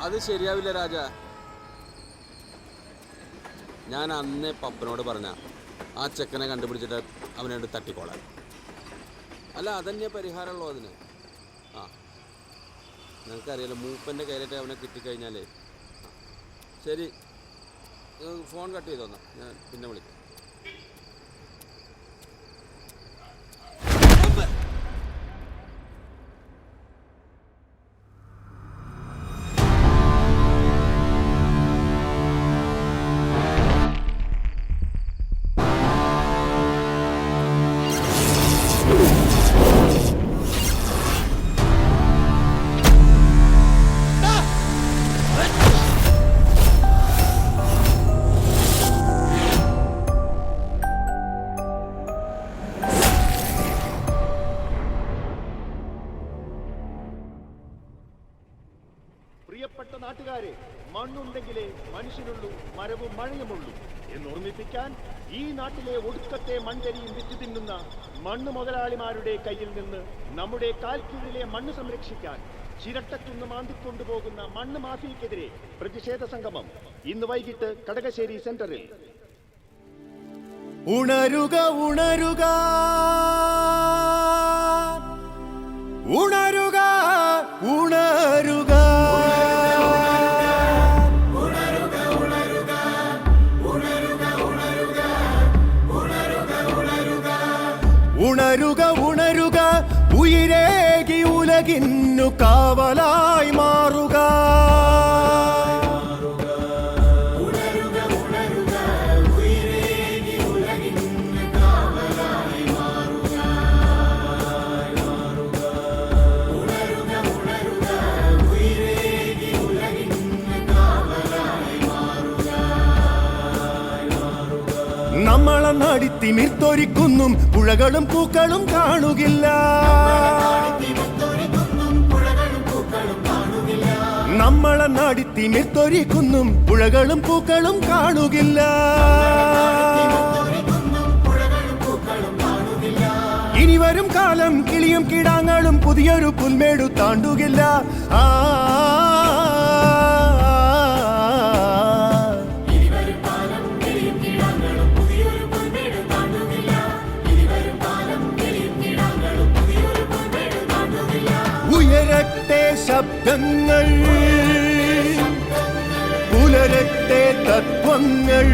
അത് ശരിയാവില്ല രാജ. ഞാൻ അന്നേ പപ്പനോട് പറഞ്ഞ ആ ചെക്കനെ കണ്ടുപിടിച്ചിട്ട് അവനോട് തട്ടിക്കോളാൻ. അല്ല, അതന്നെ പരിഹാരമുള്ളൂ അതിന്. ആ, നിനക്കറിയാലോ, മൂപ്പൻ്റെ കയ്യിലിട്ട് അവനെ കിട്ടിക്കഴിഞ്ഞാലേ. ശരി, ഫോൺ കട്ട് ചെയ്തോന്നാ, ഞാൻ പിന്നെ വിളിക്കാം. പ്രിയപ്പെട്ട നാട്ടുകാരെ, മണ്ണുണ്ടെങ്കിലേ മനുഷ്യനുള്ളൂ, മരവും മഴയുമുള്ളൂ എന്നോർമ്മിപ്പിക്കാൻ ഈ നാട്ടിലെ ഒടുക്കത്തെ മൺകരിയും വിറ്റ് തിന്നുന്ന മണ്ണ് മുതലാളിമാരുടെ കയ്യിൽ നിന്ന് നമ്മുടെ കാൽക്കീഴിലെ മണ്ണ് സംരക്ഷിക്കാൻ ചിരട്ടക്കുന്ന് മാന്തിക്കൊണ്ടുപോകുന്ന മണ്ണ് മാഫിയക്കെതിരെ പ്രതിഷേധ സംഗമം ഇന്ന് വൈകിട്ട് കടകശ്ശേരി സെന്ററിൽ. ഉണരുക ഉണരുക ഉണരുക ഉണരുക ഉണരുക ഉണരുക ഉയിരേകി ഉലകിന്നു കാവലായി മാറുക. നമ്മളെ നടിത്തിമിർത്തൊരിക്കുന്നും പുഴകളും പൂക്കളും കാണുകില്ല. നമ്മളെ നടിത്തിമിർത്തൊരിക്കുന്നും പുഴകളും പൂക്കളും കാണുകില്ല. ഇനി വരും കാലം കിളിയും കിടാങ്ങളും പുതിയൊരു പുൽമേടു താണ്ടുകില്ല. ആ ഉയരട്ടെ ശബ്ദങ്ങൾ, പുലരട്ടെ തത്വങ്ങൾ.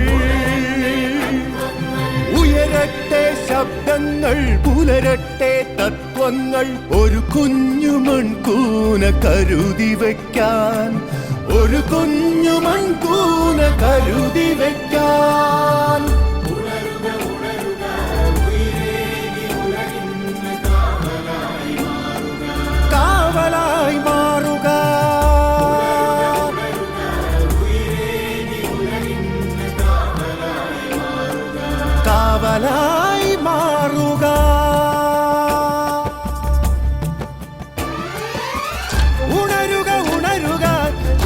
ഉയരട്ടെ ശബ്ദങ്ങൾ, പുലരട്ടെ തത്വങ്ങൾ. ഒരു കുഞ്ഞു മൺകൂന കരുതി വയ്ക്കാൻ, ഒരു കുഞ്ഞു മൺകൂന കരുതി വയ്ക്കാൻ. കാവലായി മാറുക, കാവലായി മാറുക. ഉണരുക ഉണരുക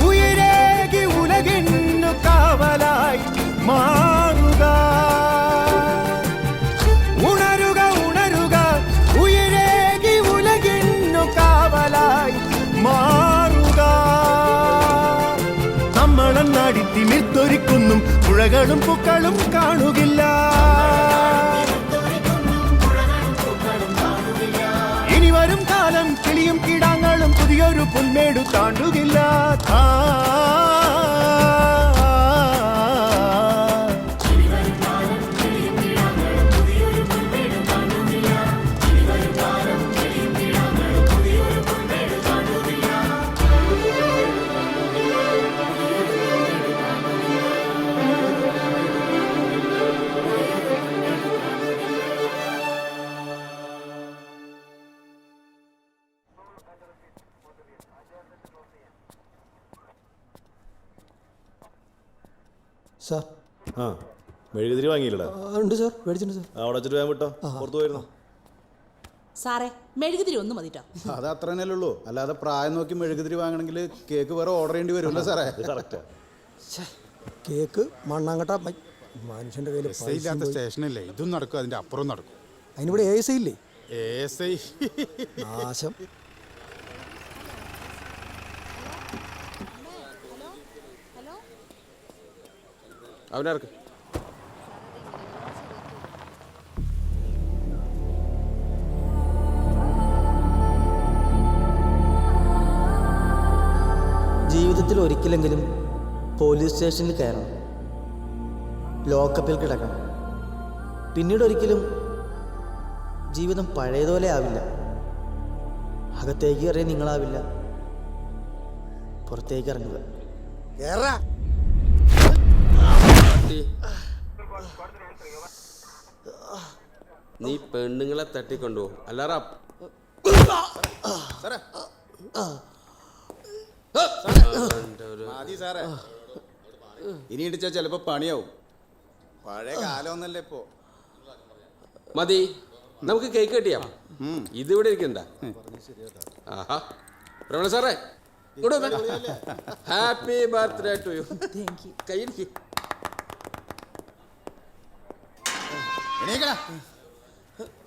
ഉയരേകി ഉലകിന്നു കാവലായി മാറുക. ഉണരുക ഉണരുക ഉയരേകി ഉലകിന്നു കാവലായി മാറുക. നമ്മളെ നടിത്തിമിർത്തൊരിക്കുന്നും പുഴകളും പൂക്കളും കാണുകില്ല. ഇനി വരും കാലം കിളിയും കിടാങ്ങളും പുതിയൊരു പുൽമേടു താണ്ടുകില്ല. സാർ, ആ മെഴുകുതിരി വാങ്ങിയില്ലടാ? ഉണ്ട് സാർ, മേടിച്ചിട്ടുണ്ട് സാർ. അവിടെ വെച്ചിട്ട് വേഗം വിട്ടോ, പുറത്തു പോയിരുന്നു. സാറേ, മെഴുകുതിരി ഒന്ന് മതിട്ടോ. അത് അത്ര തന്നെയല്ലേ ഉള്ളൂ, അല്ലാതെ പ്രായം നോക്കി മെഴുകുതിരി വാങ്ങണമെങ്കിൽ കേക്ക് വേറെ ഓർഡർ ചെയ്യേണ്ടി വരുമല്ലോ സാറേ. കറക്റ്റാ. കേക്ക് മണ്ണാങ്കട്ട മനുഷ്യൻ്റെ കയ്യിൽ ഇല്ലാത്ത സ്റ്റേഷനല്ലേ, ഇതും നടക്കും അതിൻ്റെ അപ്പുറം നടക്കും. അതിനിവിടെ AC ഇല്ലേ? നാശം. അവനിറക്ക്. ജീവിതത്തിൽ ഒരിക്കലെങ്കിലും പോലീസ് സ്റ്റേഷനിൽ കയറണം, ലോക്കപ്പിൽ കിടക്കണം. പിന്നീട് ഒരിക്കലും ജീവിതം പഴയതുപോലെ ആവില്ല. അകത്തേക്ക് കയറിയ നിങ്ങളാവില്ല, പുറത്തേക്ക് ഇറങ്ങുക. നീ പെണ്ണുങ്ങളെ തട്ടിക്കൊണ്ടുപോകും അല്ലാറ. മതി സാറേ, ഇനി ഇടിച്ചാ ചിലപ്പോ പണിയാവും. പഴയ കാലമൊന്നല്ലേ ഇപ്പോ. മതി, നമുക്ക് കേക്ക് കെട്ടിയാ. ഇതിവിടെ ഇരിക്കണ്ട. ആഹാ, രമണ സാറേ ഹാപ്പി ബർത്ത്ഡേ ടു യു. കൈയിടിക്ക്.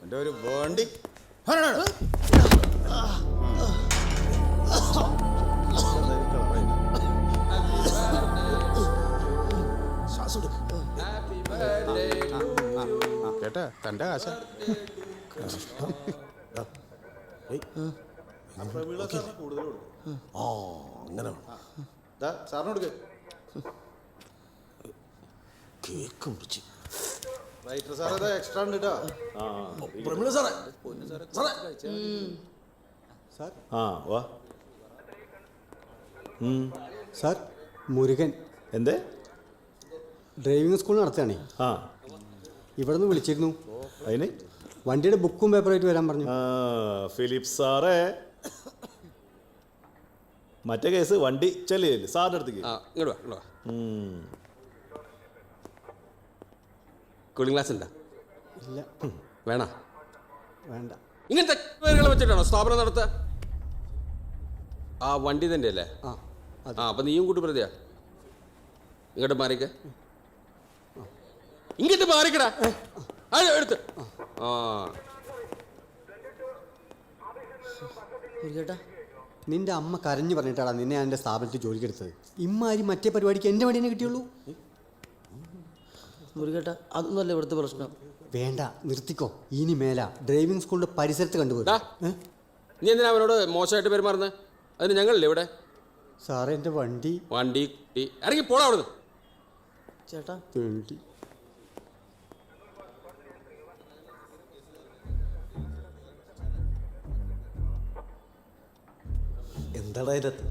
എന്റെ ഒരു വണ്ടി കേട്ടാ തന്റെ കാശ. സാറിന് കൊടുക്ക്. കേക്ക് മുറിച്ച് റൈറ്റർ സാർ അത് എക്സ്ട്രാ ഉണ്ട് കേട്ടോ. ആ വാ. സാർ, മുരുകൻ എന്തേ? ഡ്രൈവിംഗ് സ്കൂൾ നടത്തുകയാണേ. ആ, ഇവിടെ നിന്ന് വിളിച്ചിരുന്നു. അതിന് വണ്ടിയുടെ ബുക്കും പേപ്പറായിട്ട് വരാൻ പറഞ്ഞു. ഫിലിപ്പ് സാറേ, മറ്റേ കേസ് വണ്ടി ചെല്ലിയല്ലേ സാറിൻ്റെ അടുത്തേക്ക്. ഇങ്ങോട്ട് വാ, ഇങ്ങോട്ട് വാ. കൂളിംഗ് ഗ്ലാസ് ഉണ്ടാ? ഇല്ല, വേണ? വേണ്ട. ഇങ്ങനത്തെ പേരുകൾ വെച്ചിട്ടാണോ സ്ഥാപനം നടത്തുക? ആ വണ്ടി തന്നെ അല്ലേ? ആ, അപ്പൊ നീയും കൂട്ടി പ്രതിയാ. ഇങ്ങോട്ട് മാറിക്ക, ഇങ്ങോട്ട് മാറിക്കടാ. എടുത്ത്. ആ മുരുകേട്ടാ, നിന്റെ അമ്മ കരഞ്ഞു പറഞ്ഞിട്ടാടാ നിന്നെ ഞാൻ എൻ്റെ സ്ഥാപനത്തിൽ ജോലിക്കെടുത്തത്. ഇമ്മാരി മറ്റേ പരിപാടിക്ക് എൻ്റെ വണ്ടിനെ കിട്ടിയുള്ളൂ. മുരുകേട്ടാ, അതൊന്നുമല്ല ഇവിടുത്തെ പ്രശ്നം. വേണ്ട, നിർത്തിക്കോ. ഇനി മേല ഡ്രൈവിംഗ് സ്കൂളിൻ്റെ പരിസരത്ത് കണ്ടുപോയി. നീ എന്തിനാ അവനോട് മോശമായിട്ട് പെരുമാറുന്നത്? അതിന് ഞങ്ങളില്ലേ ഇവിടെ? സാറേ, എൻ്റെ വണ്ടി ഇറങ്ങി പോടാ അവിടുന്ന്. ചേട്ടാ, വേണ്ടി എന്താടാ ഇതിനകത്ത്?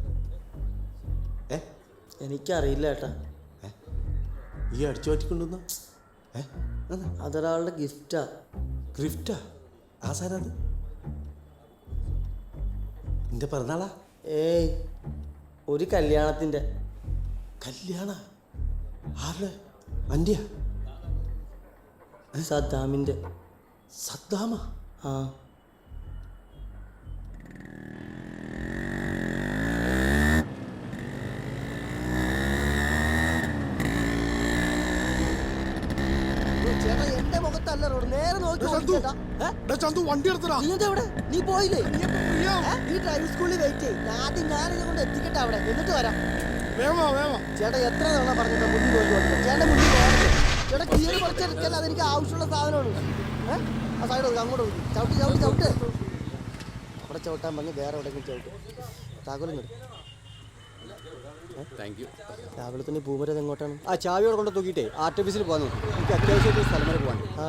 എനിക്കറിയില്ല ചേട്ടാ. ഈ അടിച്ചു മാറ്റിക്കൊണ്ടുവന്ന അതൊരാളുടെ ഗിഫ്റ്റാ. ഗിഫ്റ്റാ? ആ സാധനം അത് നിന്റെ പിറന്നാളാ? ഏയ്, ഒരു കല്യാണത്തിൻ്റെ. കല്യാണ? ആരുടെ? അൻ്റെയാ? സദ്ദാമിൻ്റെ. സദ്ദാമ? ആ, ചേട്ടാ, എന്റെ മുഖത്തല്ല റോഡ്, നേരെ നോക്കി വണ്ടി എടുത്തടാ. നീ എന്താ ഇവിടെ? നീ പോയില്ലേ? നീ ഡ്രൈവിംഗ് സ്കൂളിൽ വെയിറ്റ് ചെയ്യും. ആദ്യം ഞാനിത് കൊണ്ട് എത്തിക്കട്ടെ അവിടെ, എന്നിട്ട് വരാം. ചേട്ടാ, എത്ര തവണ പറഞ്ഞിട്ട് മുന്നിൽ പോയി ചേട്ടൻ മുന്നിൽ പോകരുത്. ചേട്ടാ, ക്ലിയർ കുറച്ചെടുക്കാൻ അതെനിക്ക് ആവശ്യമുള്ള സാധനമാണ്. ആ സൈഡ് നോക്കി, അങ്ങോട്ട് നോക്കി. ചവിട്ട് അവിടെ ചവിട്ടാൻ പറഞ്ഞ് വേറെ എവിടെയെങ്കിലും ചവിട്ട്. താക്കോലും കിട്ടും. Thank you. രാവിലെ തന്നെ പൂമരത് എങ്ങോട്ടാണ്? ആ ചാവിയോടെ കൊണ്ട് തൂക്കിയിട്ടേ ആർട്ട് ഓഫീസിൽ പോകാൻ നോക്കി. എനിക്ക് അത്യാവശ്യമായിട്ട് സ്ഥലം വരെ പോകാൻ. ആ,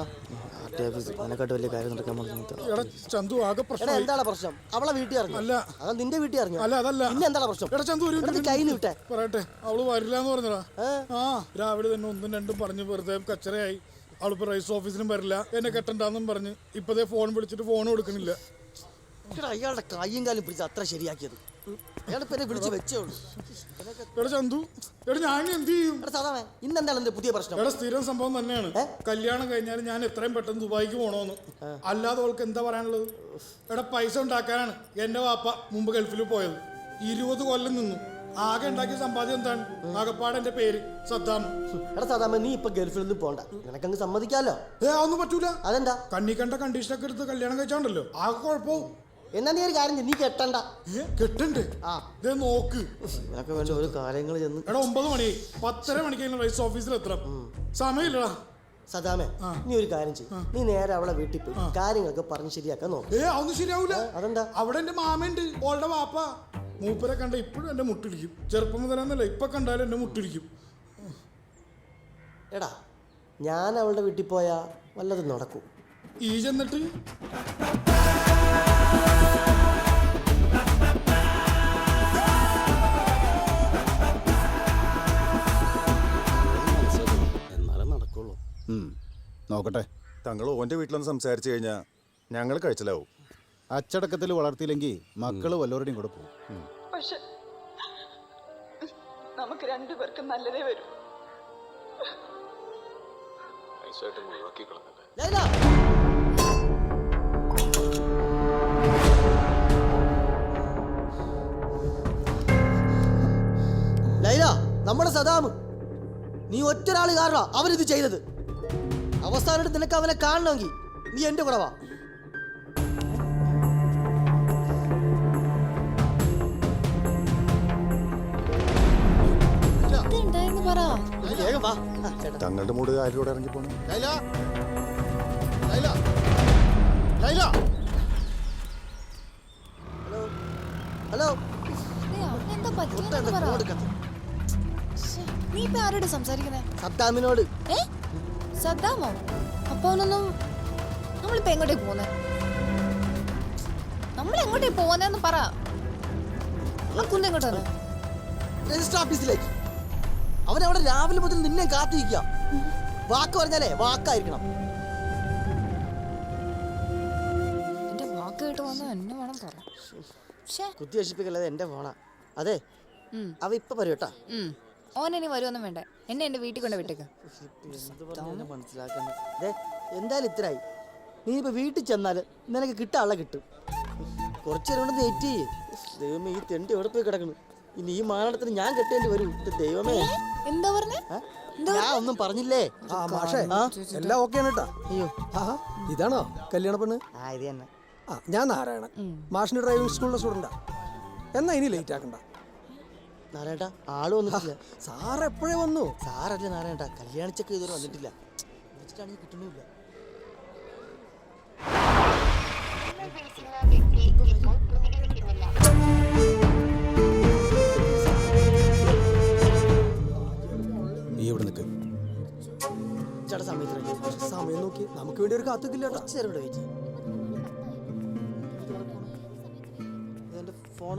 ആർട്ട് ഓഫീസ് അതിനെക്കാട്ട് വലിയ കാര്യം നടക്കാൻ പോകുന്നത്. എടാ, എന്താണ് പ്രശ്നം? അവളെ വീട്ടിൽ ഇറങ്ങി. അതാ നിന്റെ വീട്ടിൽ ഇറങ്ങി. പിന്നെ എന്താണ് പ്രശ്നം? കൈ നീട്ടെ. പറയട്ടെ, അവള് വരില്ല എന്ന് പറഞ്ഞതാ. രാവിലെ തന്നെ ഒന്നും രണ്ടും പറഞ്ഞ് വെറുതെ കച്ചറയായി. അവളിപ്പോ രജിസ്റ്റർ ഓഫീസിലും വരില്ല, എന്നെ കെട്ടണ്ടെന്നും പറഞ്ഞ് ഇപ്പതേ ഫോൺ വിളിച്ചിട്ട് ഫോൺ കൊടുക്കണില്ല. അയാളുടെ കയ്യും കാലും പിടിച്ച് അത്ര ശരിയാക്കിയത്. അയാളെ പിന്നെ വിളിച്ച് വെച്ചേ ഉള്ളൂ. എടാ ചന്തു, എടാ ഞാൻ എന്ത് ചെയ്യും? ഇന്നെന്താണ് എന്റെ പുതിയ പ്രശ്നം? എടാ, സ്ഥിരം സംഭവം തന്നെയാണ്. കല്യാണം കഴിഞ്ഞാൽ ഞാൻ എത്രയും പെട്ടെന്ന് ദുബായിക്ക് പോകണമെന്ന്. അല്ലാതെ അവൾക്ക് എന്താ പറയാനുള്ളത്? എടാ, പൈസ ഉണ്ടാക്കാനാണ് എന്റെ വാപ്പ മുമ്പ് ഗൾഫിൽ പോയത്. 20 കൊല്ലം നിന്നു. ആകെ ഉണ്ടാക്കിയ സമ്പാദ്യം എന്താണ്? ആകപ്പാട് എന്റെ പേര് സദ്ദാം. എടാ സദ്ദാമ, നീ ഇപ്പൊ ഗൾഫിൽ നിന്ന് പോണ്ട, നിനക്കങ്ങ് സമ്മതിക്കാലോ. അതൊന്നും പറ്റൂല. അതെന്താ? കണ്ണി കണ്ട കണ്ടീഷനൊക്കെ എടുത്ത് കല്യാണം കഴിച്ചാണ്ടല്ലോ ആകെ കുഴപ്പവും. എന്നാ നീ ഒരു കാര്യം ചെയ്യ്, നീ കെട്ടണ്ട. കെട്ടുണ്ട് ആ ദേ നോക്ക്. നിനക്ക് വേണ്ട ഒരു കാര്യങ്ങൾ ചെന്ന്. എടാ 9 മണിയായി, 10:30 മണിക്ക് രജിസ്റ്റർ ഓഫീസിൽ എത്തണം. സമയമില്ലടാ. സദാമേ നീ ഒരു കാര്യം ചെയ്യ്, നീ നേരെ അവളെ വീട്ടിൽ പോയി കാര്യങ്ങളൊക്കെ പറഞ്ഞ് ശരിയാക്കാൻ നോക്ക്. അതൊന്നും ശരിയാവൂല. അതെന്താ? അവിടെ എന്റെ മാമയുണ്ട്, ഓളുടെ വാപ്പ. മൂപ്പരെ കണ്ട ഇപ്പോഴും എന്റെ മുട്ടിടിക്കും. ചെറുപ്പം മുതലെന്നല്ല, ഇപ്പൊ കണ്ടാലും എന്റെ മുട്ടിടിക്കും. എടാ ഞാൻ അവളുടെ വീട്ടിൽ പോയാ വല്ലതും നടക്കും. ഈ ചെന്നിട്ട് എന്നാലും നടക്കുള്ളൂ. നോക്കട്ടെ, തങ്ങൾ ഓൻ്റെ വീട്ടിലൊന്ന് സംസാരിച്ചു കഴിഞ്ഞാൽ ഞങ്ങൾ കഴിച്ചിലാവും. അച്ചടക്കത്തിൽ വളർത്തിയില്ലെങ്കിൽ മക്കള് വല്ലവരുടെയും കൂടെ പോകും. പക്ഷെ നമുക്ക് രണ്ടുപേർക്കും നല്ലതേ വരും. ലൈല! ലൈല, നമ്മുടെ സദാം, നീ ഒറ്റൊരാള് കാരണം അവനിത് ചെയ്തത്. അവസാനമായിട്ട് നിനക്ക് അവനെ കാണണമെങ്കിൽ നീ എന്റെ കൂടെ വാ. വേഗം വാ. തങ്ങളുടെ മൂട് ആരിലൂടെ ഇറങ്ങി പോകണം. ഹലോ നീ ഇപ്പൊ ആരോട് സംസാരിക്കുന്നേ? സദ്ദാമിനോട്. സദ്ദാമോ? അപ്പൊ അവനൊന്നും നമ്മളിപ്പോ എങ്ങോട്ടേക്ക് പോന്നെ? നമ്മൾ എങ്ങോട്ടേക്ക് പോന്നെന്ന് പറ. എങ്ങോട്ടാണ്? രജിസ്റ്റർ ഓഫീസിലേക്ക്. അവൻ അവിടെ രാവിലെ മുതൽ നിന്നെ കാത്തിരിക്കുക. വാക്ക് പറഞ്ഞാലേ വാക്കായിരിക്കണം. എന്റെ വാക്ക് കേട്ട് വന്ന എന്നെ വേണം പറ. കുത്തി രക്ഷിപ്പിക്കല്ലാതെ എന്റെ ഫോണാ. അതെ അവ ഇപ്പൊ പറയൂ കേട്ടാ. ഓനെനി വരുമൊന്നും വേണ്ട, എന്നെ എന്റെ വീട്ടിൽ കൊണ്ട് വിട്ടേക്ക്. മനസ്സിലാക്കുന്നത് എന്തായാലും ഇത്രയായി. നീ ഇപ്പൊ വീട്ടിൽ ചെന്നാല് നിനക്ക് കിട്ടാനുള്ള കിട്ടും. കുറച്ചു നേരം കൊണ്ട് വെയിറ്റ് ചെയ്യേ. ദൈവമേ, ഈ തെണ്ടി എവിടെ പോയി കിടക്കുന്നു? ഇനി ഈ മാനടത്തിന് ഞാൻ കെട്ടേണ്ടി വരും. ദൈവമേ, എന്താ പറഞ്ഞേ? ഞാൻ ഒന്നും പറഞ്ഞില്ലേ. മാഷേ എല്ലാം ഓക്കെ ആണ് കേട്ടാ. അയ്യോ, ആഹാ, ഇതാണോ കല്യാണ പെണ്ണ്? ഇത് തന്നെ. ഞാൻ നാരായണൻ, മാഷിന്റെ ഡ്രൈവിംഗ് സ്കൂളിലെ സ്റ്റുഡന്റാ. എന്നാ ഇനി ലേറ്റ് ആക്കണ്ട. നാരായണ ആള് വന്നിട്ടില്ല. സാർ എപ്പോഴേ വന്നു? സാറല്ലേ നാരായണ, കല്യാണിച്ചൊക്കെ ഇതുവരെ വന്നിട്ടില്ല. വിളിച്ചിട്ടാണെങ്കിൽ കിട്ടണില്ല. നീ ഇവിടെ നിൽക്ക്. ചേട്ടാ സമയം നോക്കി നമുക്ക് വേണ്ടി ഒരു കാത്തിക്കില്ല. കുറച്ച് നേരം കൂടെ വെയിറ്റ് ചെയ്യും. ഇതെന്റെ ഫോൺ.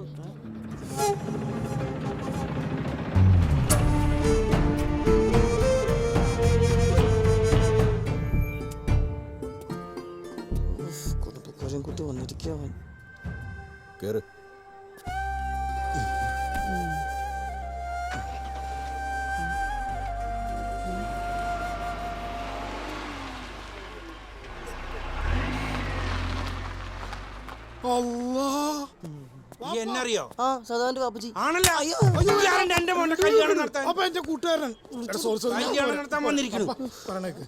കുട്ടി വന്നിരിക്കുക. അവൻ കേറ്. എന്നറിയോ? ആ സദാന്റെ പാപ്പച്ചി ആണല്ലോ. അപ്പൊ എന്റെ കൂട്ടുകാരൻ കല്യാണം നടത്താൻ വന്നിരിക്കുന്നു. പറഞ്ഞേക്ക്.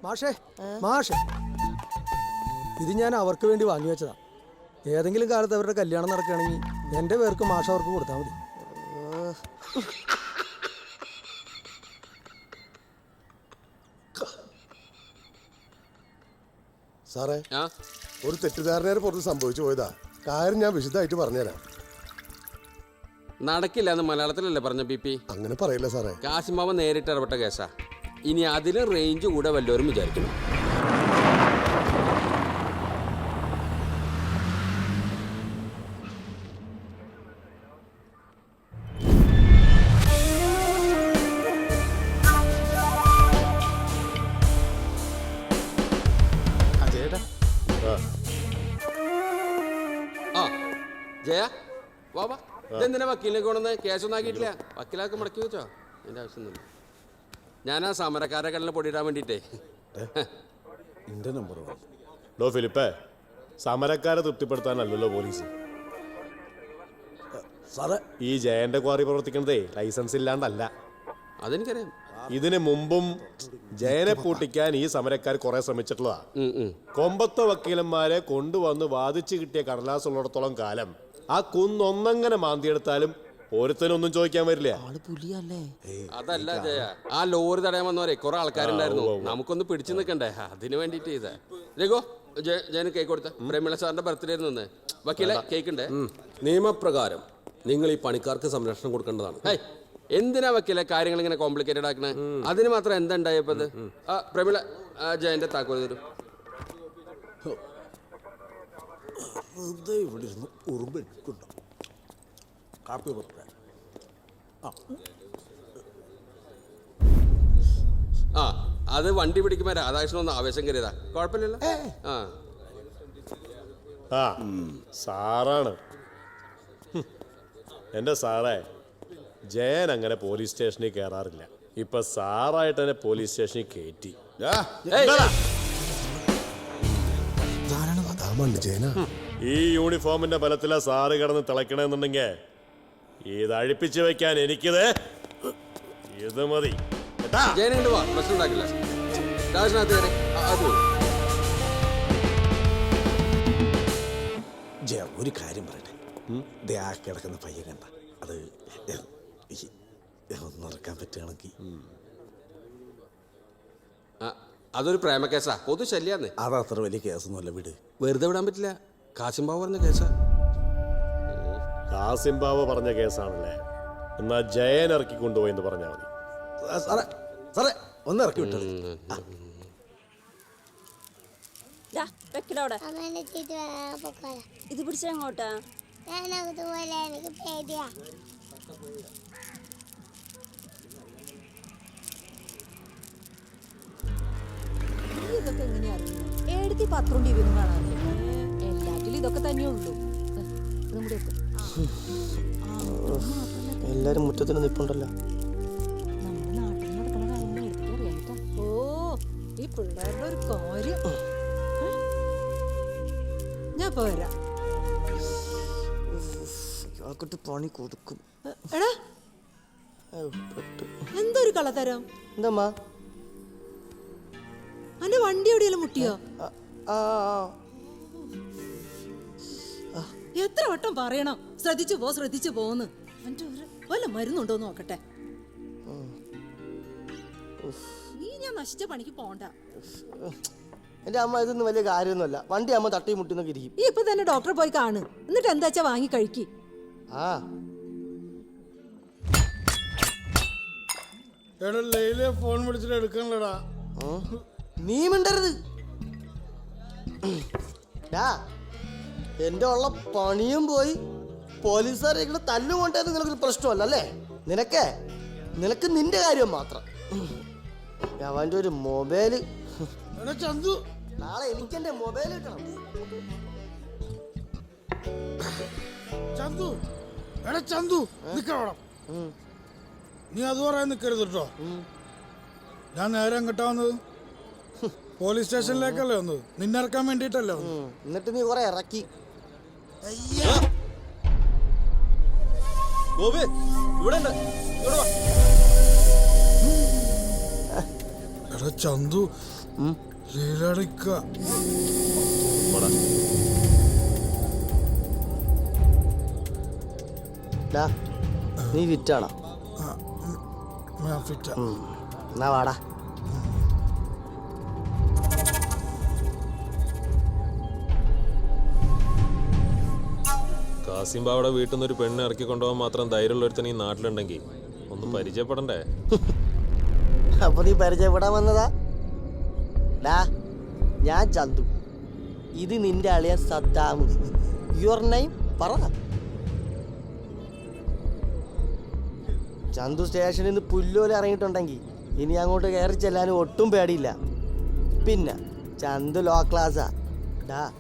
മാഷേ ഇത് ഞാൻ അവർക്ക് വേണ്ടി വാങ്ങി വെച്ചതാ. ഏതെങ്കിലും കാലത്ത് അവരുടെ കല്യാണം നടക്കുകയാണെങ്കിൽ എൻ്റെ പേർക്ക് മാഷ അവർക്ക് കൊടുത്താൽ മതി. സാറേ, ഒരു തെറ്റിദ്ധാരണ പുറത്ത് സംഭവിച്ചു പോയതാ. കാര്യം ഞാൻ വിശദമായിട്ട് പറഞ്ഞുതരാം. നടക്കില്ല എന്ന് മലയാളത്തിലല്ലേ പറഞ്ഞ BP? അങ്ങനെ പറയില്ല സാറേ. കാശിമാവ നേരിട്ട് ഇടപെട്ട കേസാ. ഇനി അതിലും റേഞ്ച് കൂടെ വല്ലവരും വിചാരിക്കണം. ആ ജയ വാ വാ. ഇതെന്തിനാ വക്കീലിനെ കൊണ്ടുവന്ന്? കേസൊന്നും ആക്കിയിട്ടില്ല. വക്കീലാക്ക് മുടക്കി വെച്ചോ? എൻ്റെ ആവശ്യമൊന്നുമില്ല. ഞാൻ ആ സമരക്കാരെ കണ്ണിൽ പൊടിയിടാൻ വേണ്ടിയിട്ടേ. എൻ്റെ നമ്പർ ഡോ ഫിലിപ്പേ, സമരക്കാരെ തൃപ്തിപ്പെടുത്താനല്ലല്ലോ പോലീസ്. സാറേ, ഈ ജയന്റെ ക്വാറി പ്രവർത്തിക്കുന്നതേ ലൈസൻസ് ഇല്ലാണ്ടല്ല. അതെനിക്കറിയാം. ഇതിനു മുമ്പും ജയനെ പൂട്ടിക്കാൻ ഈ സമരക്കാർ കുറെ ശ്രമിച്ചിട്ടുള്ളതാ. കൊമ്പത്തെ വക്കീലന്മാരെ കൊണ്ടുവന്ന് വാദിച്ചു കിട്ടിയ കടലാസ് ഉള്ളിടത്തോളം കാലം ആ കുന്നൊന്നങ്ങനെ മാന്തിയെടുത്താലും ഓരോരുത്തരൊന്നും ചോദിക്കാൻ വരില്ല. അതല്ല ജയ, ആ ലോറി തടയാൻ വന്നവരെ കുറെ ആൾക്കാരുണ്ടായിരുന്നു. നമുക്കൊന്ന് പിടിച്ചു നിൽക്കണ്ടേ, അതിന് വേണ്ടിട്ട് ചെയ്തേ. രഘു, ജയന് കേക്ക് കൊടുത്ത. പ്രേമിള സാറിന്റെ ബർത്ത്ഡേ നിന്ന് വക്കീലെ കേക്ക് ഉണ്ട്. നിയമപ്രകാരം നിങ്ങൾ ഈ പണിക്കാർക്ക് സംരക്ഷണം കൊടുക്കേണ്ടതാണ്. എന്തിനാ വക്കീലെ കാര്യങ്ങൾ ഇങ്ങനെ കോംപ്ലിക്കേറ്റഡ് ആക്കണേ? അതിന് മാത്രം എന്താ ഉണ്ടായപ്പോ? പ്രമിള ജയന്റെ താക്കോൽ തരും. ഇവിടെ ഇരുന്ന് ഉറുമ്പെടുക്കുണ്ടോ? കാപ്പി കൊടുക്കാൻ ആ, അത് വണ്ടി പിടിക്കുമ്പോ രാധാകൃഷ്ണൻ ഒന്ന് ആവേശം കയറിയതാ. കുഴപ്പമില്ലല്ലോ. ആ സാറാണ് എന്റെ സാറേ. ജയൻ അങ്ങനെ പോലീസ് സ്റ്റേഷനിൽ കയറാറില്ല. ഇപ്പൊ സാറായിട്ട് തന്നെ പോലീസ് സ്റ്റേഷനിൽ കയറ്റി. ഈ യൂണിഫോമിന്റെ ബലത്തിലാ സാറ് കിടന്ന് തിളക്കണമെന്നുണ്ടെങ്കിൽ ഇത് അഴിപ്പിച്ചു വെക്കാൻ എനിക്കിത് ഇത് മതി. ജയനുണ്ട്, വാ, പ്രശ്നം ഉണ്ടാക്കില്ല. രാജനാഥ് അത് ജയ, ഒരു കാര്യം പറയട്ടെ. ദേ ആ കിടക്കുന്ന പയ്യൻ കണ്ട, അത് ഒന്നിറക്കാൻ പറ്റുകയാണെങ്കിൽ. അതൊരു പ്രേമ കേസാ, പൊതു ശല്യാന്ന്. അത് അത്ര വലിയ കേസൊന്നുമല്ല, വീട് വെറുതെ വിടാൻ പറ്റില്ല. കാസിംബാവ് പറഞ്ഞ കേസാ. കാസിംബാവ പറഞ്ഞ കേസാണല്ലേ? എന്നാ ജയൻ ഇറക്കി കൊണ്ടുപോയെന്ന് പറഞ്ഞാൽ മതി. സാറേ, സാറേ ഒന്ന് ഇറക്കി വിട്ടത്. ഇത് പിടിച്ചെങ്ങോട്ടാ? എനിക്ക് പേടിയാ. ഇതൊക്കെ എങ്ങനെയാ അറിയുന്നത്? എടുത്തി പത്രം ടി വിയൊന്നും കാണാറില്ല. എല്ലാറ്റിലും ഇതൊക്കെ തന്നെ ഉള്ളൂ. എല്ലാരും മുറ്റത്തിന് നിപ്പുണ്ടല്ലോ. നമ്മുടെ നാട്ടിൽ നടക്കുന്ന കാര്യങ്ങൾ എനിക്കറിയാം. ഓ, ഈ പിള്ളേരുടെ ഒരു കാര്യം. ഞാൻ ഇപ്പൊ വരാം. പണി കൊടുക്കും. എടാ, എന്തൊരു കളത്തരം. എന്താ അന്റെ വണ്ടി എവിടെയെല്ലാം മുട്ടിയോ? എത്ര വട്ടം പറയണം ശ്രദ്ധിച്ചു പോന്ന്. വല്ല മരുന്നുണ്ടോ നോക്കട്ടെ. നീ ഞാൻ നശിച്ച പണിക്ക് പോണ്ട. എന്റെ അമ്മ ഇതൊന്നും വലിയ കാര്യമൊന്നുമല്ല. വണ്ടി അമ്മ തട്ടി മുട്ടുന്നൊക്കെ ഇരിക്കും. ഈ ഇപ്പൊ തന്നെ ഡോക്ടറെ പോയി കാണ്. എന്നിട്ട് എന്താച്ചാ വാങ്ങി കഴിക്കി. ഫോൺ വിളിച്ചിട്ട് എടുക്കണല്ലടാ. നീ മിണ്ടരുത്. എന്റെ ഉള്ള പണിയും പോയി പോലീസുകാരെ തല്ലും കൊണ്ടേ നിനക്കൊരു പ്രശ്നമല്ല അല്ലേ? നിനക്ക് നിന്റെ കാര്യം മാത്രം. അവന്റെ ഒരു മൊബൈല്. ചന്തു, നാളെ എനിക്ക് എന്റെ മൊബൈൽ കിട്ടണം. ചന്തു, ചന്തു നിക്കണം. നീ അത് പറയാൻ നിൽക്കരുത് കേട്ടോ. ഞാൻ നേരെ എങ്ങോട്ടാ വന്നത്? പോലീസ് സ്റ്റേഷനിലേക്കല്ലേ വന്നത്? നിന്നിറക്കാൻ വേണ്ടിട്ടല്ലോ. എന്നിട്ട് നീ കുറെ ഇറക്കി. എടാ ചന്തു, ലീലടിക്ക. നീ ഫിറ്റാണോ? എന്നാ വാടാ. കാസിംബാവിടെ വീട്ടിൽ നിന്ന് ഒരു പെണ്ണ് ഇറക്കി കൊണ്ടുപോകാൻ മാത്രം ധൈര്യമുള്ള ഒരുത്തൻ ഈ നാട്ടിലുണ്ടെങ്കിൽ ഒന്ന് പരിചയപ്പെടണ്ടേ? അപ്പൊ നീ പരിചയപ്പെടാൻ വന്നതാ? ഞാൻ ചന്തു, ഇത് നിന്റെ അളിയൻ സദ്ദാം. യുവർ നെയിം പറ. ചന്തു സ്റ്റേഷനിൽ നിന്ന് പുല്ലുപോലെ ഇറങ്ങിയിട്ടുണ്ടെങ്കിൽ ഇനി അങ്ങോട്ട് കയറി ചെല്ലാനും ഒട്ടും പേടിയില്ല. പിന്നെ ചന്തു ലോ ക്ലാസ്സാ.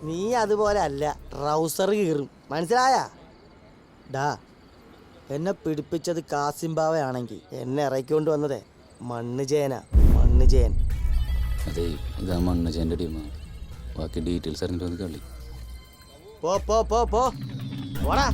നീ അതുപോലെ അല്ല, ട്രൗസർ കീറും. മനസ്സിലായാ? എന്നെ പിടിപ്പിച്ചത് കാസിംബാവയാണെങ്കിൽ എന്നെ ഇറക്കിക്കൊണ്ട് വന്നതേ മണ്ണ് ജയൻ. അതെ, ഇതാ മണ്ണ് ജയന്റെ ടീമാ. ബാക്കി ഡീറ്റെയിൽസ് അറിഞ്ഞിട്ട് വന്ന് കളി. പോടാ.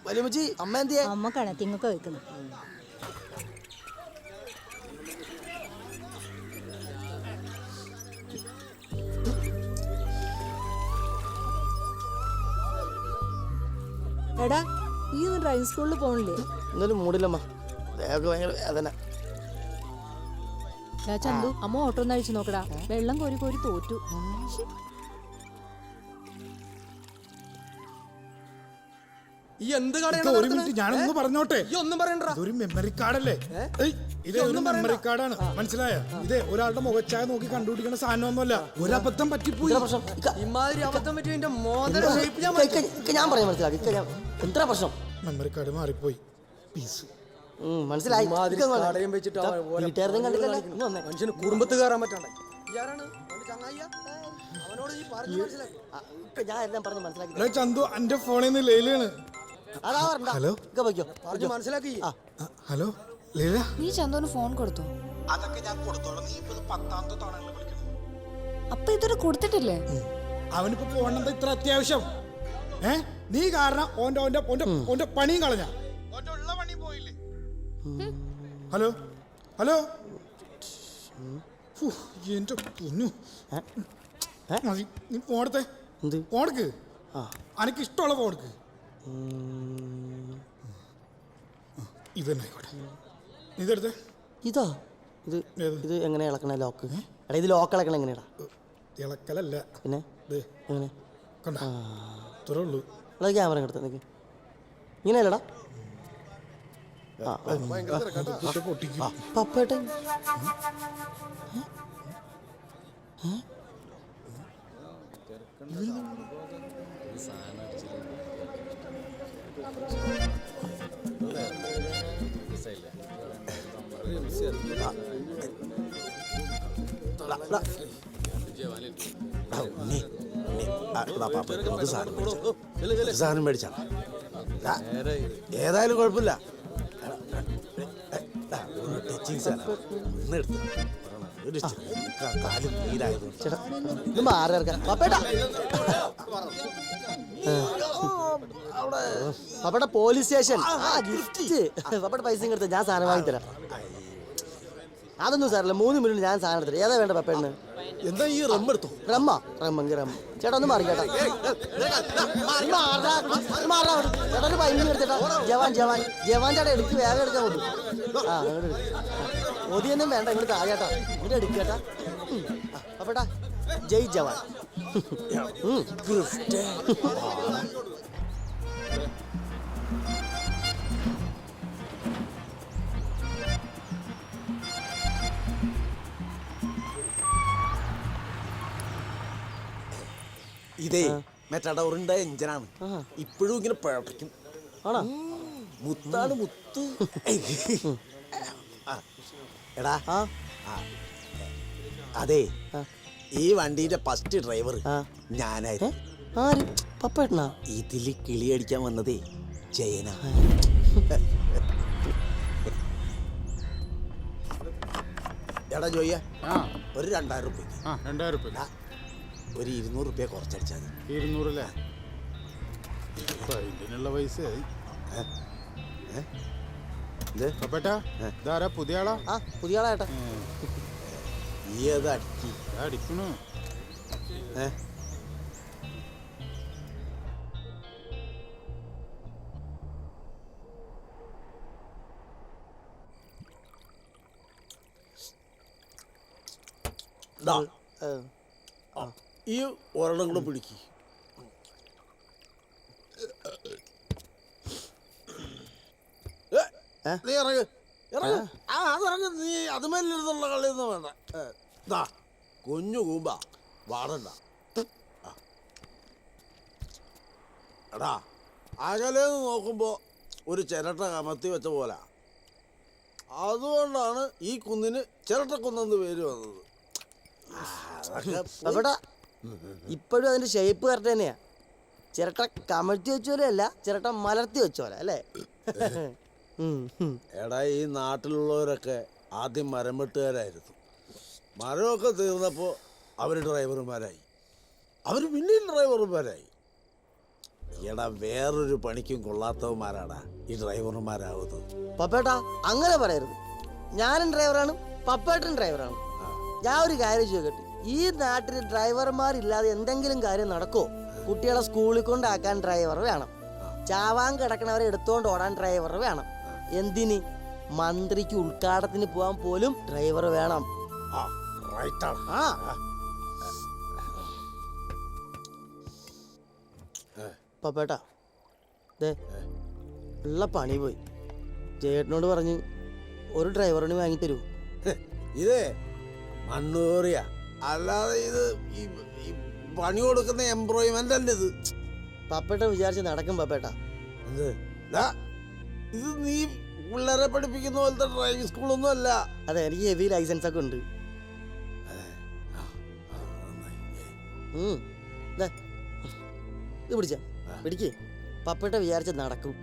വലിയമ്മച്ചി അമ്മ എന്തിയാ? അമ്മ കണത്തിങ്ങൊക്കെ വെക്കുന്നു. എടാ ഈ ഒന്ന് ഡ്രൈവിംഗ് സ്കൂളിൽ പോകണില്ലേ? എന്നാലും മൂടില്ലമ്മ, ഭയങ്കര വേദന. ചന്തു അമ്മ ഓട്ടോ ഒന്ന് അഴിച്ചു നോക്കടാ, വെള്ളം കോരി കോരി തോറ്റു. ഈ എന്ത് ഒരു മിനിറ്റ് ഞാനൊന്ന് പറഞ്ഞോട്ടെ. ഒന്നും പറയണ്ട. ഇതൊരു മെമ്മറി കാർഡല്ലേ? ഇത് ഒരു മെമ്മറി കാർഡാണ്, മനസ്സിലായ? ഇതേ ഒരാളുടെ മുഖച്ചായ നോക്കി കണ്ടുപിടിക്കുന്ന സാധനമൊന്നുമല്ല. ഒരബദ്ധം പറ്റിപ്പോയി. ഇമാതിരി അബദ്ധം പറ്റി എന്റെ മോദര ഷേപ്പ് ഞാൻ പറയാൻ മനസ്സിലാക്കി. എത്ര പ്രശ്നം? മെമ്മറി കാർഡ് മാറിപ്പോയി. പീസ് മനസ്സിലായി. വെച്ചിട്ട് വീട്ടുകാരനും കണ്ടില്ലല്ലോ. മനുഷ്യന് കുടുംബത്ത് കയറാൻ പറ്റണ്ടേ? അവനോട് ഈ പറഞ്ഞു മനസ്സിലാക്കി. ഞാൻ എല്ലാം പറഞ്ഞ് മനസ്സിലാക്കി. ചന്തു എന്റെ ഫോണിൽ നിന്ന് ലൈലാണ്. ഹലോ പറഞ്ഞു മനസ്സിലാക്കി. ഹലോ ലീല, നീ ചന്തുവിന് ഫോൺ കൊടുത്തു? അതൊക്കെ ഞാൻ കൊടുത്തോളാം. നീ ഇപ്പൊ 10ാമത്തെ തവണ വിളിക്കുന്നു. അപ്പൊ ഇതൊരു കൊടുത്തിട്ടില്ലേ? അവനിപ്പോ പോകണെന്താ ഇത്ര അത്യാവശ്യം? നീ കാരണം ഓന്റെ പണിയും കളഞ്ഞ. ഉള്ള പണി പോയില്ലേ? ഹലോ ഹലോ, എന്റെ പൊന്നു, നീ പോടത്തെ പോടക്ക്. അനക്ക് ഇഷ്ടമുള്ള പോടക്ക്. ഇത് തന്നെ ആയിക്കോട്ടെ. ഇതെടുത്തേ. ഇതാ ഇത് എങ്ങനെയാ ഇളക്കണ ലോക്ക്? എടാ ഇത് ലോക്ക് ഇളക്കണ എങ്ങനെയാടാ? ഇളക്കലല്ല, പിന്നെ എങ്ങനെ? കണ്ട ഇത്രേ ഉള്ളൂ. എടാ ക്യാമറ എടുത്ത നിനക്ക് ഇങ്ങനെയല്ലടാ. പപ്പേട്ടൻ സാധനം മേടിച്ചാ ഏതായാലും കുഴപ്പമില്ല. പപ്പയുടെ പോലീസ് സ്റ്റേഷൻ ഗിഫ്റ്റ്. പപ്പയുടെ പൈസ എടുത്ത് ഞാൻ സാധനം വാങ്ങിത്തരാം. അതൊന്നും സാറല്ല, 3 മിനിറ്റ് ഞാൻ സാധനം എടുത്തിട്ട്. ഏതാ വേണ്ട പപ്പേണ്ണ? എന്താ ഈ റമ്മ എടുത്തോ? റമ്മെങ്കിൽ റമ്മ. ചേട്ടാ ഒന്ന് മാറി കേട്ടാ. ചേട്ടാ ഒരു 5 മിനിറ്റ് എടുത്തേട്ടാ. ജവാൻ ചേട്ടാ എടുക്ക്, വേഗം എടുക്കാൻ കൊണ്ടു. ഒതിയൊന്നും വേണ്ട, ഇങ്ങോട്ട് താഴേട്ടാ. ഇങ്ങോട്ട് എടുക്കേട്ടാ. പപ്പേട്ടാ ജയ് ജവാൻ. ഇതേ മെറ്റഡോറിന്റെ എഞ്ചിനാണ്. ഇപ്പോഴും ഇങ്ങനെ പഴപ്പിക്കും. മുത്താണ് മുത്ത്. എടാ അതെ, ഈ വണ്ടീന്റെ ഫസ്റ്റ് ഡ്രൈവർ ഞാനായിരുന്നു. പപ്പേട്ടനാ? ഇതില് കിളിയടിക്കാൻ വന്നതേ ജയന. എടാ ജോയ്യ, ഒരു 2000 രൂപയ്ക്ക് 2000 രൂപ ഒരു 200 രൂപ കുറച്ചടിച്ചാൽ മതി. 200 അല്ലേ? ഇതിനുള്ള പൈസ ഇതാരാ? പുതിയ ആളാ? പുതിയ ആളാ ഏട്ടാ. ഈ ഏതാ അടിക്കണു? ഈ ഒരെണ്ണം കൂടെ പിടിക്ക്. നീ ഇറങ്ങ് അതിറങ്ങ്. നീ അതുമല്ലിരുന്നുള്ള കളിയൊന്നും വേണ്ട. ദാ കുഞ്ഞു കൂമ്പ വാടണ്ട. എടാ അകലേന്ന് നോക്കുമ്പോ ഒരു ചിരട്ട കമത്തി വെച്ച പോലെ അതുകൊണ്ടാണ് ഈ കുന്നിന് ചിരട്ടക്കുന്നെന്ന് പേര് വന്നത്. അവിടെ ഇപ്പോഴും അതിന്റെ ഷേപ്പ് കറക്റ്റ് തന്നെയാ. ചിരട്ട കമഴ്ത്തി വെച്ചോലല്ല, ചിരട്ട മലർത്തി വെച്ചോലെ അല്ലേ? എടാ, ഈ നാട്ടിലുള്ളവരൊക്കെ ആദ്യം മരം വെട്ടുകാരായിരുന്നു. മരമൊക്കെ തീർന്നപ്പോൾ അവർ ഡ്രൈവർമാരായി, അവർ പിന്നെയും ഡ്രൈവർമാരായി. എടാ, വേറൊരു പണിക്കും കൊള്ളാത്തവന്മാരാടാ ഈ ഡ്രൈവർമാരാവുന്നത്. പപ്പേട്ടാ അങ്ങനെ പറയരുത്. ഞാനും ഡ്രൈവറാണ്, പപ്പേട്ടൻ ഡ്രൈവറാണ്. ഞാൻ ഒരു കാര്യം ചോദിക്കട്ടെ, ഈ നാട്ടിൽ ഡ്രൈവർമാരില്ലാതെ എന്തെങ്കിലും കാര്യം നടക്കുമോ? കുട്ടികളെ സ്കൂളിൽ കൊണ്ടാക്കാൻ ഡ്രൈവർ വേണം, ചാവാൻ കിടക്കണവരെ എടുത്തോണ്ട് ഓടാൻ ഡ്രൈവർ വേണം. എന്തിന്? മന്ത്രിക്ക് ഉദ്ഘാടനത്തിന് പോകാൻ പോലും ഡ്രൈവർ വേണം. പപ്പേട്ടാ, ദേ ഉള്ള പണി പോയി. ചേട്ടനോട് പറഞ്ഞ് ഒരു ഡ്രൈവറിന് വാങ്ങിത്തരൂ. ഇതേ മണ്ണൂറിയ, അല്ലാതെ ഇത് പണി കൊടുക്കുന്ന എംപ്ലോയ്മെന്റ് അല്ല ഇത്. പപ്പേട്ട വിചാരിച്ച് നടക്കും പപ്പേട്ട. ഇത് നീ പിള്ളേരെ പഠിപ്പിക്കുന്ന പോലത്തെ ഡ്രൈവിംഗ് സ്കൂളൊന്നും അല്ല. അതെ, എനിക്ക് ഹെവി ലൈസൻസ് ഒക്കെ ഉണ്ട്. ഇത് പിടിച്ച പിടിക്ക്. പപ്പേട്ട വിചാരിച്ച് നടക്കും.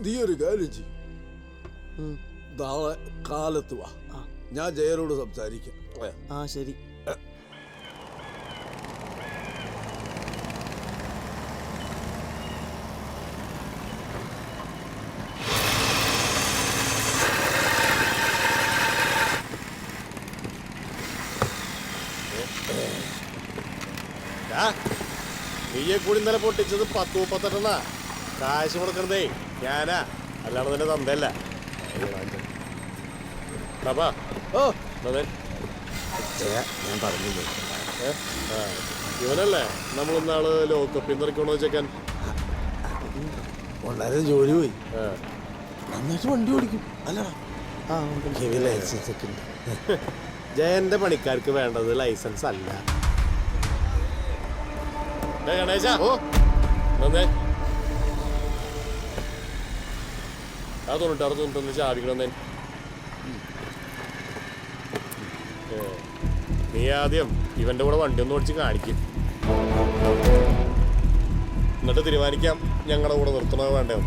നീ ഒരു കാര്യം ചെയ്യും, നാളെ കാലത്ത് വാ, ഞാൻ ജയനോട് സംസാരിക്കാം. ആ ശരി. നീയെ കൂടി ഇന്നലെ പൊട്ടിച്ചത് 10-38. കാശ് കൊടുക്കണതേ ഞാനാ, അല്ലാതെ തന്നെ തന്തല്ല. ഞാൻ പറഞ്ഞില്ലേ, ഇവനല്ലേ നമ്മളിന്നാള് ലോക്കപ്പിൽ നിറക്കണോ ചെക്കൻ? വളരെ ജോലി പോയി, നന്നായിട്ട് വണ്ടി ഓടിക്കും അല്ലടാ. ലൈസൻസ് ഒക്കെ ഉണ്ട്. ജയന്റെ പണിക്കാർക്ക് വേണ്ടത് ലൈസൻസ് അല്ല. ഗണേശ, അത് 96 ചാവിക്കണമെന്നേ. നീ ആദ്യം ഇവന്റെ കൂടെ വണ്ടി ഒന്ന് ഓടിച്ച് കാണിക്കും, എന്നിട്ട് തീരുമാനിക്കാം ഞങ്ങളുടെ കൂടെ നിർത്തണോ വേണ്ടോ.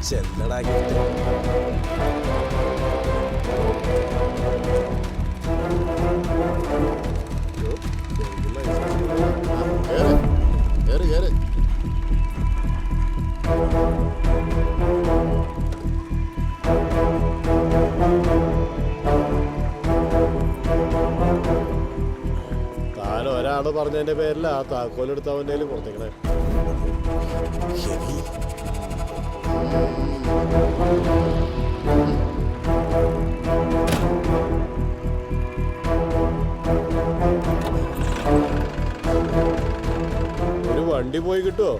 ചെല്ലടാക്കിട്ട് കേറ് കേറ്. താൻ ഒരാള് പറഞ്ഞതിന്റെ പേരിൽ ആ താക്കോലെടുത്ത് അവൻ്റെ കയ്യിൽ കൊടുത്തേക്കണേ. ഒരു വണ്ടി പോയി കിട്ടുമോ?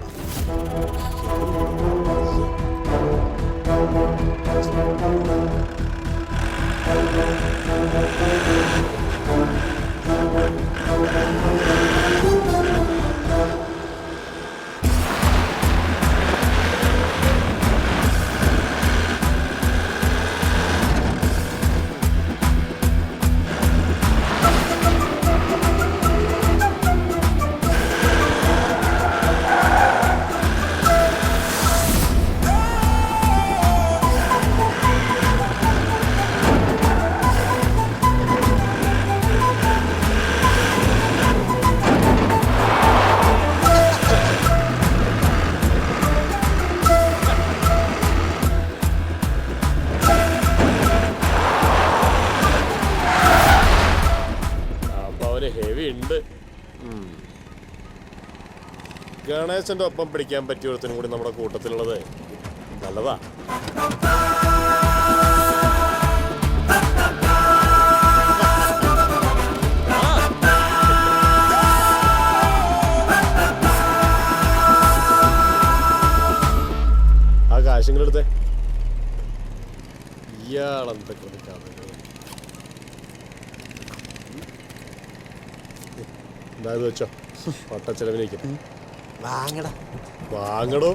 ഗണേശന്റെ ഒപ്പം പിടിക്കാൻ പറ്റിയ ഒരുത്തിനും കൂടി നമ്മുടെ കൂട്ടത്തിലുള്ളത് നല്ലതാ. ആ കാശിങ്ങളെടുത്തേ. ഇയാൾ എന്താണ് എന്തൊക്കെ എന്തായത് വെച്ചോ പട്ടച്ചെലവിലേക്ക് വാങ്ങടാ വാങ്ങടോ.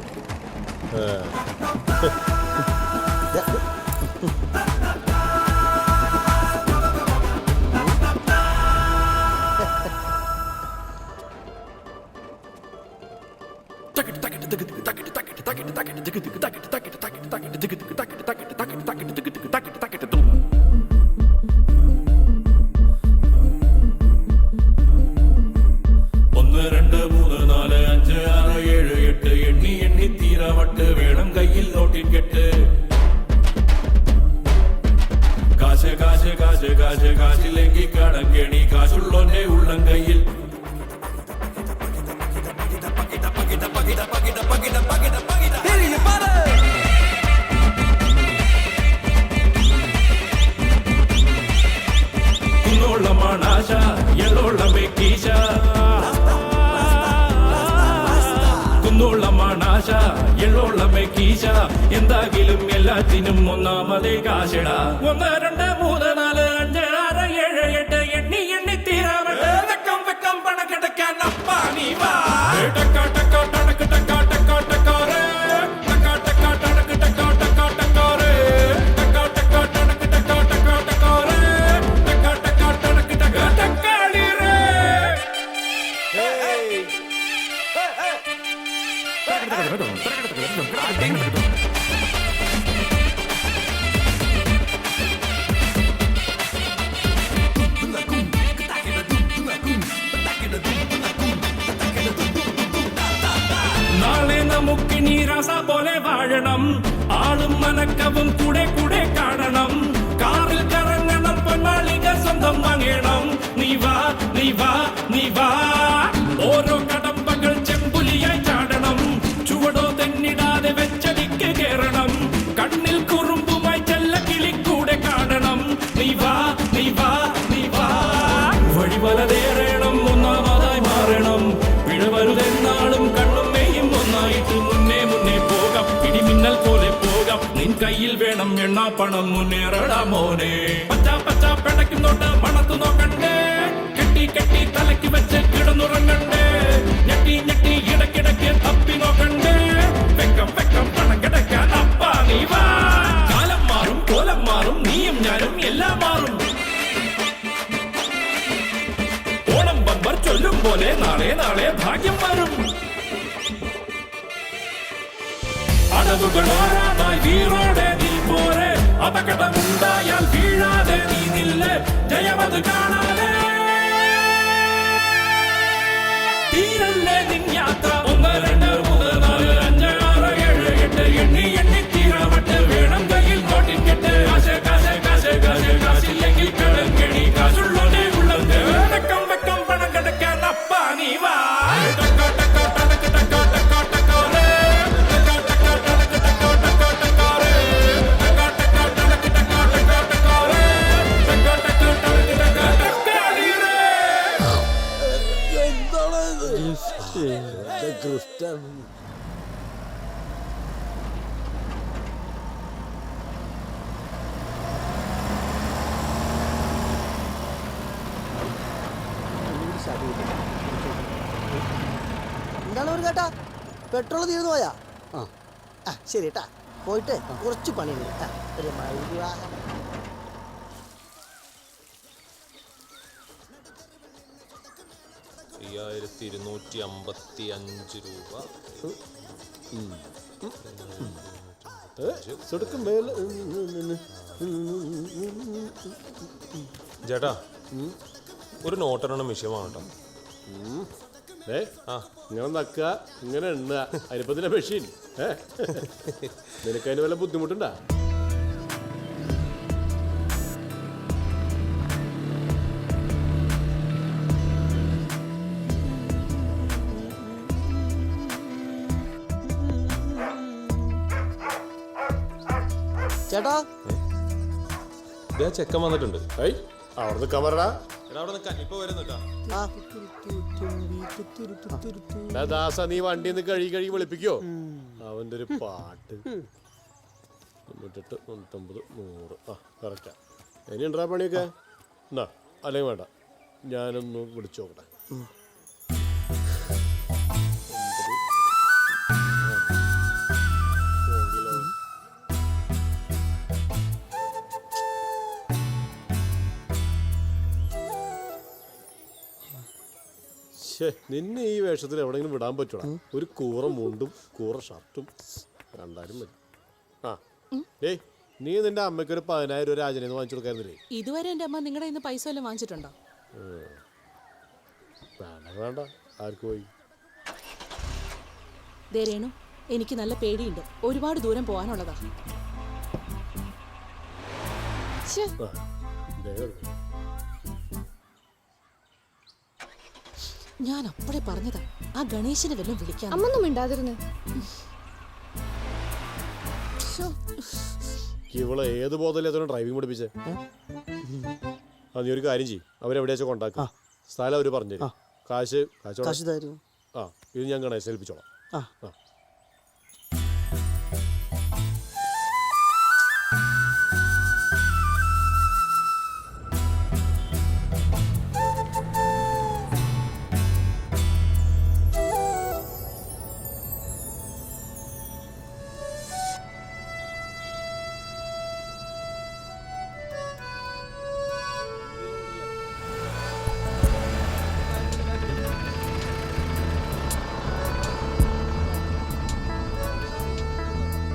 ഒന്ന് രണ്ട് മൂന്ന് നാല് അഞ്ച് ആറ് ഏഴ് എട്ട് എണ്ണി എണ്ണി തീരാവട്ട് വേണം കയ്യിൽ നോട്ടിൻ കെട്ട്. കാശ് കാശ് കാശ് കാശ് കാശില്ലെങ്കിൽ കടങ്കെണി കാശുള്ളോന്റെ ഉള്ളം കയ്യിൽ. കുന്നോളമാണ് ആശ എള്ളോളമേ കീശ. കുന്നോളമാണ് ആശ എള്ളോളമേ കീശ. എന്താകിലും എല്ലാത്തിനും ഒന്നാമതേ കാശടാ. ഒന്ന് രണ്ട് മൂന്ന് നാല് അഞ്ച് ആറ് ഏഴ് എട്ട് എണ്ണി എണ്ണി തീരാവട്ടെ വെക്കം വെക്കം പണം കിടക്കാൻ അപ്പാ നീ വാ. ടക്കാ ടക്കാ ടണക്ക് ടക്കാ ടക്കാ ടക്കാറേ ടക്കാ ടക്കാ ടണക്ക് ടക്കാ ടക്കാ ടക്കാറേ ടക്കാ ടക്കാ ടണക്ക് ടക്കാ ടക്കാ ടക്കാറേ ടക്കാ ടക്കാ ടണക്ക് ടക്കാ ടക്കാളിറേ. നാളെ നമുക്കിനി രാസ പോലെ വാഴണം. ആളും മനക്കവും കൂടെ കൂടെ കാണണം. കാറിൽ കറങ്ങണം പൊന്നാളിക സ്വന്തം വാങ്ങണം. നീ വാ നീ വാ നീ വാ. ഓരോ കടമ്പകൾ ചെമ്പുലിയായി ചാടണം. ചുവടോ തെന്നിടാതെ വെച്ചടിക്ക് കേറണം. കണ്ണിൽ കുറുമ്പുമായി ചെല്ല കിളിക്കൂടെ കാണണം. നീ വാ നീ വാ നീ വാ. വഴിവലതേറണം ഒന്നാമതായി മാറണം. പിഴവരുതെന്നാളും കണ്ണും മെയ്യും ഒന്നായിട്ട് മുന്നേ മുന്നേ പോകാം. ഇടിമിന്നൽ പോലെ പോകാം. നിൻ കയ്യിൽ വേണം എണ്ണാ പണം മുന്നേറടാ മോനെ. പച്ചാ പച്ചാ പിടയ്ക്കുന്നോട്ട് മണത്തു നോക്കണ്ടേ. കെട്ടി കെട്ടി തലയ്ക്ക് വെച്ച് കിടന്നുറങ്ങണ്ടേ. ഞെട്ടി ഞെട്ടി ഇടയ്ക്കിടയ്ക്ക് തപ്പി നോക്കണ്ടേ. വെക്കം വെക്കം പണം കിടക്കാൻ അപ്പാ നീ വാ. കാലം മാറും കോലം മാറും നീയും ഞാനും എല്ലാം മാറും. ഓണം ബമ്പർ ചൊല്ലും പോലെ നാളെ നാളെ ഭാഗ്യം വരും. അടവുകൾ ഓരോന്നായി വീറോടെ നീ പോരെ. അപകടമുണ്ടായാൽ വീഴാതെ നീ നില്ല്. ജയമത് കാണാതെ തീരല്ലേ നിൻ യാത്ര. ഒന്ന് രണ്ട് മൂന്ന് നാല് അഞ്ച് ആറ് ഏഴ് എട്ട് എണ്ണി എണ്ണി തീരാവട്ട് വേണം കയ്യിൽ നോട്ടിൻ കെട്ട്. കാശ് കാശ് കാശ് കാശ് കാശില്ലെങ്കിൽ കടങ്കെണി കാശുള്ളോന്റെ ഉള്ളം വെക്കം വെക്കം പണം കിടക്കാൻ അപ്പാ നീ വാ. ടക്കാ ടക്കാ ടണക്ക് ടക്കാ ടക്കാ ടക്കാറേ ടക്കാ ടക്കാ ടണക്ക് ടക്കാ ടക്കാ ടക്കാറേ ടക്കാ ടക്കാ ടണക്ക് ടക്കാ ടക്കാ ടക്കാറേ ടക്കാ ടക്കാ ടണക്ക് ടക്കാ ടക്കാളിറേ. എന്താണ് ഒരു കേട്ടാ പെട്രോൾ തീർന്നു പോയാ? ആ ശരി കേട്ടാ പോയിട്ട് കുറച്ച് പണിയുണ്ട്. ഒരു മഴ 5255 രൂപ. ചേട്ടാ ഒരു നോട്ടറിന് വിഷയമാണ് കേട്ടോ. ഇങ്ങനെ നക്കുക ഇങ്ങനെ എണ്ണ അതിനിപ്പത്തിന്റെ മെഷീൻ. നിനക്കതിന് വല്ല ബുദ്ധിമുട്ടുണ്ടാ? ചേട്ടാ ചെക്കൻ വന്നിട്ടുണ്ട്. അവിടുന്ന് കവറടാ. ഇപ്പൊ വരുന്നുട്ടാ. ദാസ നീ വണ്ടി കഴുകി കഴുകി വിളിപ്പിക്കോ. അവന്റെ ഒരു പാട്ട്. 98, 99, 100. ആ കറക്റ്റാ. ഇനി ഉണ്ടാ പണിയൊക്കെ എന്നാ അല്ലെങ്കിൽ വേണ്ട, ഞാനൊന്ന് വിളിച്ചു നോക്കട്ടെ. നിന്നെ ഈ വേഷത്തിൽ എവിടെയെങ്കിലും വിടാൻ പറ്റൂടാ? ഒരു കൂറ മുണ്ടും കൂറ ഷർട്ടും രണ്ടാലും മതി. ആ ഡേയ്, നീ നിന്റെ അമ്മയ്ക്ക് ഒരു 10,000 രൂപ രാജനെന്ന് വാങ്ങിച്ചു കൊടുക്കായിരുന്നില്ലേ? ഇതുവരെ എൻ്റെ അമ്മ നിങ്ങളുടെ ഇന്ന് പൈസ വല്ലതും വാങ്ങിച്ചിട്ടുണ്ടോ? വേണ്ട വേണ്ട, ആർക്ക് പോയി? ദേ രേണു, എനിക്ക് നല്ല പേടിയുണ്ട്. ഒരുപാട് ദൂരം പോകാനുള്ളതാ. ഞാൻ അപ്പോഴേ പറഞ്ഞതാ ആ ഗണേശനെ വല്ലതും വിളിക്കാൻ. അമ്മൊന്നും മിണ്ടാതിരുന്നു. ഇവളെ ഏത് ബോധമില്ലാത്ത ഡ്രൈവിംഗ് പഠിപ്പിച്ചേ? ആ നീ ഒരു കാര്യം ചെയ്യും, അവരെവിടെയാച്ചാ കൊണ്ടാക്കാം. സ്ഥലം അവർ പറഞ്ഞു തരും. കാശ് തരും. ആ ഇത് ഞാൻ ഗണേശ ഏൽപ്പിച്ചോളാം. ആ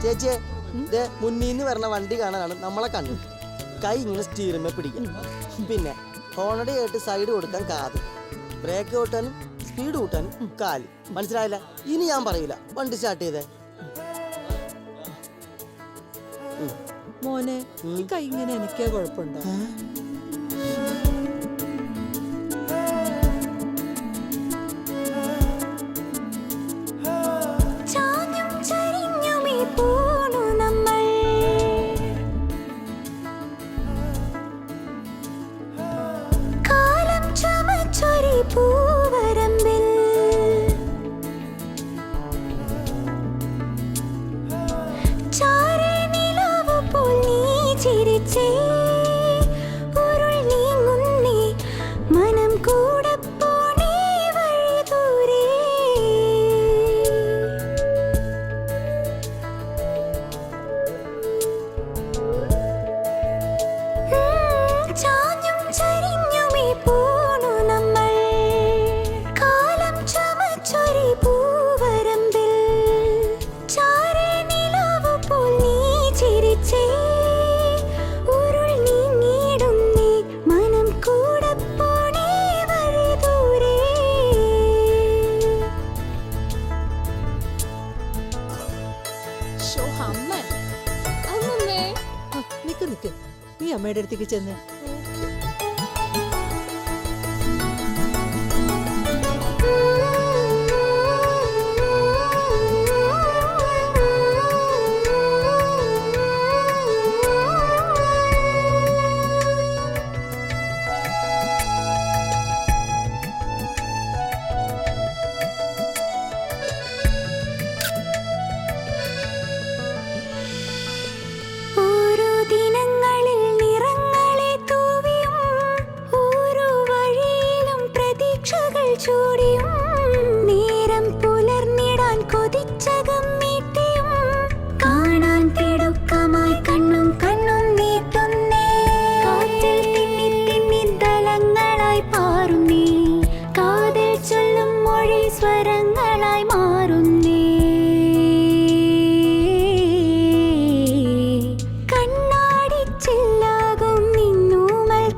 ചേച്ചിയെ ഇത് മുന്നിൽ നിന്ന് വരണ വണ്ടി കാണാനാണ് നമ്മളെ കണ്ടു. കൈ ഇങ്ങനെ സ്റ്റീറിമേ പിടിക്കാം, പിന്നെ ഹോണടി ആയിട്ട് സൈഡ് കൊടുക്കാൻ കാത്, ബ്രേക്ക് കൂട്ടാനും സ്പീഡ് കൂട്ടാനും കാല്. മനസ്സിലായില്ല? ഇനി ഞാൻ പറയില്ല. വണ്ടി സ്റ്റാർട്ട് ചെയ്തേ. മോനെ ഈ കൈ ഇങ്ങനെ എനിക്കാ കുഴപ്പമുണ്ടോ? നീ അമ്മയുടെ അടുത്തേക്ക് ചെന്ന്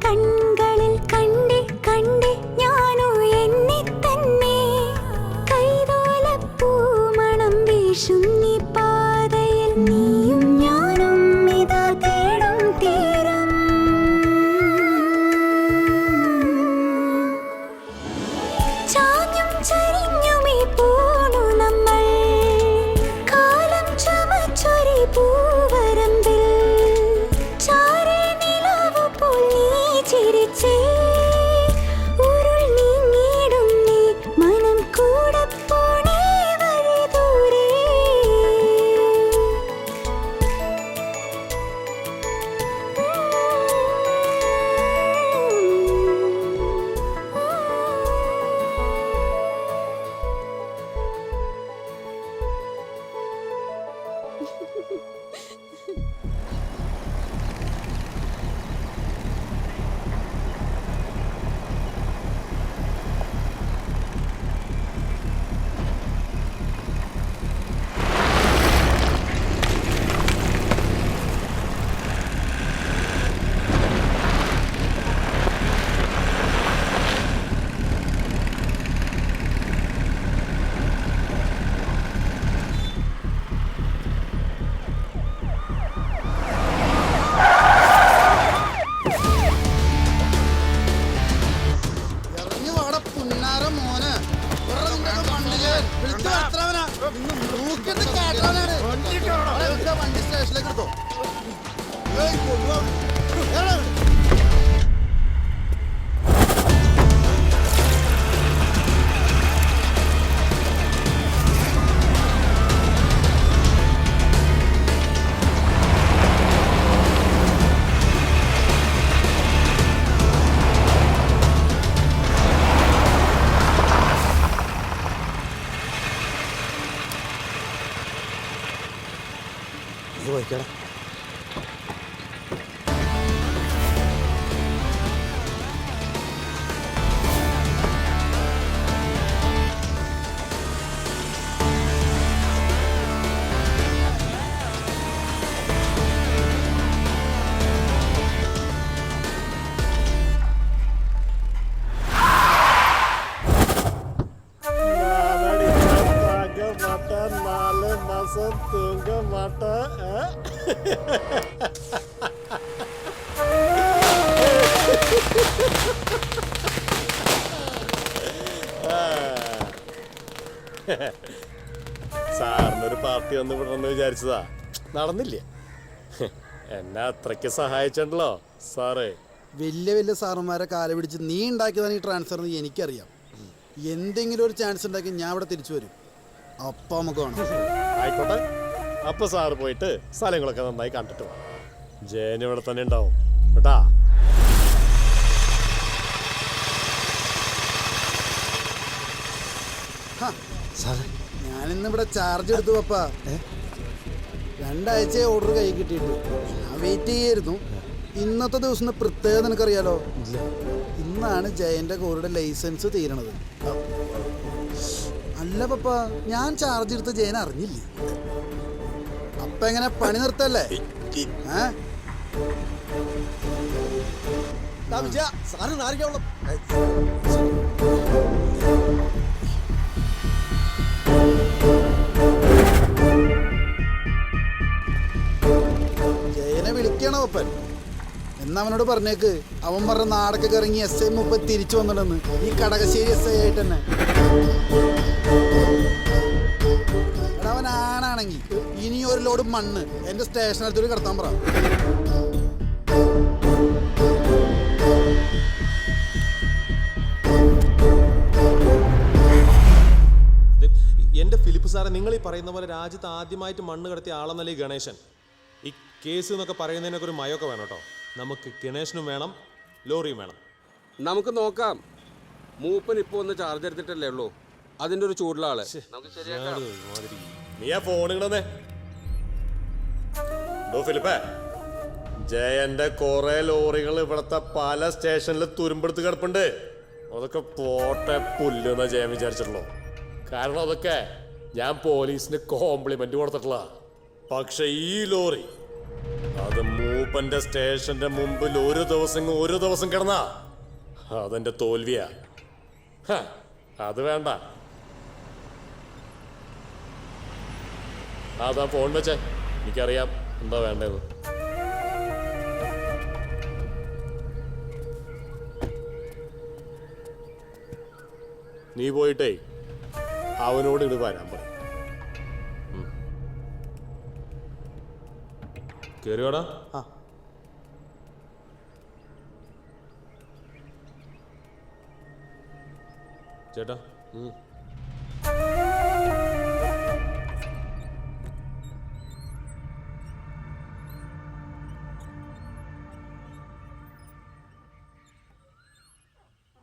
കണ്ണിൽ കണ്ടേ കണ്ടേ ഞാനു എന്നെ തന്നെ വണ്ടി സ്റ്റേഷനിലേക്ക് എടുത്തോ. നീ പോയിക്കടാ. സാറിനൊരു പാർട്ടി വന്ന് വിടണമെന്ന് വിചാരിച്ചതാ, നടന്നില്ലേ? എന്നെ അത്രയ്ക്ക് സഹായിച്ചല്ലോ സാറേ. വലിയ വലിയ സാറന്മാരെ കാല പിടിച്ച് നീ ഉണ്ടാക്കിയതാണ് ഈ ട്രാൻസ്ഫർ എന്ന് എനിക്കറിയാം. എന്തെങ്കിലും ഒരു ചാൻസ് ഉണ്ടാക്കി ഞാൻ ഇവിടെ തിരിച്ചു വരും. അപ്പം നമുക്ക് വേണം. ആയിക്കോട്ടെ, അപ്പൊ സാറ് പോയിട്ട് സ്ഥലങ്ങളൊക്കെ നന്നായി കണ്ടിട്ട് വാ. ജയൻ ഇവിടെ തന്നെ ഉണ്ടാവും കേട്ടാ. ഞാനിന്ന് ഇവിടെ ചാർജ് എടുത്തു പപ്പാ. 2 ആഴ്ച ഓർഡർ കൈ കിട്ടിയിട്ട് ഞാൻ വെയിറ്റ് ചെയ്യായിരുന്നു. ഇന്നത്തെ ദിവസം പ്രത്യേകത നിനക്കറിയാലോ, ഇന്നാണ് ജയന്റെ കോറിയുടെ ലൈസൻസ് തീരണത്. അല്ല പപ്പ, ഞാൻ ചാർജ് എടുത്ത ജയൻ അറിഞ്ഞില്ലേ? അപ്പൊ എങ്ങനെ പണി നിർത്തല്ലേ? സാറ് നാരികവെള്ളം. ജയനെ വിളിക്കണോ ഒപ്പൻ? എന്നാ അവനോട് പറഞ്ഞേക്ക്, അവൻ പറഞ്ഞ നാടൊക്കെ ഇറങ്ങി SI മുപ്പ തിരിച്ചു വന്നിട്ടെന്ന്. ഈ കടകശ്ശേരി SI ആയിട്ട് തന്നെ. എടാ, അവൻ ആണാണെങ്കിൽ ഇനി ഒരു ലോഡ് മണ്ണ് എന്റെ സ്റ്റേഷനടുത്തോട് കിടത്താൻ പറ. എൻ്റെ ഫിലിപ്പ് സാറെ, നിങ്ങൾ ഈ പറയുന്ന പോലെ രാജ്യത്ത് ആദ്യമായിട്ട് മണ്ണ് കടത്തിയ ആളെന്നല്ലേ ഈ ഗണേശൻ. ഈ കേസ് എന്നൊക്കെ പറയുന്നതിനൊക്കെ ഒരു മയൊക്കെ വേണം കേട്ടോ. നമുക്ക് ഗണേശനും വേണം, ലോറിയും വേണം. നമുക്ക് നോക്കാം. മൂപ്പൻ ഇപ്പോൾ ഒന്ന് ചാർജ് എടുത്തിട്ടല്ലേ ഉള്ളൂ. അതിൻ്റെ ഒരു ചൂടുള്ള ആള് നമുക്ക് ശരിയാക്കാം. നീ ആ ഫോൺ ഇടന്നേ. ഫിലിപ്പേ, ജയന്റെ കുറെ ലോറികൾ ഇവിടത്തെ പല സ്റ്റേഷനിൽ തുരുമ്പെടുത്ത് കിടപ്പുണ്ട്. അതൊക്കെ പോട്ടെ പുല്ലെന്ന ജയൻ വിചാരിച്ചിട്ടുള്ളൂ. കാരണം അതൊക്കെ ഞാൻ പോലീസിന് കോംപ്ലിമെന്റ് കൊടുത്തിട്ടുള്ള. പക്ഷെ ഈ ലോറി അത് മൂപ്പന്റെ സ്റ്റേഷന്റെ മുമ്പിൽ ഒരു ദിവസം കിടന്നാ അതെന്റെ തോൽവിയാ. അത് വേണ്ട. അതാ ഫോൺ വെച്ചേ, എനിക്കറിയാം എന്താ വേണ്ടത്. നീ പോയിട്ടേ അവനോട് ഇത് വരാൻ പറയും. കേറിയോടാ. ചേട്ടാ,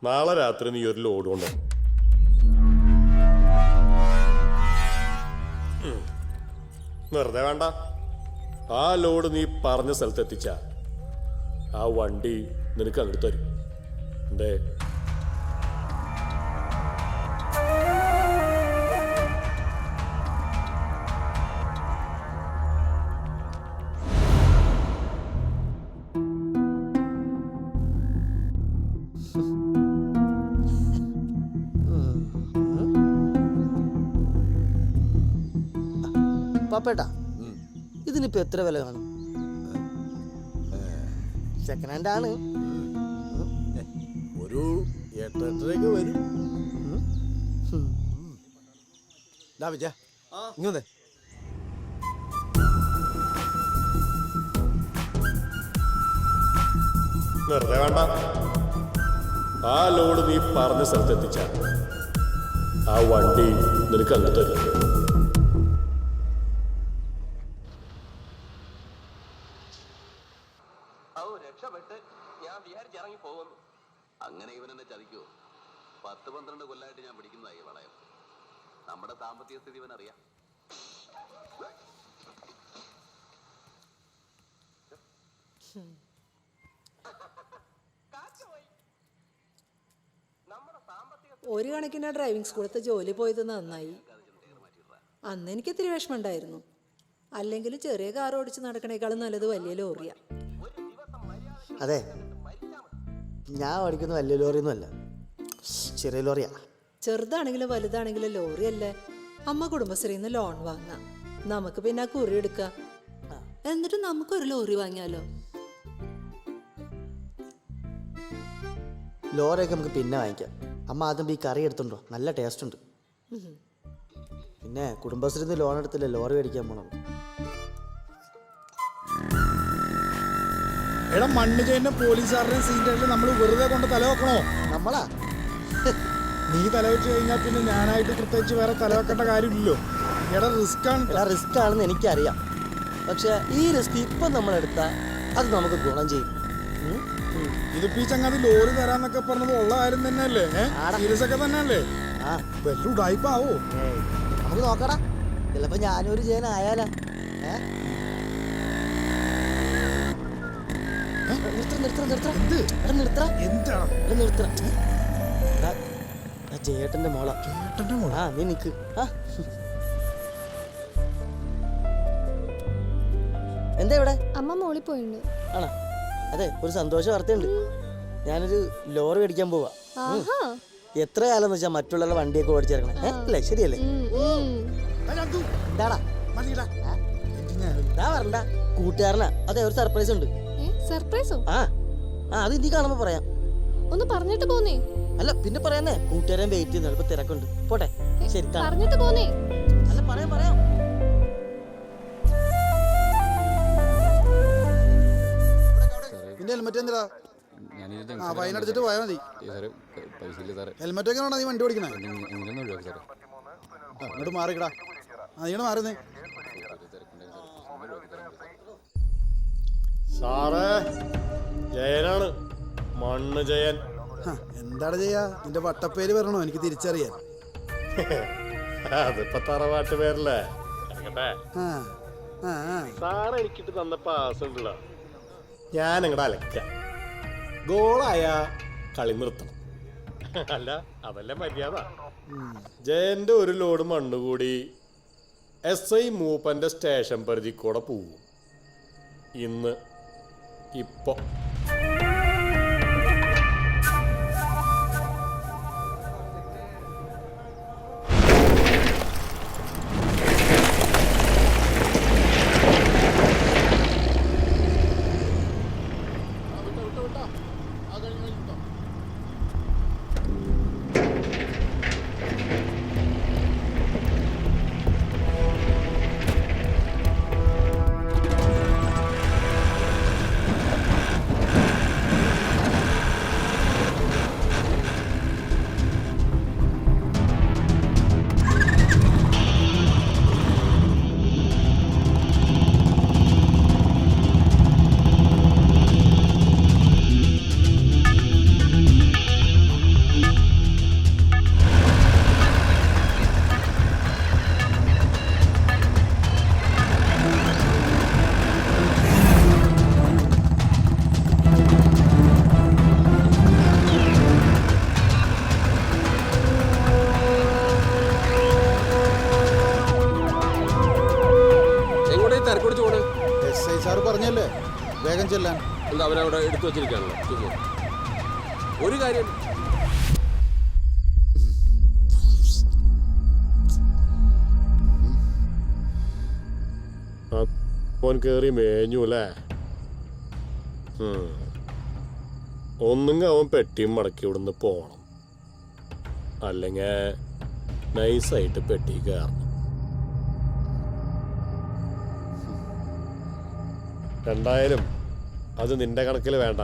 നാളെ രാത്രി നീ ഒരു ലോഡ് കൊണ്ടോ. വെറുതെ വേണ്ട. ആ ലോഡ് നീ പറഞ്ഞ സ്ഥലത്ത് എത്തിച്ച ആ വണ്ടി നിനക്ക് അങ്ങോട്ട് തരും. എന്തേ? പാപ്പേട്ടാ, ഇതിനിപ്പോ എത്ര വില കാണും? സെക്കൻഡ് ഹാൻഡ് ആണ്. ഒരു 8-8.5 വരും. വിജയ ഇങ്ങനെ വെറുതെ വേണ്ട. ആ ലോഡ് നീ പറഞ്ഞ സ്ഥലത്തെത്തിച്ച ആ വണ്ടി നിനക്ക് അങ്ങോട്ട് തരും. രക്ഷപ്പെട്ട് ഞാൻ വിചാരിച്ചിറങ്ങി പോകുന്നു. അങ്ങനെ ഇവനെന്നെ ചതിക്കൂ. 10-12 കൊല്ലമായിട്ട് ഞാൻ പിടിക്കുന്നതായി വളയം. നമ്മുടെ സാമ്പത്തിക സ്ഥിതി ഇവനറിയാം. ഒരു കണക്കിന് ഡ്രൈവിംഗ് സ്കൂളത്തെ ജോലി പോയത് നന്നായി. അന്ന് എനിക്ക് ഇത്തിരി വിഷമമുണ്ടായിരുന്നു. അല്ലെങ്കിൽ ചെറിയ കാർ ഓടിച്ച് നടക്കണേക്കാളും നല്ലത് വലിയ ലോറിയാ. അതെ, ഞാൻ ഓടിക്കുന്ന വലിയ ലോറിയൊന്നും അല്ല, ചെറിയ ലോറിയാ. ചെറുതാണെങ്കിലും വലുതാണെങ്കിലും ലോറിയല്ലേ. അമ്മ കുടുംബശ്രീന്ന് ലോൺ വാങ്ങാം, നമുക്ക് പിന്നെ ആ കുറി എടുക്കാം, എന്നിട്ട് നമുക്കൊരു ലോറി വാങ്ങിയാലോ? ലോറിയൊക്കെ നമുക്ക് പിന്നെ വാങ്ങിക്കാം. അമ്മ ആദ്യം ഈ കറി എടുത്തുണ്ടോ, നല്ല ടേസ്റ്റ് ഉണ്ട്. പിന്നെ കുടുംബശ്രീന്ന് ലോൺ എടുത്തില്ലേ ലോറി മേടിക്കാൻ പോണം. എടാ മണ്ണ് ചെയ്യുന്ന പോലീസുകാരുടെ സീനിയറിൽ നമ്മൾ വെറുതെ കൊണ്ട് തലവെക്കണോ? നമ്മളാ നീ തലവെച്ച് കഴിഞ്ഞാൽ പിന്നെ ഞാനായിട്ട് പ്രത്യേകിച്ച് വേറെ തലവെക്കേണ്ട കാര്യമില്ലല്ലോ. എടാ റിസ്ക് ആണ്. എടാ റിസ്ക് ആണെന്ന് എനിക്കറിയാം, പക്ഷെ ഈ റിസ്ക് ഇപ്പം നമ്മളെടുത്താൽ അത് നമുക്ക് ഗുണം ചെയ്യും. ഇതിപ്പോ ഈ ചങ്ങാതി ലോറി തരാന്നൊക്കെ പറഞ്ഞത് ഉള്ള കാര്യം തന്നെയല്ലേ? സീരിയസ് ഒക്കെ തന്നെയല്ലേ? വല്ല ഉടായിപ്പാവോ? നമുക്ക് നോക്കടാ, ചിലപ്പോ ഞാനൊരു ജയനായാലാ. ജയേട്ടന്റെ മോളാ. നീ നിക്ക്. എന്താ ഇവിടെ? അമ്മ മോളിൽ പോയിട്ടുണ്ട്. ആണോ? അതെ, ഒരു സന്തോഷ വാർത്തയുണ്ട്. ഞാനൊരു ലോറി മേടിക്കാൻ പോവാ. എത്ര കാലം എന്ന് വെച്ചാൽ മറ്റുള്ള വണ്ടിയൊക്കെ ഓടിച്ചിറങ്ങണേ അല്ലേ? ശരിയല്ലേ? എന്താടാ പറഞ്ഞ കൂട്ടുകാരനാ. അതെ, ഒരു സർപ്രൈസ് ഉണ്ട്. സർപ്രൈസോ? അത് നീ കാണുമ്പോ പറയാം. ഒന്ന് പറഞ്ഞിട്ട് പോന്നേ. അല്ല പിന്നെ പറയാന്നേ, കൂട്ടുകാരൻ വെയിറ്റ് ചെയ്യുന്നു, ഇപ്പൊ തിരക്കുണ്ട്. പോട്ടെ, ശരി. പറഞ്ഞിട്ട് പോന്നേ. അല്ല പറയാം. നിന്റെ ഹെൽമെറ്റ് എന്തിനാ? ഫൈൻ അടിച്ചിട്ട് പോയാൽ മതി. ഹെൽമെറ്റ് ഒക്കെ വേണോ നീ വണ്ടി ഓടിക്കണേ? അങ്ങോട്ട് മാറിക്കടാ. നീ മാറുന്നേ. സാറേ, ജയനാണ്, മണ്ണ് ജയൻ. എന്താണ് ചെയ്യാ? നിന്റെ വട്ടപ്പേര് വരണോ എനിക്ക് തിരിച്ചറിയാൻ? അതിപ്പോ തറവാട്ട് പേരല്ലേ. സാറ് എനിക്കിട്ട് തന്ന പാസ് ഉണ്ടല്ലോ, ഞാൻ അങ്ങടെ അലക്ക. ഗോളായ കളി നിർത്തണം. അല്ല അതല്ലേ മര്യാദ. ജയന്റെ ഒരു ലോഡ് മണ്ണ് കൂടി SI മൂപ്പന്റെ സ്റ്റേഷൻ പരിധി കൂടെ പോവും. ഇന്ന് ഇപ്പൊ പറഞ്ഞല്ലേ വേഗം ചെല്ലാൻ. എന്താ അവനവിടെ എടുത്തു വച്ചിരിക്കുകയാണല്ലോ. ഒരു കാര്യം, ഓൻ കേറി മേഞ്ഞു അല്ലേ? ഒന്നുങ്ങ അവൻ പെട്ടിയും മടക്കി ഇവിടുന്ന് പോണം, അല്ലെങ്കിൽ നൈസായിട്ട് പെട്ടി കയറണം. എന്തായാലും അത് നിന്റെ കണക്കിൽ വേണ്ട.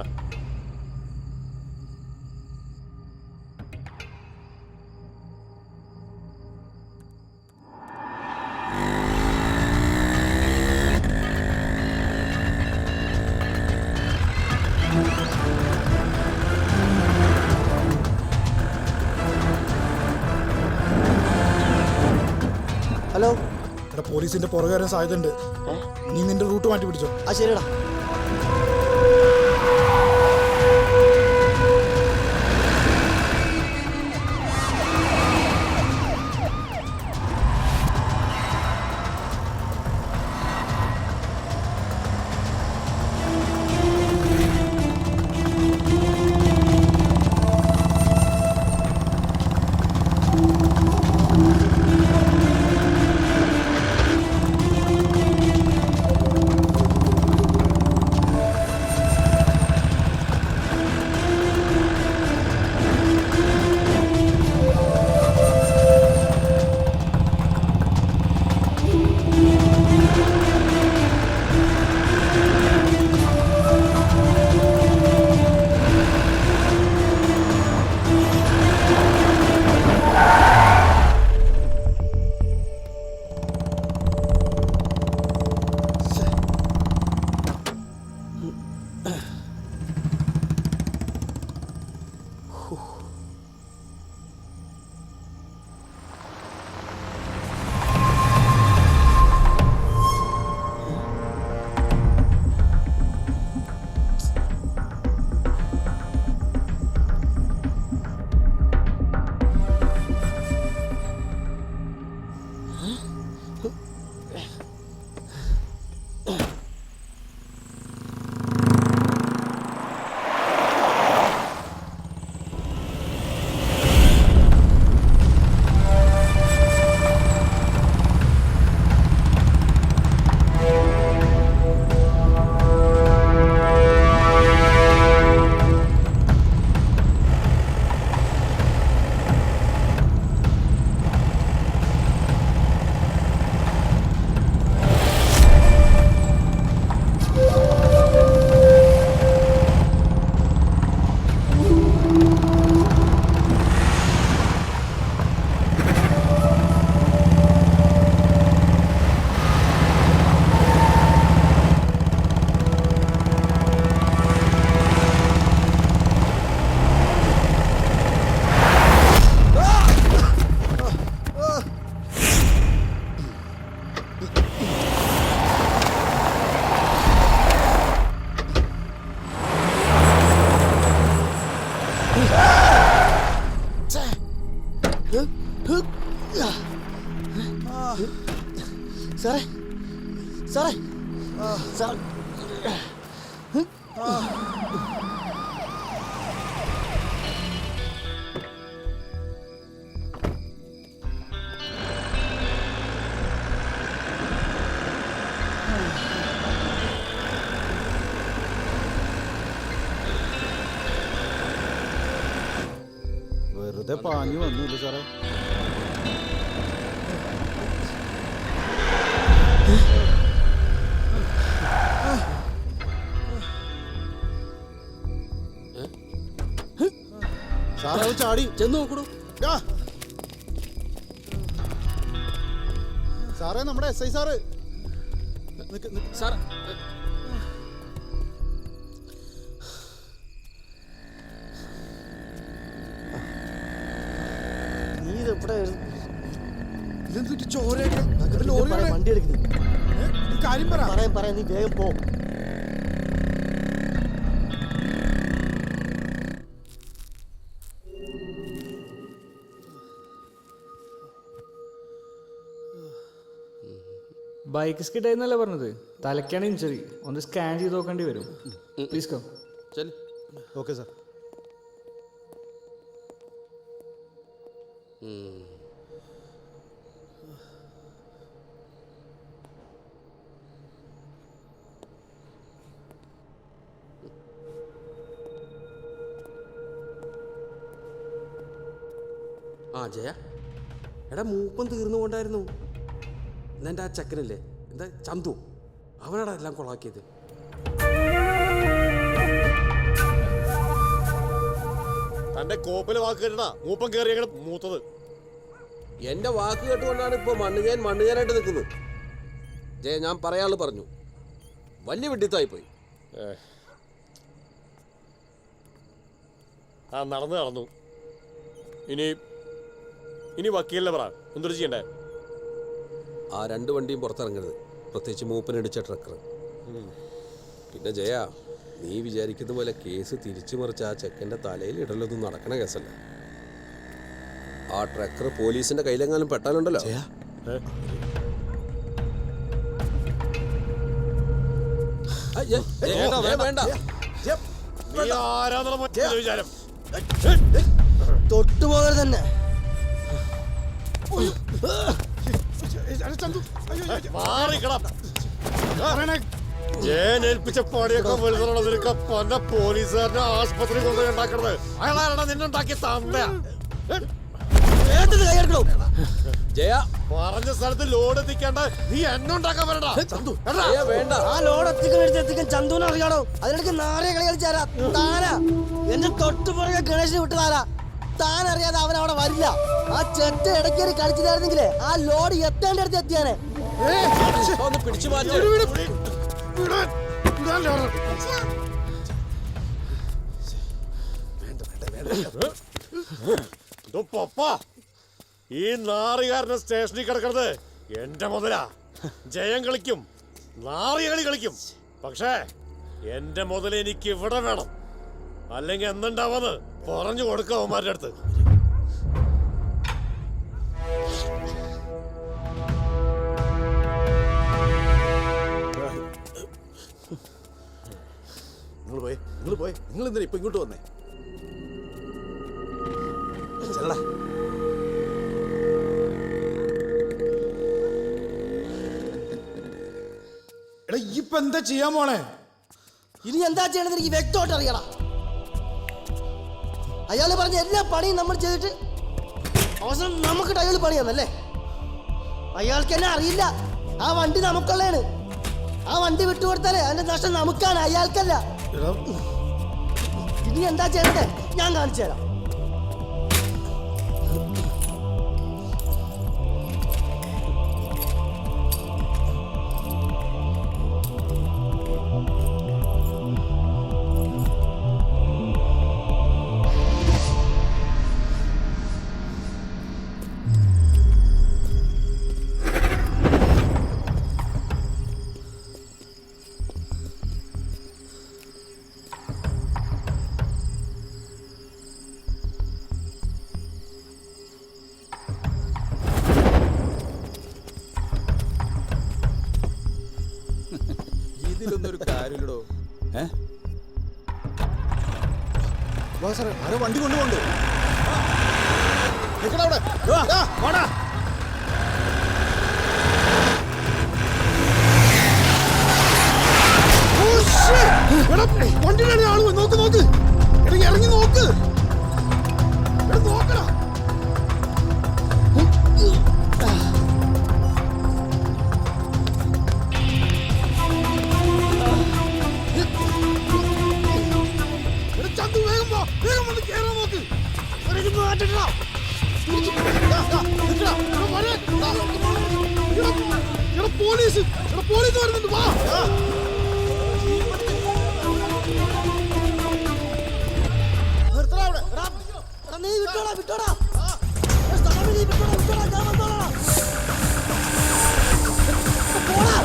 ഹലോ, എടാ പോലീസിന്റെ പുറകെ വരാൻ സാധ്യതയുണ്ട്. നീ നിന്റെ റൂട്ട് മാറ്റി പിടിച്ചോ. ആ ശരിടാ. സാറേ സാറേ സാർ വെറുതെ പാഞ്ഞു വന്നില്ല സാറേ. സാറേ അത് ചാടി ചെന്ന് നോക്കൂ സാറേ. നമ്മുടെ SI സാറ് സാർ നീ ഇതെവിടെ ഇതെന്തിട്ട് ചോരയൊക്കെ വണ്ടി എടുക്കുന്നു. കാര്യം പറയാം നീ വേഗം പോ. ബൈക്ക് സ്കിഡായിരുന്നല്ലേ പറഞ്ഞത്? തലക്കാണ് ഇഞ്ചറി. ഒന്ന് സ്കാൻ ചെയ്ത് നോക്കേണ്ടി വരും. Please co. Okay sir. ആ ജയ, എടാ മൂപ്പം തീർന്നു കൊണ്ടായിരുന്നു. എന്നെ ആ ചെക്കനല്ലേ എന്താ ചന്തു, അവനാടാ എല്ലാം കൊളാക്കിയത്. തന്റെ കോപ്പിലെ വാക്ക് കേട്ടാ മൂപ്പം കയറിയ മൂത്തത്. എന്റെ വാക്ക് കേട്ടുകൊണ്ടാണ് ഇപ്പൊ മണ്ണുചേനായിട്ട് നിൽക്കുന്നത്. ജയ, ഞാൻ പറയാള് പറഞ്ഞു, വലിയ വിഡിത്തായി പോയി. നടന്നു. ഇനി വക്കീലിനെ പറ, എന്തൊരു ചെയ്യണ്ടേ? ആ 2 വണ്ടിയും പുറത്തിറങ്ങരുത്, പ്രത്യേകിച്ച് മൂപ്പനിടിച്ച ട്രക്കർ. പിന്നെ ജയ, നീ വിചാരിക്കുന്ന പോലെ കേസ് തിരിച്ചു മറിച്ച് ആ ചെക്കൻ്റെ തലയിൽ ഇടലൊന്നും നടക്കണ കേസല്ല. ആ ട്രക്കർ പോലീസിന്റെ കയ്യിലെങ്ങാനും പെട്ടാലുണ്ടല്ലോ. വേണ്ട, വിചാരം തൊട്ടുപോകരുത് തന്നെ. ഏൽപ്പിച്ച പണിയൊക്കെ വലുതുള്ളതിനൊക്കെ പല പോലീസുകാരനെ ആസ്പത്രി കൊണ്ടുപോയി ഉണ്ടാക്കണത്. അയാളാണ് നിന്നുണ്ടാക്കിയ തന്തയാ. ജയ, പറഞ്ഞ സ്ഥലത്ത് ലോഡ് എത്തിക്കേണ്ട നീ എന്നെ ഉണ്ടാക്കാൻ വേണ്ട. ആ ലോഡ് എത്തിക്കാൻ ചന്തുവിനെ അറിയാണോ? അതിനിടയ്ക്ക് നാറിയ കളി കളിച്ചാരാ താനാ. എന്റെ തൊട്ടുപുറകെ ഗണേശനെ വിട്ടതാരാ. താൻ അറിയാതെ അവൻ അവിടെ വരില്ല. ആ ചെറ്റ ഇടയ്ക്കേറി കളിച്ചില്ലായിരുന്നെങ്കിലേ ആ ലോഡ് എത്തേണ്ട അടുത്ത് എത്തിയാനെ. പിടിച്ചു മാറ്റി. ഈ നാറികാരനെ സ്റ്റേഷനിൽ കിടക്കുന്നത് എന്റെ മുതലാ. ജയം കളിക്കും, നാറിയ കളി കളിക്കും. പക്ഷേ എന്റെ മുതൽ എനിക്ക് ഇവിടെ വേണം. അല്ലെങ്കിൽ എന്തുണ്ടാവെന്ന് പറഞ്ഞു കൊടുക്കുക അവന്മാരുടെ അടുത്ത്. നിങ്ങൾ എന്തിനാ ഇപ്പൊ ഇങ്ങോട്ട് വന്നേ? ചെല്ലടാ. എടാ, ഇപ്പൊ എന്താ ചെയ്യാൻ പോണേ? ഇനി എന്താ ചെയ്യണമെന്ന് എനിക്ക് വ്യക്തമായിട്ട് അറിയണം. അയാൾ പറഞ്ഞ എല്ലാ പണിയും നമ്മൾ ചെയ്തിട്ട് അവസാനം നമുക്കിട്ട് അയാൾ പണിയാന്നല്ലേ? അയാൾക്ക് എന്നെ അറിയില്ല. ആ വണ്ടി നമുക്കുള്ളതാണ്. ആ വണ്ടി വിട്ടുകൊടുത്താലേ അതിന്റെ നഷ്ടം നമുക്കാണ്, അയാൾക്കല്ല. ഇനി എന്താ ചെയ്യണ്ടേ ഞാൻ കാണിച്ചു തരാം. ഇതിലൊന്നൊരു കാര്യമില്ലടോ. സാറേ, ആരോ വണ്ടി കൊണ്ടുപോണ്ട്. വണ്ടിയിലാണ് ആള്. നോക്ക്, ഇറങ്ങി നോക്ക്. നോക്കടാ. പോലീസ് വരുന്നുണ്ട്. വാ. നീ വിട്ടോടാ. ഞാൻ വന്നോളാം. പോടാ.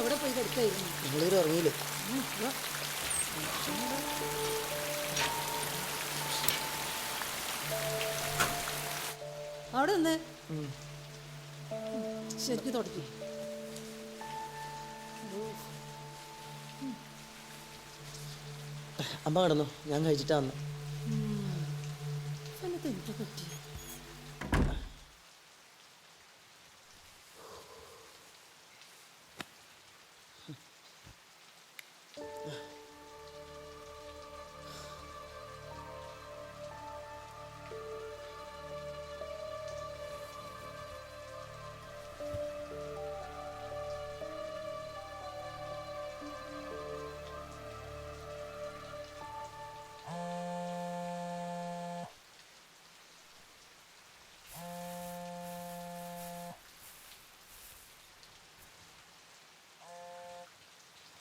എവിടെ പോയി കിടക്കായിരുന്നു? നിങ്ങളിവർ ഇറങ്ങിയില്ലേ? അവിടെ നിന്ന് ശരിക്കും തുടക്കി. അമ്മ കിടന്നു, ഞാൻ കഴിച്ചിട്ടാ വന്നു. സമയത്ത് എന്താ പറ്റി?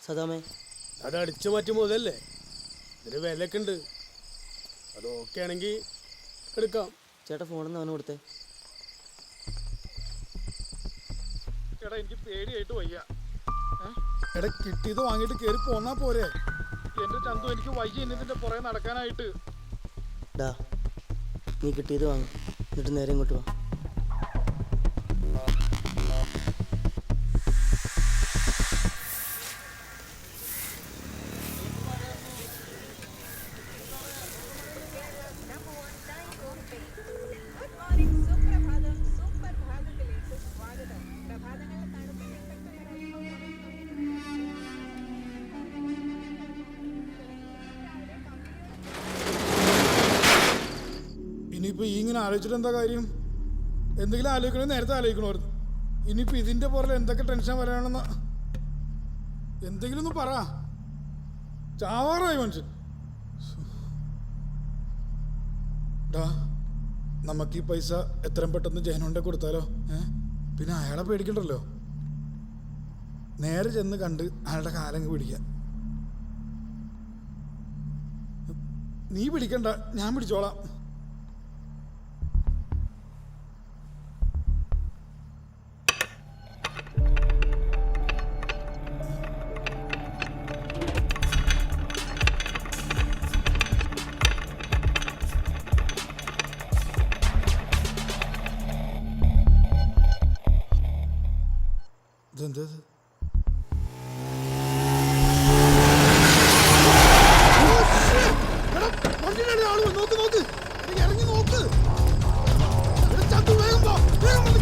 സദാമേ, അത് അടിച്ചു മാറ്റി മുതലല്ലേ, ഇതിന് വിലയൊക്കെ ഉണ്ട്. അത് ഓക്കെ ആണെങ്കിൽ എടുക്കാം. ചേട്ടാ ഫോണിൽ അവന് കൊടുത്തേ. എടാ എനിക്ക് പേടിയായിട്ട് വയ്യ. എടാ കിട്ടിയത് വാങ്ങിയിട്ട് കയറി പോന്നാ പോരെ. എന്റെ ചന്തു എനിക്ക് വയ്യ എന്നതിന്റെ പുറകെ നടക്കാനായിട്ട്. ഡാ, നീ കിട്ടിയത് വാങ്ങും, എന്നിട്ട് നേരെ ഇങ്ങോട്ട് വാ. ഇനിയിപ്പോൾ ഈ ഇങ്ങനെ ആലോചിച്ചിട്ട് എന്താ കാര്യം? എന്തെങ്കിലും ആലോചിക്കണേ നേരത്തെ ആലോചിക്കണമായിരുന്നു. ഇനിയിപ്പോൾ ഇതിൻ്റെ പുറത്ത് എന്തൊക്കെ ടെൻഷൻ വരാണെന്ന് എന്തെങ്കിലും ഒന്ന് പറ. ചാവാറായി മനുഷ്യൻ. ഡാ, നമുക്ക് ഈ പൈസ എത്രയും പെട്ടെന്ന് ജയനോണ്ടെ കൊടുത്താലോ? പിന്നെ അയാളെ പേടിക്കണ്ടല്ലോ. നേരെ ചെന്ന് കണ്ട് അയാളുടെ കാലങ്ങ് പിടിക്കാം. നീ പിടിക്കണ്ട, ഞാൻ പിടിച്ചോളാം. ഇതെന്താ? നോക്ക് നോക്ക്, ഇറങ്ങി നോക്ക്. വേഗം പോ, വേഗം പോടാ.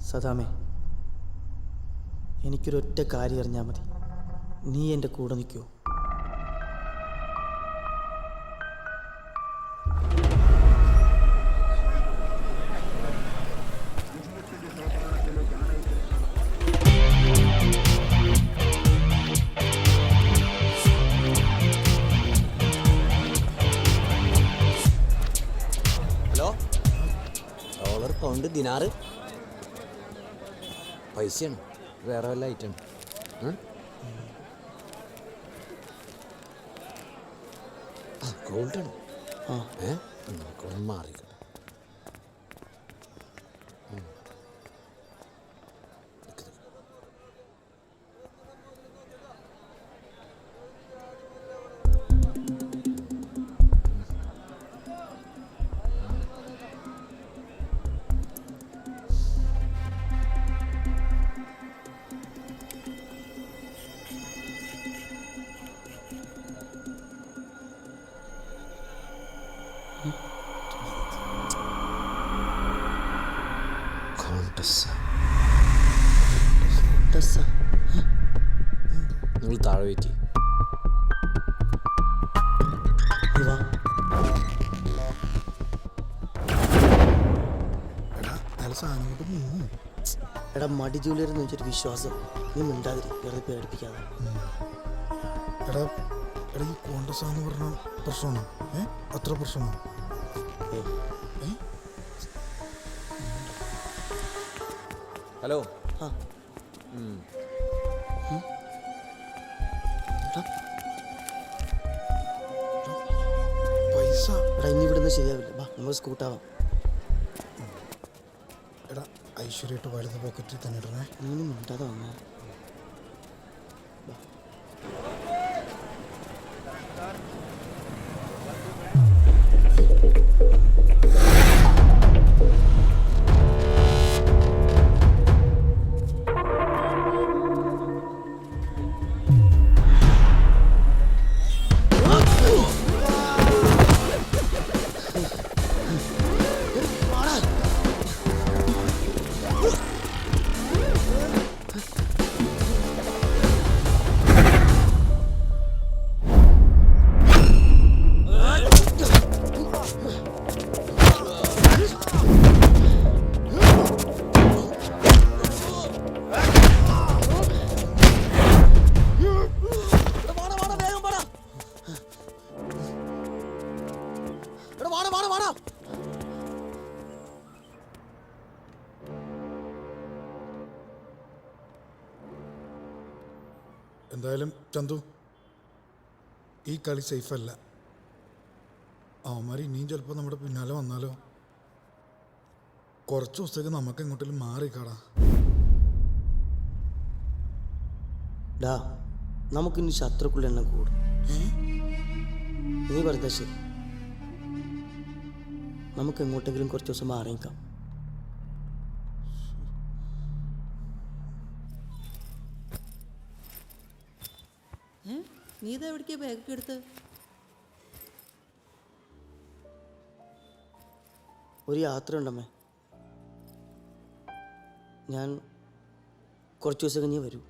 സദാമേ, എനിക്കൊരൊറ്റ കാര്യം അറിഞ്ഞാൽ മതി. നീ എൻ്റെ കൂടെ നിൽക്കുമോ? ഹലോ, ഡോളർ, പൗണ്ട്, ദിനാറ് പൈസയാണ്, വേറെ വല്ല ഐറ്റം? ആ, ഗോൾഡാണ്. നമുക്കൊന്ന് മാറിക്കണം. നിങ്ങൾ താഴെ വെയിറ്റ് എടാ മടി ജൂലിയർന്ന് വെച്ചൊരു വിശ്വാസം, നീ മിണ്ടാതിരി, വെറുതെ പേടിപ്പിക്കാതെ. എടാ എടാ ഈ കോൺഗ്രസ് എന്ന് പറഞ്ഞ പ്രശ്നമാണോ? അത്ര പ്രശ്നമാണോ? ഹലോ. പൈസ എടാ ഇനി ഇവിടുന്ന് ശരിയാവില്ല, വാ നമ്മൾ സ്കൂട്ടാവാം. എടാ ഐശ്വര്യമായിട്ട് വലുത് പോക്കറ്റിൽ തന്നെ ഇടണേ. നീ മിണ്ടാതെ വന്നേ. എന്തായാലും ചന്തു, ഈ കളി സേഫല്ല. അവന്മാർ ഇനിയും ചിലപ്പോൾ നമ്മുടെ പിന്നാലെ വന്നാലോ? കുറച്ച് ദിവസത്തേക്ക് നമുക്ക് എങ്ങോട്ടെങ്കിലും മാറിക്കാടാ. ഡാ നമുക്കിനി ശത്രുക്കളുടെ എണ്ണം കൂടും. നീ പറഞ്ഞ ശരി, നമുക്ക് എങ്ങോട്ടെങ്കിലും കുറച്ച് ദിവസം മാറിയേക്കാം. നീ ഇതാ എവിടേക്കാ ബാഗൊക്കെ എടുത്ത്? ഒരു യാത്ര ഉണ്ടമ്മേ, ഞാൻ കുറച്ച് ദിവസം കഴിഞ്ഞേ വരൂ.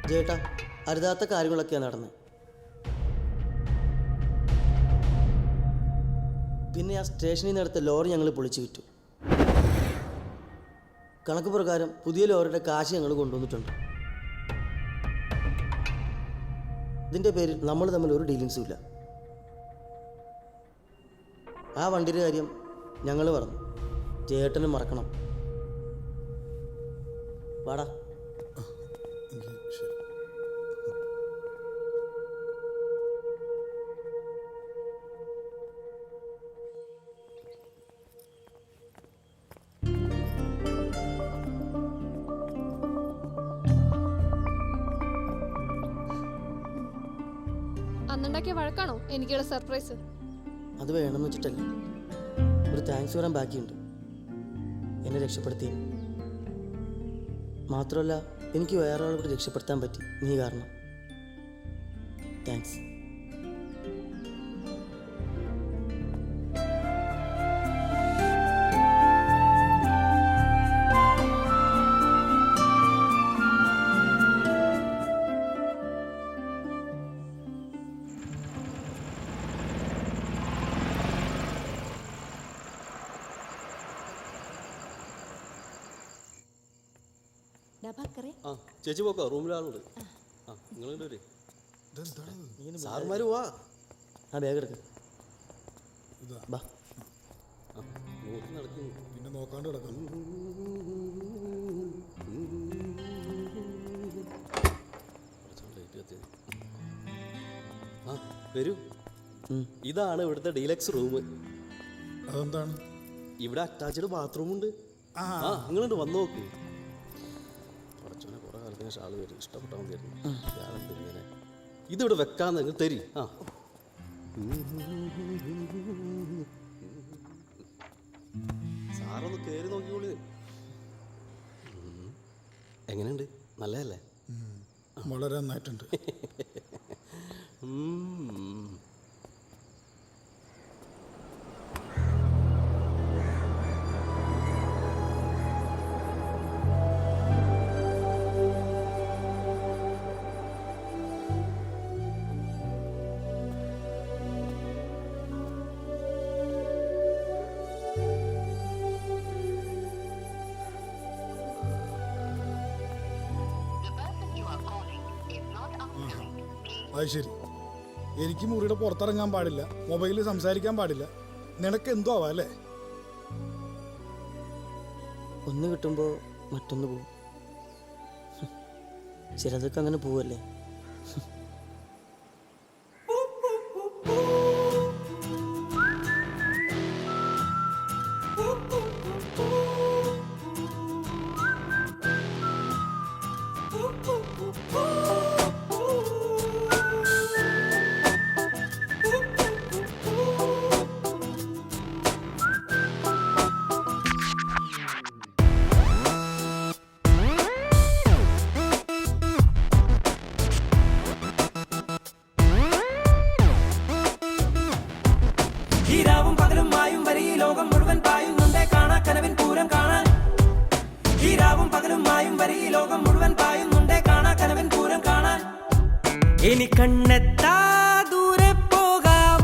ചേട്ടാ, അരുതാത്ത കാര്യങ്ങളൊക്കെയാണ് നടന്നത്. പിന്നെ ആ സ്റ്റേഷനിൽ നിന്ന് എടുത്ത ലോറി ഞങ്ങൾ പൊളിച്ചു വിറ്റു. കണക്ക് പ്രകാരം പുതിയ ലോറിയുടെ കാശ് ഞങ്ങൾ കൊണ്ടുവന്നിട്ടുണ്ട്. ഇതിൻ്റെ പേരിൽ നമ്മൾ തമ്മിൽ ഒരു ഡീലിങ്സും ഇല്ല. ആ വണ്ടിയുടെ കാര്യം ഞങ്ങൾ പറഞ്ഞു, ചേട്ടനും മറക്കണം. വാടാ. അന്നുണ്ടാക്കിയ വഴക്കാണോ എനിക്കുള്ള സർപ്രൈസ്? അത് വേണമെന്ന് വെച്ചിട്ടല്ല, ഒരു താങ്ക്സ് വരാൻ ബാക്കിയുണ്ട്. എന്നെ രക്ഷപ്പെടുത്തി. മാത്രമല്ല എനിക്ക് വേറെ ആളെ കൂടി രക്ഷപ്പെടുത്താൻ പറ്റി നീ കാരണം. താങ്ക്സ്. ആ ചേച്ചി പോക്കോ, റൂമിലാളുണ്ട്. ആ നിങ്ങളുണ്ട്. സാറുമാര് പോവാ. ആ ബാഗ് എടുക്ക്. ബാ. പിന്നെ നോക്കാണ്ട് കിടക്കാം. ആ വരൂ. ഇതാണ് ഇവിടുത്തെ ഡീലക്സ് റൂം. അതെന്താണ്? ഇവിടെ അറ്റാച്ച്ഡ് ബാത്റൂം ഉണ്ട്. ആ നിങ്ങളുണ്ട്, വന്നു നോക്ക്. കുറേ കാലത്തിന് ഷാള് വരും, ഇഷ്ടപ്പെട്ടാൽ മതിയായിരുന്നു. ഇതിവിടെ വെക്കാന്ന് തരി. ആ സാറൊന്ന് കയറി നോക്കിക്കോളി. എങ്ങനെയുണ്ട്? നല്ലതല്ലേ? വളരെ നന്നായിട്ടുണ്ട്. അത് ശരി. എനിക്ക് മുറിയുടെ പുറത്തിറങ്ങാൻ പാടില്ല, മൊബൈലിൽ സംസാരിക്കാൻ പാടില്ല. നിനക്ക് എന്തോ ആവാ അല്ലേ? ഒന്ന് കിട്ടുമ്പോൾ മറ്റൊന്ന് പോവും. ചിലതൊക്കെ അങ്ങനെ പോവല്ലേ. ഈരാവും പകലും മായും വരെ ഈ ലോകം മുഴുവൻ പായുന്നുണ്ടേ കാണാ കനവിൻ പൂരം കാണാൻ. ഈരാവും പകലും മായും വരെ ഈ ലോകം മുഴുവൻ പായുന്നുണ്ടേ കാണാ കനവിൻ പൂരം കാണാൻ. ഇനി കണ്ണെത്താ ദൂരെ പോകാം.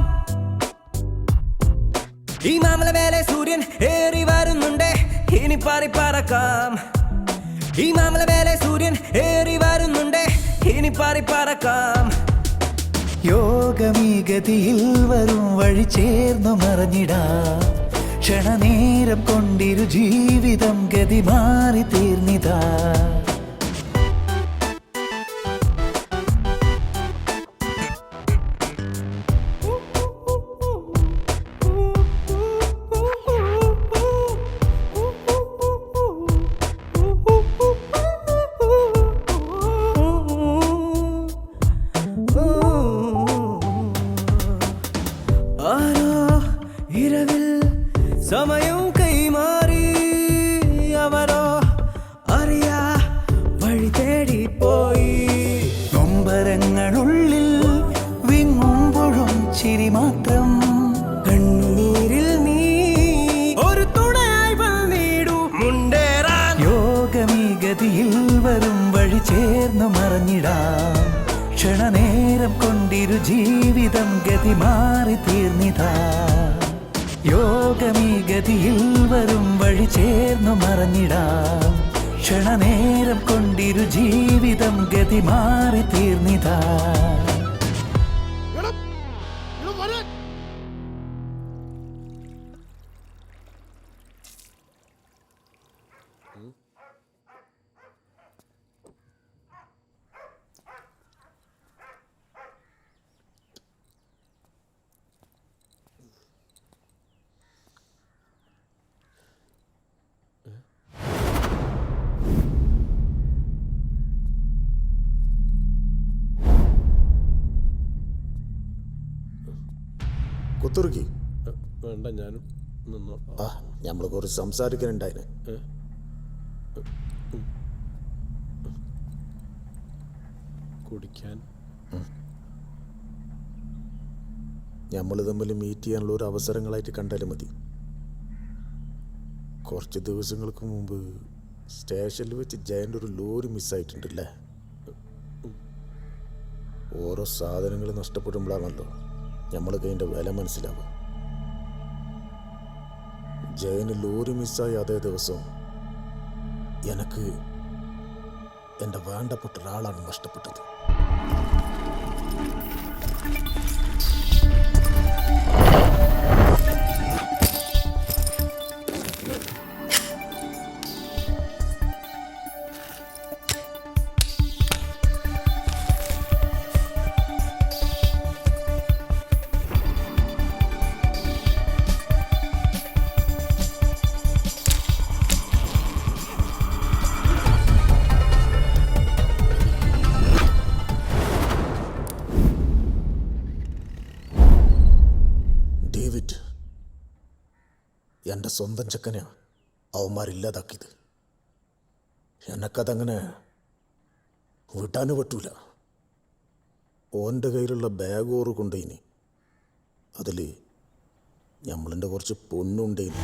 ഈ മാമല മേലെ സൂര്യൻ ഏറി വരുന്നുണ്ടേ ഇനി പാറി പറക്കാം. ഈ മാമല മേലെ സൂര്യൻ ഏറി വരുന്നുണ്ടേ ഇനി പാറി പറക്കാം. യോഗമീ ഗതിയിൽ വരും വഴി ചേർന്നു മറഞ്ഞിടാ. ക്ഷണനേരം കൊണ്ടിരു ജീവിതം ഗതി മാറി തീർന്നിതാ. സമയം കൈമാറി അവരോ അറിയാ വഴി തേടിപ്പോയി. നൊമ്പരങ്ങളുള്ളിൽ വിങ്ങുമ്പോഴും ചിരി മാത്രം. കണ്ണുനീരിൽ നീ ഒരു തുണയായി വന്നിടൂ മുണ്ടേറാൻ. യോഗമീ ഗതിയിൽ വരും വഴി ചേർന്നു മറഞ്ഞിടാം. ക്ഷണനേരം കൊണ്ടിരു ജീവിതം ഗതി മാറി തീർന്നിതാ. യോഗമീ ഗതിയിൽ വരും വഴി ചേർന്നു മറഞ്ഞിടാം. ക്ഷണനേരം കൊണ്ടിരു ജീവിതം ഗതി മാറി തീർന്നിതാ. കുത്തുറുക്കി വേണ്ട, ഞാനും നിന്നോ. നമ്മൾ കുറച്ച് സംസാരിക്കാനുണ്ടായിന്. കുടിക്കാൻ നമ്മൾ തമ്മിൽ മീറ്റ് ചെയ്യാനുള്ള ഒരു അവസരങ്ങളായിട്ട് കണ്ടാലും മതി. കുറച്ച് ദിവസങ്ങൾക്ക് മുമ്പ് സ്റ്റേഷനിൽ വെച്ച് ജയൻ്റെ ഒരു ലോറി മിസ്സായിട്ടുണ്ടല്ലേ. ഓരോ സാധനങ്ങൾ നഷ്ടപ്പെടുമ്പോഴാണല്ലോ നമ്മൾക്ക് അതിൻ്റെ വില മനസ്സിലാവുക. ജയന് ലോറി മിസ്സായ അതേ ദിവസം എനിക്ക് എൻ്റെ വേണ്ടപ്പെട്ട ഒരാളാണ് നഷ്ടപ്പെട്ടത്. എൻ്റെ സ്വന്തം ചെക്കനെയാണ് അവന്മാരില്ലാതാക്കിയത്. എനക്കതങ്ങനെ വിടാനും പറ്റൂല. ഓൻ്റെ കയ്യിലുള്ള ബാഗ് ഓറ് കൊണ്ടേനി, അതിൽ ഞമ്മളിൻ്റെ കുറച്ച് പൊന്നുണ്ടേനി.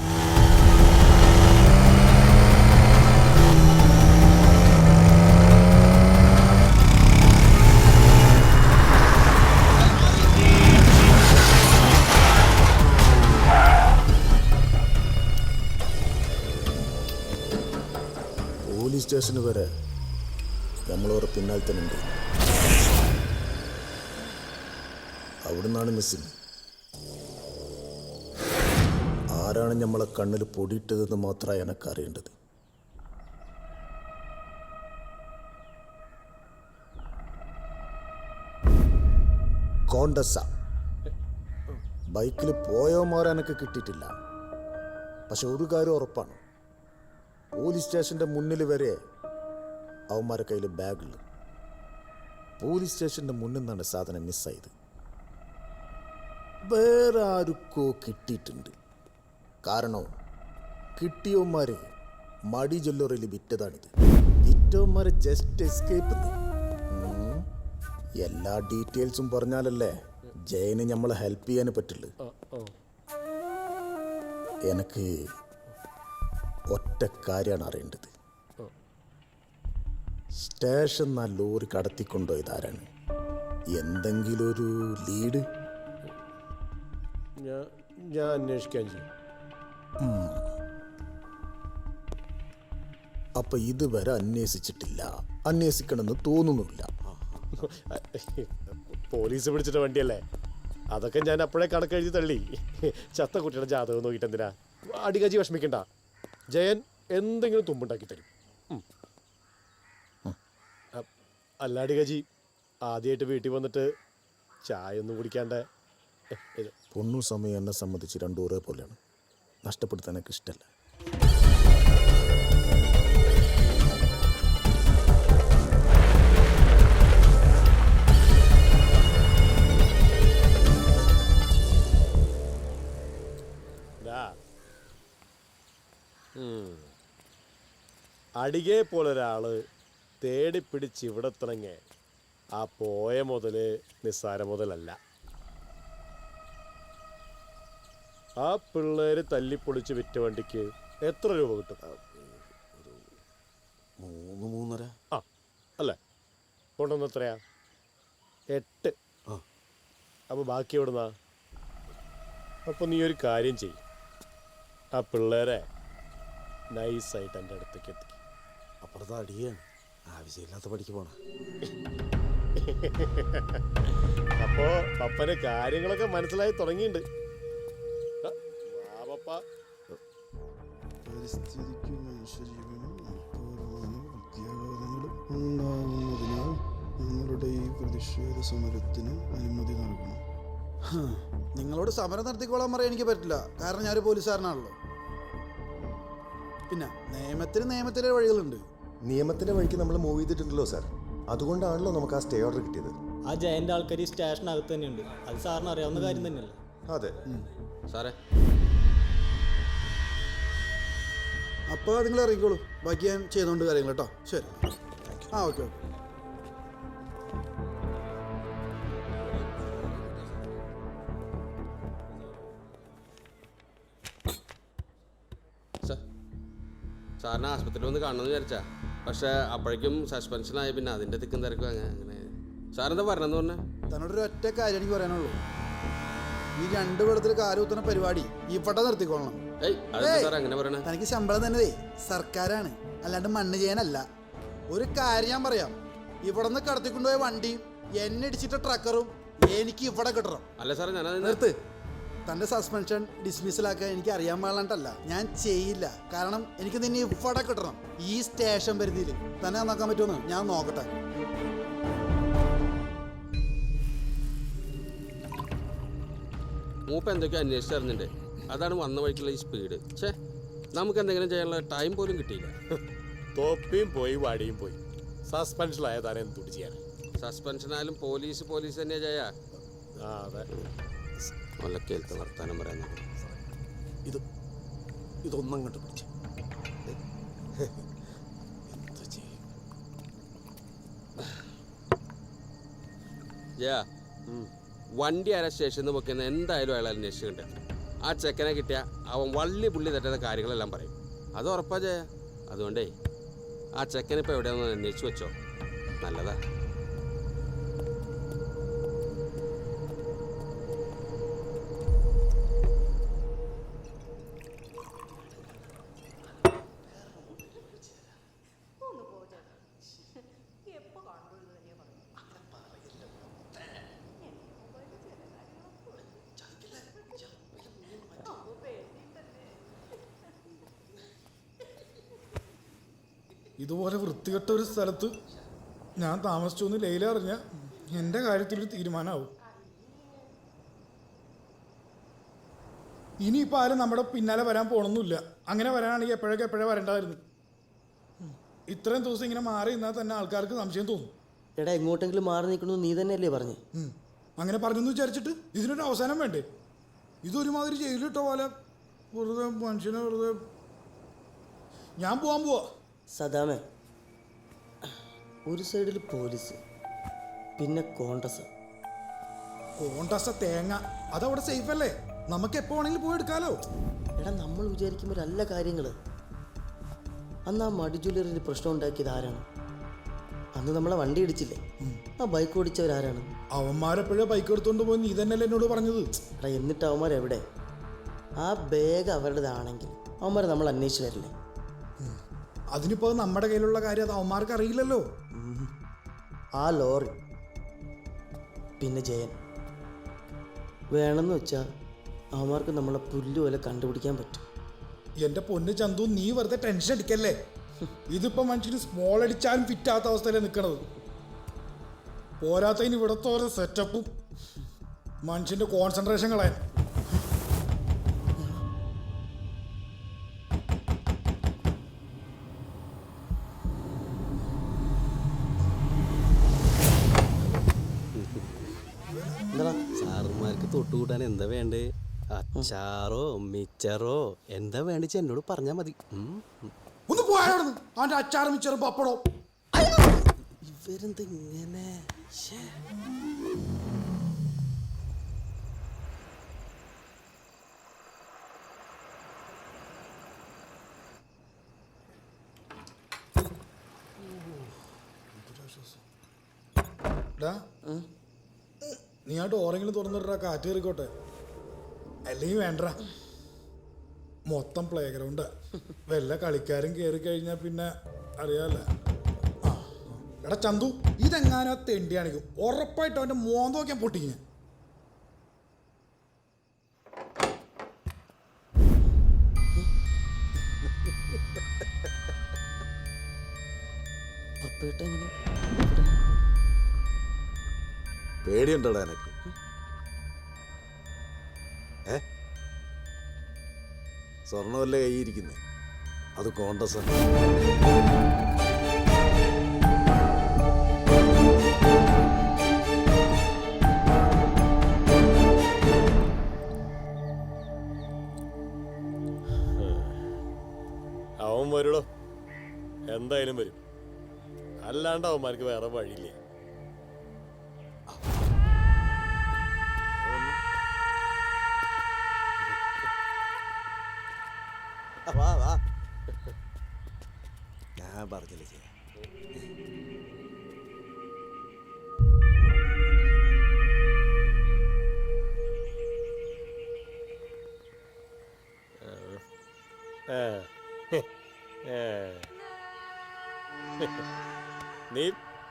പോലീസ് സ്റ്റേഷന് വരെ നമ്മളോരെ പിന്നാലെ തന്നെ ഉണ്ട്. അവിടുന്നാണ് മിസ്സിങ്. ആരാണ് നമ്മളെ കണ്ണിൽ പൊടിയിട്ടതെന്ന് മാത്രമാണ് എനക്കറിയേണ്ടത്. കോണ്ടസ ബൈക്കിൽ പോയവന്മാരെ എനിക്ക് കിട്ടിയിട്ടില്ല. പക്ഷെ ഒരു കാര്യം ഉറപ്പാണ്, പോലീസ് സ്റ്റേഷൻ്റെ മുന്നിൽ വരെ അവന്മാരെ കയ്യിൽ ബാഗുള്ളു. പോലീസ് സ്റ്റേഷൻ്റെ മുന്നിൽ നിന്നാണ് സാധനം മിസ്സായത്. വേറെ ആർക്കോ കിട്ടിയിട്ടുണ്ട്. കാരണം കിട്ടിയവന്മാർ മടി ജ്വല്ലറിയിൽ വിറ്റതാണിത്. വിറ്റവന്മാരെ ജസ്റ്റ് എസ്കേപ്പ്. എല്ലാ ഡീറ്റെയിൽസും പറഞ്ഞാലല്ലേ ജയന് നമ്മളെ ഹെൽപ്പ് ചെയ്യാൻ പറ്റുള്ളൂ. എനിക്ക് ഒറ്റ കാര്യമാണ് അറിയേണ്ടത്. സ്റ്റേഷൻ ആ ലോറി കടത്തിക്കൊണ്ടുപോയത് ആരാണ്? എന്തെങ്കിലും ഒരു ലീഡ്? ഞാൻ അന്വേഷിക്കാൻ ചെയ്യും. അപ്പൊ ഇതുവരെ അന്വേഷിച്ചിട്ടില്ല, അന്വേഷിക്കണമെന്ന് തോന്നുന്നില്ല. പോലീസ് പിടിച്ചിട്ട് വണ്ടിയല്ലേ, അതൊക്കെ ഞാൻ അപ്പോഴേ കണക്കെഴുതി തള്ളി. ചത്ത കുട്ടിയുടെ ജാതകം നോക്കിയിട്ട് എന്തിനാ? അടികജി വിഷമിക്കണ്ട, ജയൻ എന്തെങ്കിലും തുമ്പുണ്ടാക്കി തരും. അല്ല അടികജി, ആദ്യമായിട്ട് വീട്ടിൽ വന്നിട്ട് ചായ ഒന്നും കുടിക്കാണ്ട്. പൊണ്ണു സമയം എന്നെ സംബന്ധിച്ച് രണ്ടും ഒരേ പോലെയാണ്. നഷ്ടപ്പെടുത്താൻ എനിക്ക് ഇഷ്ടമല്ല. അടികെ പോലൊരാള് തേടി പിടിച്ച് ഇവിടെ എത്തണമെങ്കിൽ ആ പോയ മുതല് നിസ്സാര മുതലല്ല. ആ പിള്ളേര് തല്ലിപ്പൊളിച്ച് വിറ്റ വണ്ടിക്ക് എത്ര രൂപ കിട്ടും? 3-3.5. ആ അല്ലേ, കൊണ്ടുവന്ന് എത്രയാ? 8. അപ്പൊ ബാക്കി എവിടുന്നാ? അപ്പൊ നീ ഒരു കാര്യം ചെയ്യും, ആ പിള്ളേരെ നൈസായിട്ട് എൻ്റെ അടുത്തേക്ക് എത്തി. അപ്പുറത്ത് അടിയാണ്, ആവശ്യമില്ലാത്ത പഠിക്ക് പോണ. അപ്പോ പപ്പന് കാര്യങ്ങളൊക്കെ മനസ്സിലായി തുടങ്ങിയിട്ടുണ്ട്. പരിസ്ഥിതിക്ക് മനുഷ്യജീവനും അപൂർവമായ പ്രത്യാഘാതങ്ങളും ഉണ്ടാകുന്നതിനാൽ നിങ്ങളുടെ ഈ പ്രതിഷേധ സമരത്തിന് അനുമതി നൽകണം. നിങ്ങളോട് സമരം നടത്തിക്കോളാൻ പറയാൻ എനിക്ക് പറ്റില്ല, കാരണം ഞാനൊരു പോലീസുകാരനാണല്ലോ. പിന്നെ നിയമത്തിൻ്റെ വഴികളുണ്ട്. നിയമത്തിന്റെ വഴിക്ക് നമ്മൾ മൂവ് ചെയ്തിട്ടുണ്ടല്ലോ സാർ, അതുകൊണ്ടാണല്ലോ നമുക്ക് ആ സ്റ്റേ ഓർഡർ കിട്ടിയത്. ആ ജയന്റെ ആൾക്കാർ ഈ സ്റ്റേഷനകത്ത് തന്നെയുണ്ട്, അത് സാറിന് അറിയാവുന്ന കാര്യം തന്നെയല്ലേ? അതെ സാറേ. അപ്പോൾ നിങ്ങൾ ഇറങ്ങിക്കോളൂ, ബാക്കി ഞാൻ ചെയ്തുകൊണ്ട് കാര്യങ്ങൾ കേട്ടോ. ശരി. ആ ഓക്കെ ഓക്കെ. സാറിനെ ആശുപത്രിയിൽ ഒന്ന് കാണണമെന്ന് വിചാരിച്ചാ, പക്ഷെ അപ്പോഴേക്കും സസ്പെൻഷനായി. പിന്നെ അതിൻ്റെ തിക്കും തിരക്കും അങ്ങനെ. സാറെന്താ പറഞ്ഞെന്ന് പറഞ്ഞേ? തന്നോടൊരു ഒറ്റ കാര്യം എനിക്ക് പറയാനുള്ളൂ, ഈ 2 വെള്ളത്തിൽ കാലുകുത്തുന്ന പരിപാടി ഇവിടെ നിർത്തിക്കൊള്ളണം. തനിക്ക് ശമ്പളം തന്നെ സർക്കാരാണ്, അല്ലാണ്ട് മണ്ണ് ചെയ്യാനല്ല. ഒരു കാര്യം ഞാൻ പറയാം, ഇവിടെ നിന്ന് കടത്തിക്കൊണ്ടുപോയ വണ്ടിയും എന്നെ ഇടിച്ചിട്ട ട്രക്കറും എനിക്ക് ഇവിടെ കിട്ടണം. അല്ല സാറേ, ഞാൻ നിർത്ത്. തൻ്റെ സസ്പെൻഷൻ ഡിസ്മിസലാക്കാൻ എനിക്ക് അറിയാൻ പാടില്ലാണ്ടല്ല, ഞാൻ ചെയ്യില്ല. കാരണം എനിക്ക് നിന്നെ ഇവിടെ കിട്ടണം, ഈ സ്റ്റേഷൻ പരിധിയിൽ. തന്നെ നോക്കാൻ പറ്റുമെന്ന് ഞാൻ നോക്കട്ടെ. മൂപ്പ എന്തൊക്കെയോ അന്വേഷിച്ചറിഞ്ഞിട്ടുണ്ട്, അതാണ് വന്ന വഴിക്കുള്ള ഈ സ്പീഡ്. ഛേ, നമുക്ക് എന്തെങ്കിലും ചെയ്യാനുള്ള ടൈം പോലും കിട്ടിയില്ല. തോപ്പിയും പോയി വാടിയും പോയി, സസ്പെൻഷനായ താനെ എന്തുകൊണ്ട് ചെയ്യാൻ? സസ്പെൻഷനായാലും പോലീസ് തന്നെയാ ചെയ്യാ. അതെ, ഒലക്കേലത്തെ വർത്താനം പറയാൻ. ഇത് ഇതൊന്നും കണ്ടു പിടിച്ചു. വണ്ടി ആരാ സ്റ്റേഷനിൽ നിന്ന് വെക്കുന്ന എന്തായാലും അയാൾ അന്വേഷിച്ചിട്ടുണ്ട്. ആ ചെക്കനെ കിട്ടിയ അവൻ വള്ളി പുള്ളി തെറ്റുന്ന കാര്യങ്ങളെല്ലാം പറയും. അത് ഉറപ്പാ ജയ. അതുകൊണ്ടേ ആ ചെക്കനിപ്പോൾ എവിടെയാണെന്ന് അന്വേഷിച്ച് വെച്ചോ, നല്ലതാ. ഇതുപോലെ വൃത്തികെട്ട ഒരു സ്ഥലത്ത് ഞാൻ താമസിച്ചു എന്ന് ലൈല അറിഞ്ഞ എൻ്റെ കാര്യത്തിലൊരു തീരുമാനമാവും. ഇനിയിപ്പോൾ ആരും നമ്മുടെ പിന്നാലെ വരാൻ പോകണമെന്നില്ല. അങ്ങനെ വരാനാണെങ്കിൽ എപ്പോഴേ വരണ്ടായിരുന്നു. ഇത്രയും ദിവസം ഇങ്ങനെ മാറി നിന്നാൽ തന്നെ ആൾക്കാർക്ക് സംശയം തോന്നും. എടാ എങ്ങോട്ടെങ്കിലും മാറി നിൽക്കണമെന്ന് നീ തന്നെയല്ലേ പറഞ്ഞു? അങ്ങനെ പറഞ്ഞെന്ന് വിചാരിച്ചിട്ട് ഇതിനൊരു അവസാനം വേണ്ടേ? ഇതൊരുമാതിരി ജയിലിട്ട പോലെ വെറുതെ മനുഷ്യനെ വെറുതെ. ഞാൻ പോവാൻ പോവാ. സദാമേ, ഒരു സൈഡിൽ പോലീസ്, പിന്നെ കോൺഗ്രസ്. തേങ്ങ അതവിടെ സേഫ് അല്ലേ? നമുക്ക് എപ്പോ വേണമെങ്കിലും പോയി എടുക്കാലോ. എടാ നമ്മൾ വിചാരിക്കുമ്പോഴല്ല കാര്യങ്ങൾ. അന്ന് ആ മടി ജ്വല്ലറിയിൽ പ്രശ്നം ഉണ്ടാക്കിയത് ആരാണ്? അന്ന് നമ്മളെ വണ്ടി ഇടിച്ചില്ലേ? ആ ബൈക്ക് ഓടിച്ചവരാരാണ്? അവന്മാരെപ്പോഴേ ബൈക്ക് എടുത്തോണ്ട് പോയി നീ തന്നെയല്ലേ എന്നോട് പറഞ്ഞത്. എടാ എന്നിട്ട് അവന്മാരെവിടെ? ആ ബാഗ് അവരുടേതാണെങ്കിൽ അവന്മാരെ നമ്മൾ അന്വേഷിച്ച് വരില്ലേ? അതിനിപ്പോൾ നമ്മുടെ കയ്യിലുള്ള കാര്യം അത് അവന്മാർക്ക് അറിയില്ലല്ലോ. ആ ലോറി, പിന്നെ ജയൻ വേണമെന്ന് വെച്ചാൽ അവന്മാർക്ക് നമ്മളെ പുല്ലുപോലെ കണ്ടുപിടിക്കാൻ പറ്റും. എൻ്റെ പൊന്ന് ചന്തു, നീ വെറുതെ ടെൻഷൻ അടിക്കല്ലേ. ഇതിപ്പോൾ മനുഷ്യന് സ്മോൾ അടിച്ചാലും ഫിറ്റാത്ത അവസ്ഥയിലാണ് നിൽക്കണത്. പോരാത്തതിന് ഇവിടുത്തെ ഓരോ സെറ്റപ്പും മനുഷ്യൻ്റെ കോൺസെൻട്രേഷൻ കളയാൻ. സാറുമാർക്ക് തൊട്ടുകൂട്ടാൻ എന്താ വേണ്ടേ? അച്ചാറോ മിച്ചറോ എന്താ വേണ്ടിച്ച എന്നോട് പറഞ്ഞാ മതി. ഒന്ന് പോയാടുന്നു അവൻ്റെ അച്ചാറും മിച്ചറും പപ്പടോ. ഇവരെന്ത് ഇങ്ങനെ? നീ ആ ഡോറെങ്കിലും തുറന്നിട്ടാ കാറ്റ് കയറിക്കോട്ടെ. അല്ലെങ്കിൽ വേണ്ട, മൊത്തം പ്ലേ ഗ്രൗണ്ടാ. വല്ല കളിക്കാരും കയറി കഴിഞ്ഞാൽ പിന്നെ അറിയാല്ലേ. എടാ ചന്തു, ഇതെങ്ങാനും ആ തെണ്ടിയാണിക്കും ഉറപ്പായിട്ട് അവൻ്റെ മോന്ത നോക്കിയാൽ പൊട്ടിക്കും ഞാൻ. പേടിയുണ്ടോടാ എനക്ക്? സ്വർണ്ണമല്ലേ കൈയിരിക്കുന്നേ? അത് കോൺഗ്രസ്. അവൻ വരൂടോ, എന്തായാലും വരും. അല്ലാണ്ട് അവന്മാർക്ക് വേറെ വഴിയില്ല. വാ വാ, ഞാൻ പറഞ്ഞില്ലേ ചെയ്യാം.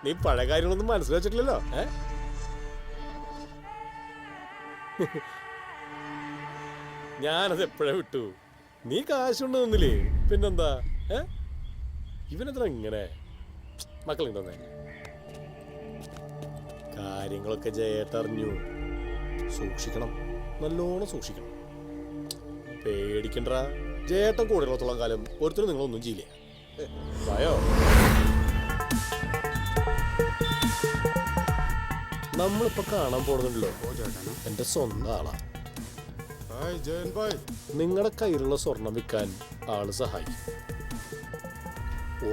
നീ പഴയ കാര്യങ്ങളൊന്നും മനസ്സിൽ വെച്ചിട്ടില്ലല്ലോ. ഞാനത് എപ്പോഴാ വിട്ടു. നീ കാശുകൊണ്ട് നിന്നില്ലേ? പിന്നെന്താ? ഇവനെത്ര ഇങ്ങനെ? മക്കളുണ്ടോന്നേ കാര്യങ്ങളൊക്കെ ജയേട്ടറിഞ്ഞു. സൂക്ഷിക്കണം, നല്ലോണം സൂക്ഷിക്കണം. പേടിക്കണ്ട, ജയേട്ടൻ കൂടെ ഉള്ളത്തോളം കാലം ഒരുത്തരും നിങ്ങളൊന്നും ചെയ്യില്ല. ഭയോ നമ്മളിപ്പോ കാണാൻ പോകുന്നുണ്ടല്ലോ, എന്റെ സ്വന്തം ആളാ. നിങ്ങളുടെ കയ്യിലുള്ള സ്വർണം വിൽക്കാൻ ആള് സഹായിക്കും.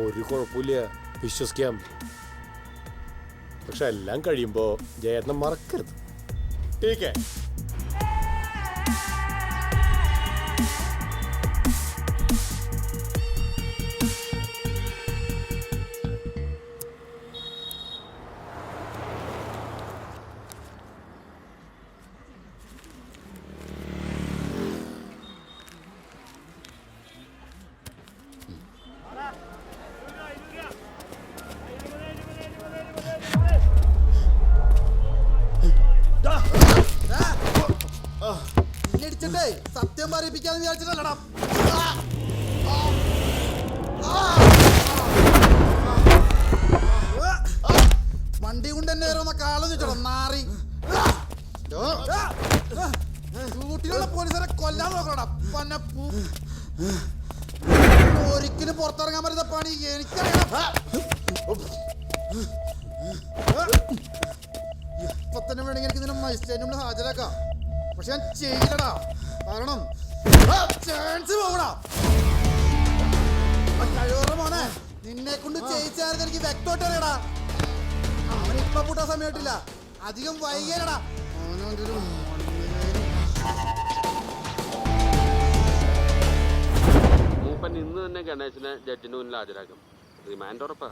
ഒരു കുഴപ്പമില്ല, വിശ്വസിക്കാം. പക്ഷെ എല്ലാം കഴിയുമ്പോ ജയനെ മറക്കരുത്. ടീക്കേ ഇടിച്ചിട്ടേ സത്യം പറയിപ്പിക്കാന്ന് വിചാരിച്ചിട്ടല്ലടാ. വണ്ടി കൊണ്ട് തന്നെ വരുന്ന കാലം വെച്ചോടാ നാറി. ഡ്യൂട്ടിയിലുള്ള പോലീസുകാരെ കൊല്ലാൻ നോക്കണടാ. ഒരിക്കലും പുറത്തിറങ്ങാൻ പറ്റുന്ന പണി എനിക്കറിയാം. ഇപ്പൊ തന്നെ വേണമെങ്കിൽ എനിക്ക് ഇതിനെ മജിസ്ട്രേറ്റ് മുന്നിൽ ഹാജരാക്കാം. പക്ഷെ ഞാൻ ചെയ്യില്ലടാ. കാരണം ചാൻസ് പോകടാ. കഴിവറ മോനെ, നിന്നെ കൊണ്ട് ചെയ്യിച്ചായിരുന്നു എനിക്ക് വ്യക്തമായിട്ട് അറിയടാ. അവനിപ്പൊ കൂട്ടാൻ സമയമായിട്ടില്ല, അധികം വൈകിയടാ. മൂപ്പൻ ഇന്ന് തന്നെ ഗണേശനെ ജഡ്ജിന് മുന്നിൽ ഹാജരാക്കും. റിമാൻഡ് ഉറപ്പാ.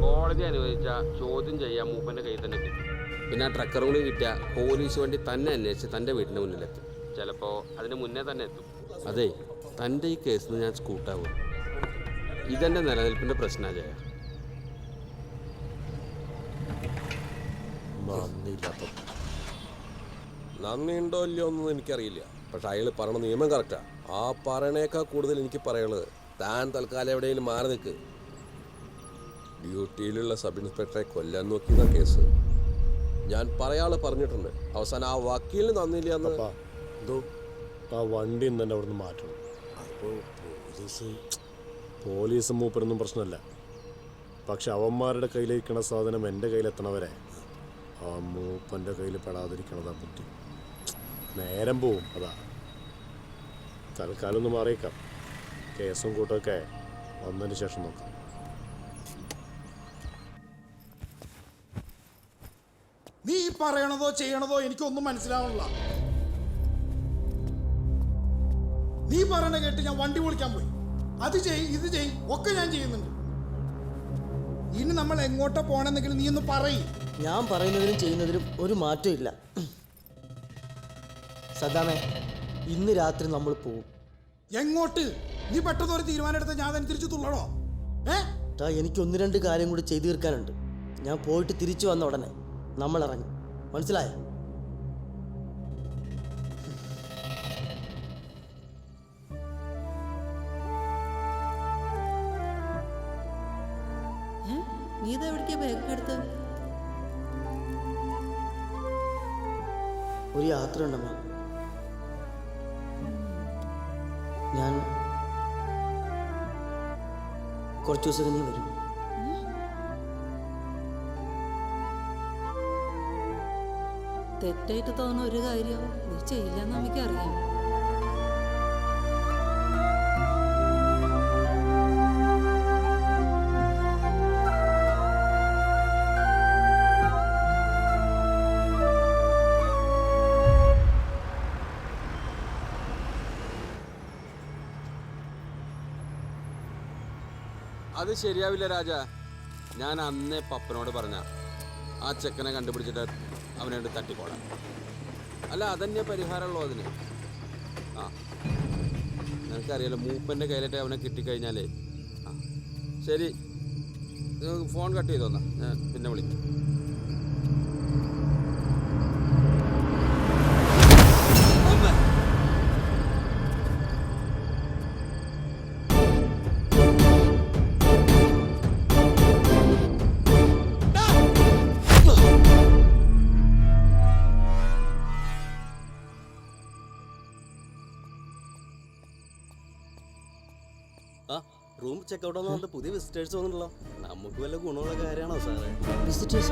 കോടതി അനുവദിച്ച ചോദ്യം ചെയ്യാൻ മൂപ്പന്റെ കയ്യിൽ തന്നെ കിട്ടും. പിന്നെ ആ ട്രക്കറും കൂടി കിട്ടിയ പോലീസ് വണ്ടി തന്നെ അന്വേഷിച്ച് തൻ്റെ വീടിൻ്റെ മുന്നിലെത്തും. ചിലപ്പോൾ അതിന് മുന്നേ തന്നെ എത്തും. അതെ, തൻ്റെ ഈ കേസിൽ ഞാൻ സ്കൂട്ടാവും. ഇതെൻ്റെ നിലനിൽപ്പിൻ്റെ പ്രശ്നമാണ് ജയ. നന്ദി ഉണ്ടോ ഇല്ലയോ ഒന്നും എനിക്കറിയില്ല. പക്ഷെ അയാൾ പറയണ നിയമം കറക്റ്റാ. ആ പറയണേക്കാൾ കൂടുതൽ എനിക്ക് പറയുള്ളത്, താൻ തൽക്കാലം എവിടെയെങ്കിലും മാറി നിൽക്ക്. ഡ്യൂട്ടിയിലുള്ള സബ് ഇൻസ്പെക്ടറെ കൊല്ലാൻ നോക്കിയ കേസ് ഞാൻ പറയാള് പറഞ്ഞിട്ടുണ്ട്. അവസാനം ആ വക്കീലിന് നന്ദിയില്ല എന്ന്. ആ വണ്ടി തന്നെ അവിടെ നിന്ന് മാറ്റണം. അപ്പോൾ പോലീസ് മൂപ്പരൊന്നും പ്രശ്നമല്ല. പക്ഷെ അവന്മാരുടെ കയ്യിലിരിക്കണ സാധനം എൻ്റെ കയ്യിലെത്തണവരെ ആ മൂപ്പൻ്റെ കയ്യിൽ പെടാതിരിക്കണതാ പറ്റി. നേരം പോവും. അതാ തൽക്കാലം ഒന്ന് മാറിയേക്കാം. കേസും കൂട്ടമൊക്കെ വന്നതിന് ശേഷം നോക്കാം. നീ പറയണതോ ചെയ്യണതോ എനിക്കൊന്നും മനസ്സിലാവണില്ല. നീ പറയണ കേട്ട് ഞാൻ വണ്ടി പൊളിക്കാൻ പോയി. അത് ചെയ്, ഇത് ചെയ്, ഒക്കെ ഞാൻ ചെയ്യുന്നുണ്ട്. ഇനി നമ്മൾ എങ്ങോട്ടാ പോണെന്നെങ്കിലും നീ ഒന്ന് പറയ്. ഞാൻ പറയുന്നതിലും ചെയ്യുന്നതിലും ഒരു മാറ്റം ഇല്ല. സദാമേ, ഇന്ന് രാത്രി നമ്മൾ പോവും. എങ്ങോട്ട്? നീ പെട്ടെന്ന് ഒരു തീരുമാനം എടുത്ത ഞാൻ അനുസരിച്ച് തുള്ളണോ? എനിക്ക് ഒന്ന് രണ്ട് കാര്യം കൂടി ചെയ്തു തീർക്കാനുണ്ട്. ഞാൻ പോയിട്ട് തിരിച്ചു വന്ന ഉടനെ നമ്മൾ ഇറങ്ങി. മനസ്സിലായോ? നീ ഇതെവിടേക്കാ ബാഗ് എടുത്ത്? ഒരു യാത്ര ഉണ്ടമ്മ. ഞാൻ കുറച്ച് ദിവസം കഴിഞ്ഞ് വരും. തെറ്റായിട്ട് തോന്നുന്ന ഒരു കാര്യം നീ ചെയ്യില്ലെന്ന് നമുക്കറിയാം. അത് ശരിയാവില്ല രാജ. ഞാൻ അന്നേ പപ്പനോട് പറഞ്ഞ ആ ചെക്കനെ കണ്ടുപിടിച്ചിട്ട് അവനോട് തട്ടിക്കോളാം. അല്ല, അതന്നെ പരിഹാരമുള്ളൂ അതിന്. ആ, നിനക്കറിയാലോ, മൂപ്പൻ്റെ കയ്യിലിട്ട് അവനെ കിട്ടിക്കഴിഞ്ഞാലേ. ആ ശരി, ഫോൺ കട്ട് ചെയ്തോന്നാ, ഞാൻ പിന്നെ വിളിക്കാം. റൂം ചെക്കൗട്ട് എന്ന് പറഞ്ഞിട്ട് പുതിയ വിസിറ്റേഴ്സ് വന്നിട്ടുള്ളോ? നമുക്ക് വല്ല ഗുണമുള്ള കാര്യമാണോ സാറേ? വിസിറ്റേഴ്സ്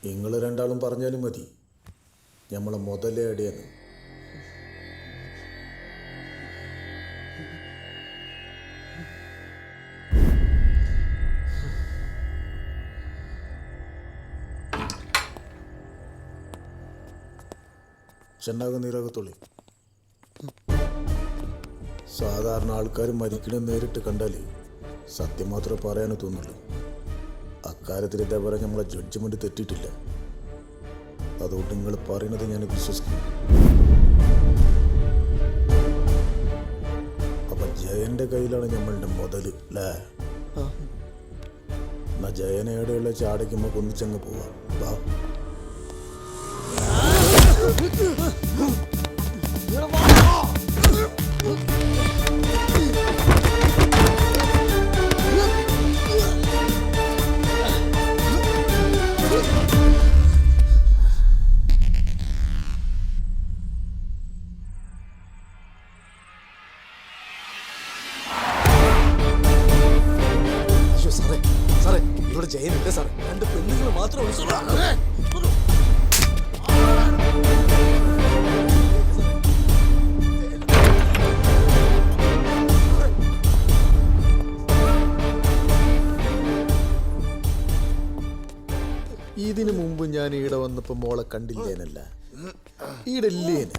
നിങ്ങൾ രണ്ടാളും പറഞ്ഞാലും മതി, നമ്മളെ മുതലേ അടിയാണ്. ചെണ്ടാകും നീരാകത്തുള്ളി. സാധാരണ ആൾക്കാർ മരിക്കണ നേരിട്ട് കണ്ടാലേ സത്യം മാത്രമേ പറയാനേ തോന്നുള്ളൂ. അക്കാര്യത്തിൽ ഇതേപോലെ നമ്മളെ ജഡ്ജ്മെന്റ് തെറ്റിയിട്ടില്ല. അതുകൊണ്ട് നിങ്ങൾ പറയുന്നത് ഞാൻ വിശ്വസിക്കും. അപ്പൊ ജയന്റെ കയ്യിലാണ് നമ്മളുടെ മുതല് അല്ലേ? എന്നാ ജയനേടെയുള്ള ചാടയ്ക്കുമ്പോ കൊന്നിച്ചങ്ങ് പോവാം. വാ. സാറേ ഇവിടെ ജയനില്ല സാറേ, 2 പെണ്ണുങ്ങൾ മാത്രമേ ഉള്ളൂ. ഇതിനു മുമ്പ് ഞാൻ ഈടെ വന്നപ്പോ മോളെ കണ്ടില്ലേനല്ല, ഈടല്ലേന്.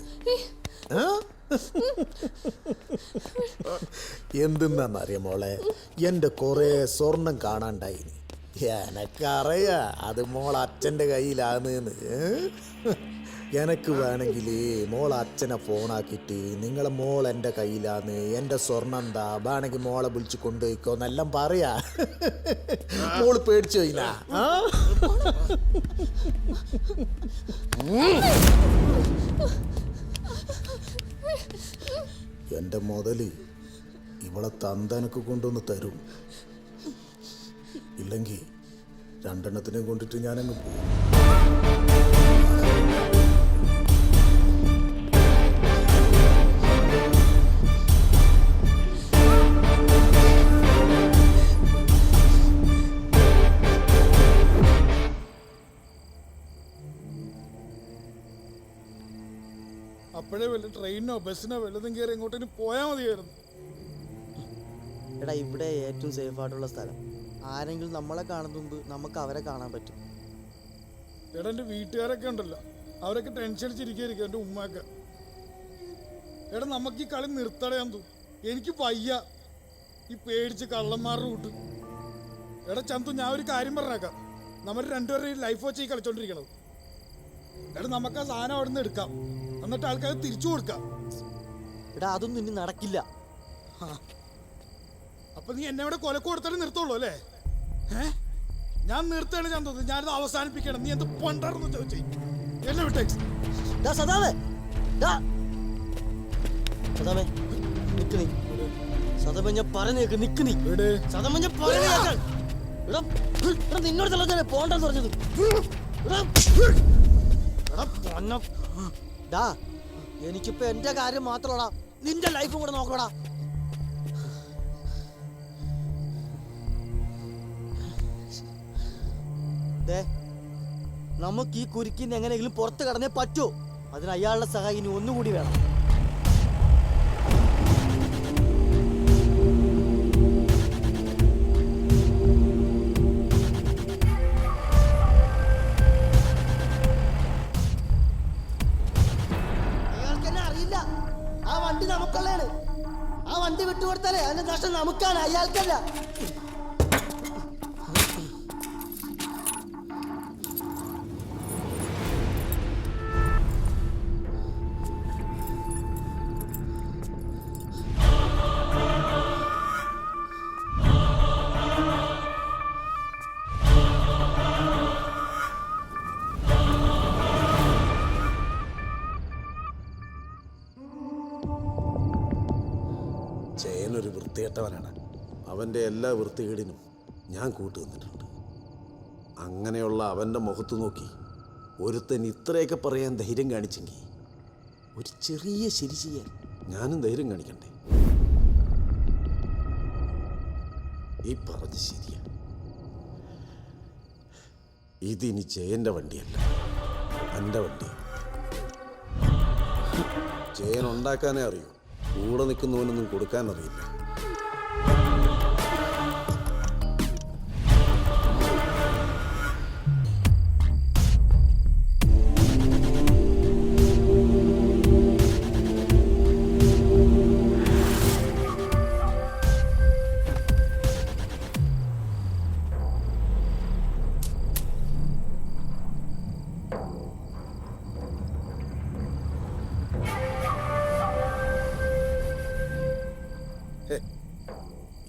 എന്തെന്നറിയ മോളെ, എന്റെ കൊറേ സ്വർണം കാണാണ്ടായിന്. എനക്കറിയാ അത് മോൾ അച്ഛൻ്റെ കയ്യിലാന്ന്. എനക്ക് വേണമെങ്കിൽ മോൾ അച്ഛനെ ഫോണാക്കിയിട്ട് നിങ്ങളെ മോൾ എൻ്റെ കയ്യിലാന്ന്, എൻ്റെ സ്വർണം എന്താ വേണമെങ്കിൽ മോളെ വിളിച്ച് കൊണ്ടുപോയിക്കോന്നെല്ലാം പറയാ. മോള് പേടിച്ചു പോയിനാ? എൻ്റെ മുതല് ഇവളെ തന്തനക്ക് കൊണ്ടുവന്ന് തരും. ഇല്ലെങ്കിൽ 2 എണ്ണത്തിനെ കൊണ്ടിട്ട് ഞാനങ്ങ് പോകും. അപ്പോഴേ വല്ല ട്രെയിനോ ബസ്സിനോ വല്ലതും കയറി എങ്ങോട്ടേലും പോയാൽ മതിയായിരുന്നു. എടാ ഇവിടെ ഏറ്റവും സേഫ് ആയിട്ടുള്ള സ്ഥലം. ആരെങ്കിലും നമ്മളെ കാണുന്ന മുമ്പ് നമുക്ക് അവരെ കാണാൻ പറ്റും. എടാ എൻ്റെ വീട്ടുകാരൊക്കെ ഉണ്ടല്ലോ, അവരൊക്കെ ടെൻഷൻ അടിച്ചിരിക്കും. എൻ്റെ ഉമ്മയൊക്കെ. എടാ നമുക്ക് ഈ കളി നിർത്തടയാൻ തോന്നും. എനിക്ക് വയ്യ ഈ പേടിച്ച് കള്ളന്മാരുടെ കൂട്ട്. എടാ ചന്തു, ഞാൻ ഒരു കാര്യം പറഞ്ഞേക്കാം. നമ്മൾ 2 പേരുടെ ലൈഫ് വെച്ച് ഈ കളിച്ചോണ്ടിരിക്കണത്. എടാ നമുക്ക് ആ സാധനം അവിടെ നിന്ന് എടുക്കാം, എന്നിട്ട് ആൾക്കാർ തിരിച്ചു കൊടുക്കാം. എടാ അതൊന്നും ഇനി നടക്കില്ല. അപ്പൊ നീ എന്നെ ഇവിടെ കൊലക്ക് കൊടുത്തിട്ട് നിർത്തുള്ളൂ അല്ലേ? ഞാൻ നിർത്തുകയാണ് ഞാൻ തോന്നുന്നു. ഞാനിത് അവസാനിപ്പിക്കണം. നീ എന്ത് പണ്ടായിരുന്നു ചോദിച്ചേ? എന്നെ വിട്ടേ. സദാമേ നിക്ക് നീ. സദാമേ ഞാൻ പറഞ്ഞേക്ക്, നിക്ക് നീ. സദാമേ ഞാൻ പറഞ്ഞേക്ക്. നിന്നോട് തന്നെ പോണ്ടെന്ന് പറഞ്ഞത്. എനിക്കിപ്പോ എന്റെ കാര്യം മാത്രമടാ, നിന്റെ ലൈഫും കൂടെ നോക്കടാ. നമുക്ക് ഈ കുരുക്കിന്ന് എങ്ങനെയെങ്കിലും പുറത്ത് കടന്നേ പറ്റൂ. അതിന് അയാളുടെ സഹായം ഇനി ഒന്നുകൂടി വേണം. അയാൾക്കെന്നെ അറിയില്ല. ആ വണ്ടി നമുക്കുള്ളതാണ്. ആ വണ്ടി വിട്ടുകൊടുത്താലേ അതിന്റെ നഷ്ടം നമുക്കാണ്, അയാൾക്കല്ല. ജയനൊരു വൃത്തികെട്ടവനാണ്. അവൻ്റെ എല്ലാ വൃത്തികേടിനും ഞാൻ കൂട്ടുനിന്നിട്ടുണ്ട്. അങ്ങനെയുള്ള അവൻ്റെ മുഖത്ത് നോക്കി ഒരുത്തൻ ഇത്രയൊക്കെ പറയാൻ ധൈര്യം കാണിച്ചെങ്കിൽ ഒരു ചെറിയ ശരി ചെയ്യാൻ ഞാനും ധൈര്യം കാണിക്കണ്ടേ? ഈ പറഞ്ഞ് ശരിയാ. ഇതിനി ജയൻ്റെ വണ്ടിയല്ല, എൻ്റെ വണ്ടി. ജയൻ ഉണ്ടാക്കാനേ അറിയൂ, കൂടെ നിൽക്കുന്നവനൊന്നും കൊടുക്കാൻ അറിയില്ല.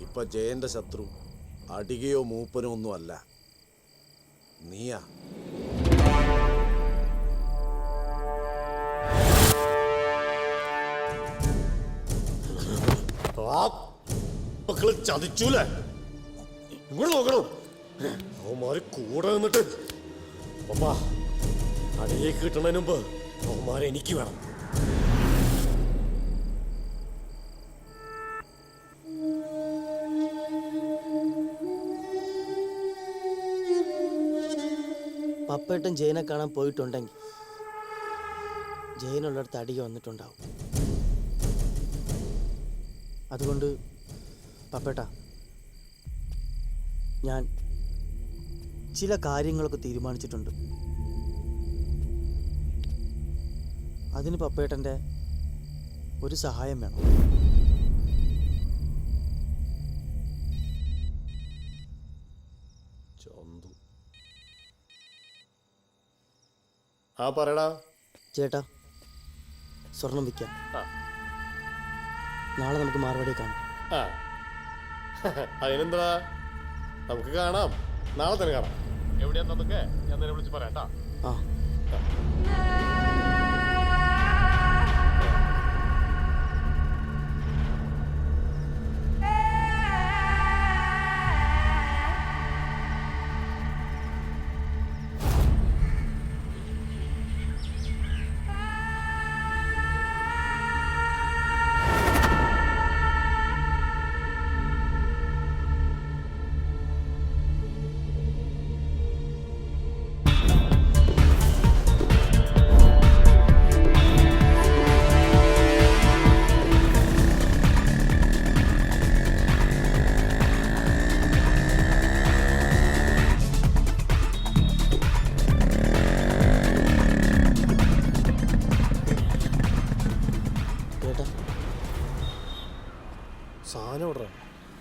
ഇപ്പൊ ജയന്റെ ശത്രു അടികയോ മൂപ്പനോ ഒന്നും അല്ല, നീയാ. മക്കള് ചതിച്ചൂലേ? ഇങ്ങോട്ട് നോക്കണോ? അവന്മാര് കൂടെ നിന്നിട്ട് അപ്പാ അടിയെ കിട്ടണതിന് മുമ്പ് അവന്മാരെ എനിക്ക് വേണം. പപ്പേട്ടൻ ജയനെ കാണാൻ പോയിട്ടുണ്ടെങ്കിൽ ജയനുള്ളിടത്ത് അടിക വന്നിട്ടുണ്ടാവും. അതുകൊണ്ട് പപ്പേട്ട, ഞാൻ ചില കാര്യങ്ങളൊക്കെ തീരുമാനിച്ചിട്ടുണ്ട്. അതിന് പപ്പേട്ടൻ്റെ ഒരു സഹായം വേണം. ആ പറയടാ. ചേട്ടാ, സ്വർണം വിൽക്കാം. നാളെ നമുക്ക് മാർവാടി കാണാം. അതിനെന്താ, നമുക്ക് കാണാം. നാളെ തന്നെ കാണാം. എവിടെയാന്നൊക്കെ ഞാൻ തന്നെ വിളിച്ച് പറയാം. ആ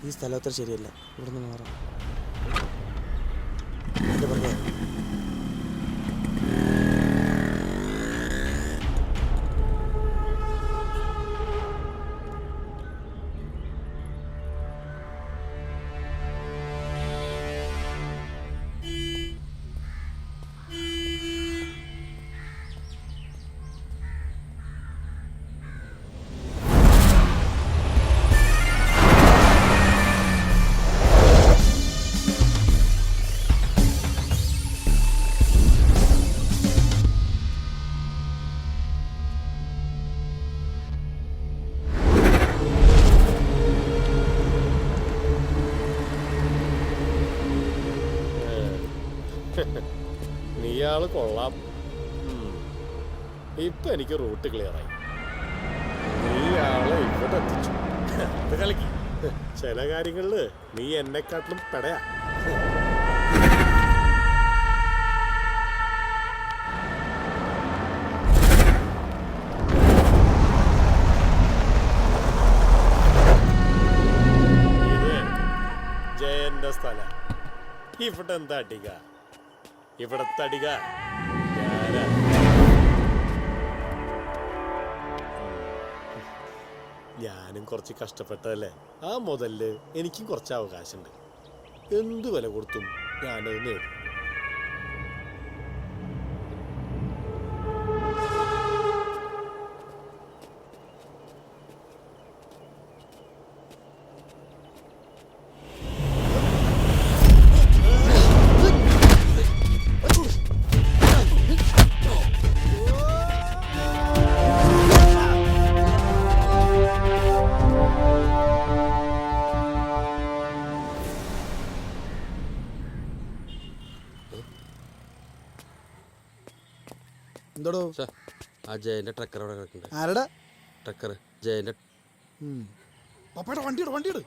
ഈ സ്ഥലം അത്ര ശരിയല്ല, ഇവിടുന്ന് മാറാം. എൻ്റെ പറഞ്ഞേ ഇയാള് കൊള്ളാം. ഇപ്പൊ എനിക്ക് റൂട്ട് ക്ലിയറായി. നീ ആളെ ഇവിടെ എത്തിച്ചു. അത് കളിക്ക്. ചില കാര്യങ്ങളില് നീ എന്നെക്കാട്ടിലും പെടയാ. ജയന്റെ സ്ഥലം. ഇവിടെ എന്താ അടിക? ഇവിടത്തെ അടിക ഞാനാ. ഞാനും കുറച്ച് കഷ്ടപ്പെട്ടതല്ലേ. ആ മുതല് എനിക്കും കുറച്ച് അവകാശമുണ്ട്. എന്ത് വില കൊടുത്തും ഞാനത് നേടും. എന്തോടോ ആ ജയന്റെ ട്രക്കർ അവിടെ കിടക്കുന്നുണ്ട്. ആരടാ ട്രക്കർ? ജയന്റെ. പപ്പയുടെ വണ്ടിയുടെ വണ്ടിയുടെ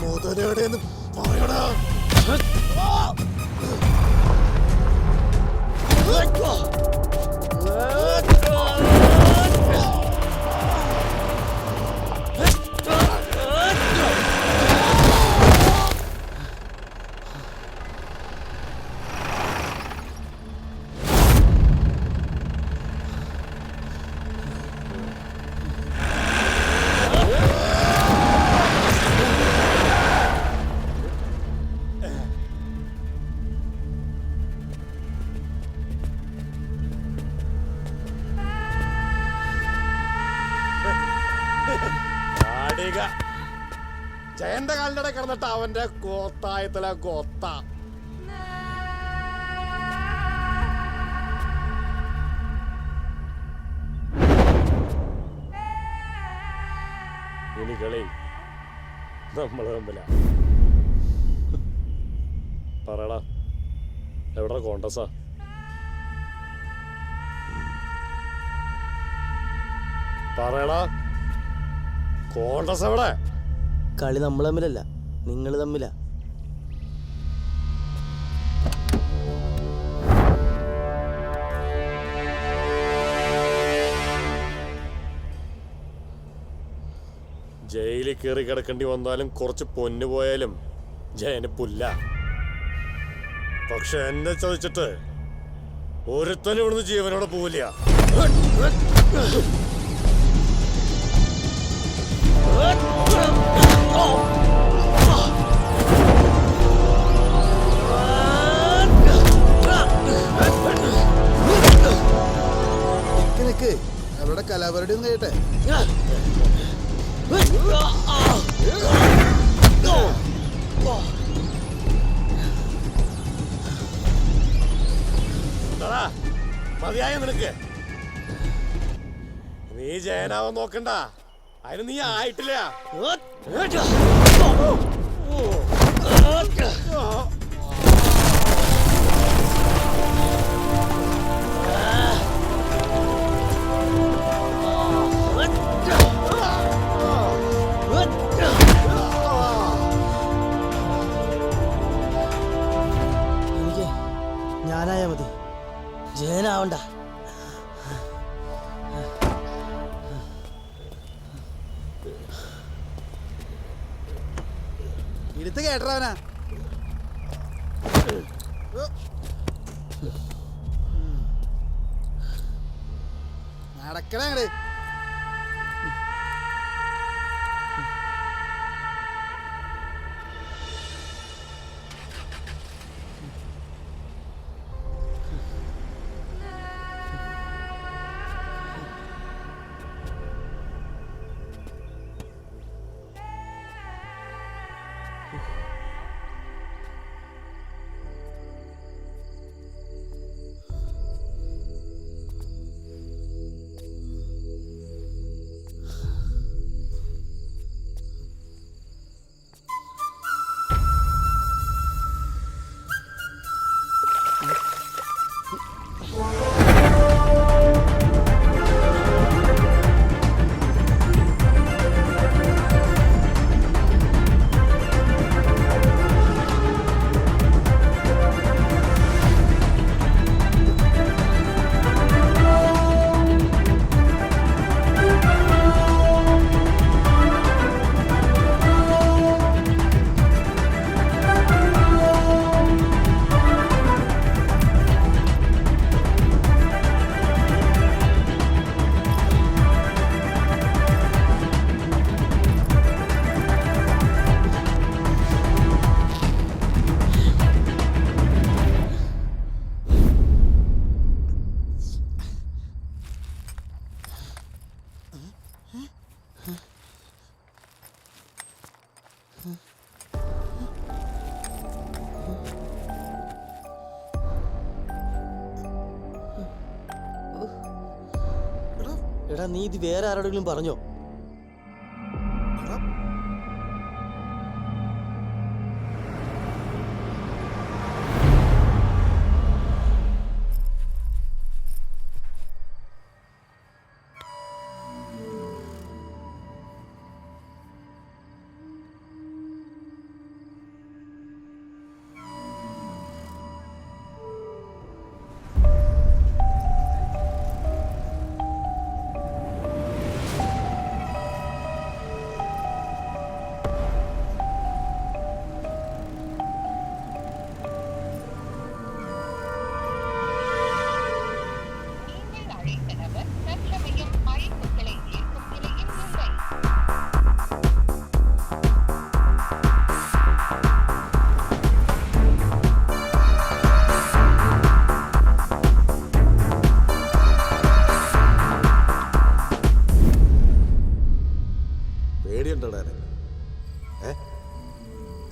മുതലെവിടെയെന്ന് പറയടാ. ജയന്റെ കാലിന്റെ കിടന്നിട്ട് അവന്റെ കോത്തായത്തില കൊത്ത. ഇനി കളി നമ്മള് തമ്മില. പറയടാ, എവിടെ കോണ്ടസാ? പറയടാ, കോണ്ടസ് എവിടെ? കളി നമ്മൾ തമ്മിലല്ല, നിങ്ങൾ തമ്മിലാ. ജയിലിൽ കയറി കിടക്കേണ്ടി വന്നാലും കുറച്ച് പൊന്നു പോയാലും ജയന് പുല്ല. പക്ഷെ എന്നെ ചതിച്ചിട്ട് ഒരുത്തനും ഇവിടുന്ന് ജീവനോടെ പോവില്ല. അവരുടെ കലാപരിപാടി ഒന്ന് കേട്ടെ. മതിയായ നിനക്ക്? നീ ജയനാവാൻ നോക്കണ്ട, അതിന് നീ ആയിട്ടില്ല. എനിക്ക് ഞാനായാ മതി, ജയനാവണ്ട. എടുത്ത് കേട്ടവനാ. നടക്കണേ അങ്ങട്. എടാ, നീ ഇത് വേറെ ആരോടെങ്കിലും പറഞ്ഞോ?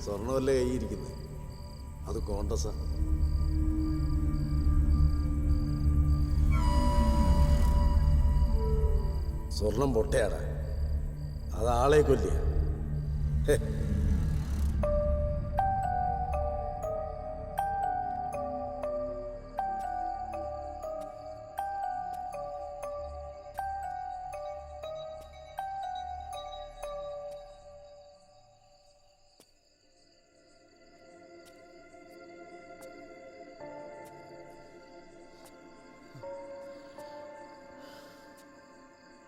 സ്വർണ്ണമല്ലേ കൈയിരിക്കുന്നത്, അത് കോണ്ടസാ. സ്വർണം പൊട്ടയാടാ, അത് ആളെ കൊല്ലിയ.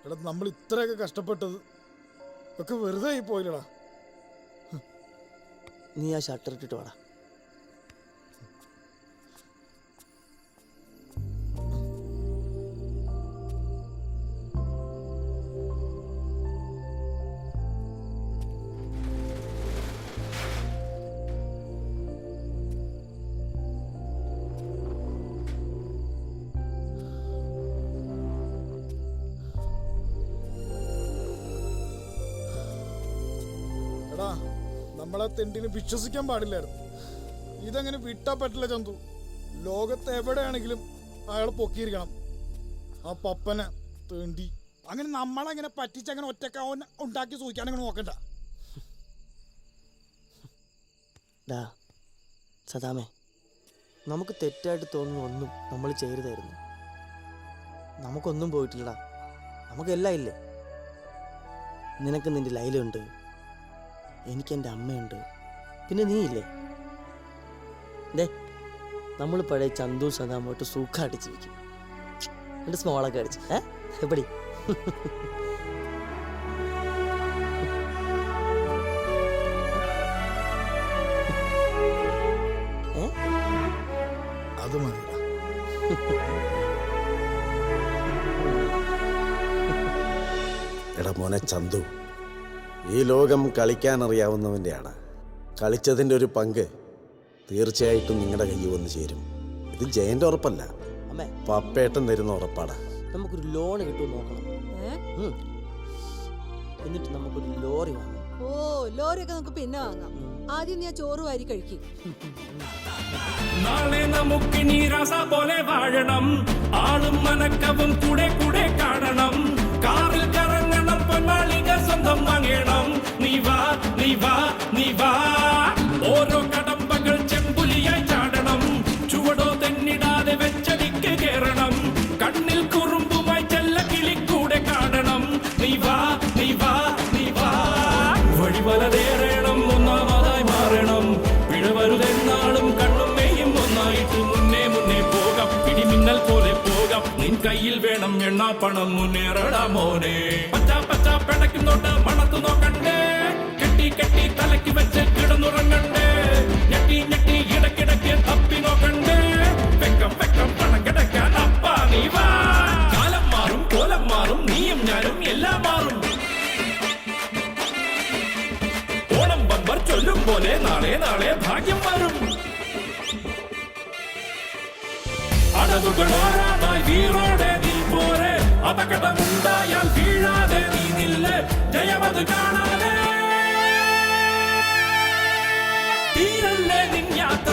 എടാ, നമ്മൾ ഇത്രയൊക്കെ കഷ്ടപ്പെട്ടത് ഒക്കെ വെറുതെ ആയി പോയില്ലടാ. നീ ആ ഷട്ടർ ഇട്ടിട്ട് വാടാ. എടാ, നമ്മളെ തെണ്ടിന് വിശ്വസിക്കാൻ പാടില്ലായിരുന്നു. ഇതങ്ങനെ വിട്ടാ പറ്റില്ല ചന്തു. ലോകത്ത് എവിടെയാണെങ്കിലും അയാൾ പൊക്കിയിരിക്കണം. ആ പപ്പനെ തേണ്ടി അങ്ങനെ നമ്മളങ്ങനെ പറ്റിച്ചങ്ങനെ ഒറ്റക്കാവൻ ഉണ്ടാക്കി സൂഹിക്കാനങ്ങനെ നോക്കണ്ട. ഡാ സദാമേ, നമുക്ക് തെറ്റായിട്ട് തോന്നുന്ന ഒന്നും നമ്മൾ ചെയ്യരുതായിരുന്നു. നമുക്കൊന്നും പോയിട്ടില്ലടാ, നമുക്കെല്ലാം ഇല്ലേ. നിനക്ക് നിൻ്റെ ലൈലുണ്ട്, എനിക്കെൻ്റെ അമ്മയുണ്ട്, പിന്നെ നീ ഇല്ലേ. ദേ നമ്മൾ പഴയ ചന്തു സദാമായിട്ട് സുഖമായിട്ട് ജീവിക്കും. എൻ്റെ സ്മോളൊക്കെ അടിച്ച് എപ്പടി. അത് മതി. എടാ മോനെ ചന്തു, ഈ ലോകം കളിക്കാൻ അറിയാവുന്നവൻ്റെയാണ്. കളിച്ചതിൻ്റെ ഒരു പങ്ക് തീർച്ചയായിട്ടും നിങ്ങളുടെ കയ്യിൽ വന്ന് ചേരും. ഇത് ജയന്റെ ഉറപ്പല്ല, പപ്പേട്ടൻ തരുന്ന ഉറപ്പാടാ. നമുക്കൊരു ലോൺ കിട്ടുമെന്ന് നോക്കണം. എന്നിട്ട് നമുക്കൊരു ലോറി വാങ്ങാം. ഓ, ലോറിയൊക്കെ നമുക്ക് പിന്നെ വാങ്ങാം. ആദ്യം നീ ആ ചോറ് വാരി കഴിക്കും. നാളെ നമുക്ക് നീരാസ പോലെ വാഴണം, ആളും മനക്കവും കൂടെ കൂടെ കാണണം, കാറിൽ കറങ്ങണം, പൊന്നാളിക സ്വന്തം വാങ്ങണം. നീ വാ നീ വാ നീ വാ, ഓരോ കടമ്പകൾ ചെമ്പുലിയായി ചാടണം, ചുവടോ തെന്നിടാതെ വെച്ചടിക്ക് കയറണം, കണ്ണിൽ കുറുമ്പുമായി ചെല്ല കിളിക്കൂടെ കാണണം. നീ വാ നീ വാ നീ വാ, വഴിവലതേറണം, ഒന്നാമതായി മാറണം, പിഴവരുതെന്നാളും കണ്ണും മെയ്യും ഒന്നായിട്ട് മുന്നേ മുന്നേ പോകാം, ഇടിമിന്നൽ പോലെ പോകാം. നിൻ കയ്യിൽ വേണം എണ്ണാ പണം, മുന്നേറടാ മോനെ. പച്ചാ പച്ചാ പിടയ്ക്കുന്നോട്ട് മണത്തു നോക്കണ്ടേ, കെട്ടി കെട്ടി തലയ്ക്ക് വെച്ച് കിടന്നുറങ്ങണ്ടേ, ഞെട്ടി ഞെട്ടി ഇടയ്ക്കിടയ്ക്ക് തപ്പി നോക്കണ്ടേ, വെക്കം വെക്കം പണം കിടക്കാൻ അപ്പാ നീ വാ. കാലം മാറും കോലം മാറും, നീയും ഞാനും എല്ലാം മാറും. ഓണം ബമ്പർ ചൊല്ലും പോലെ നാളെ നാളെ ഭാഗ്യം വരും. അടവുകൾ ഓരോന്നായി വീറോടെ നീ പോരെ, അപകടമുണ്ടായാൽ വീഴാതെ നീ നില്ല്, ജയമത് കാണാതെ തീരല്ലേ നിൻ യാത്ര.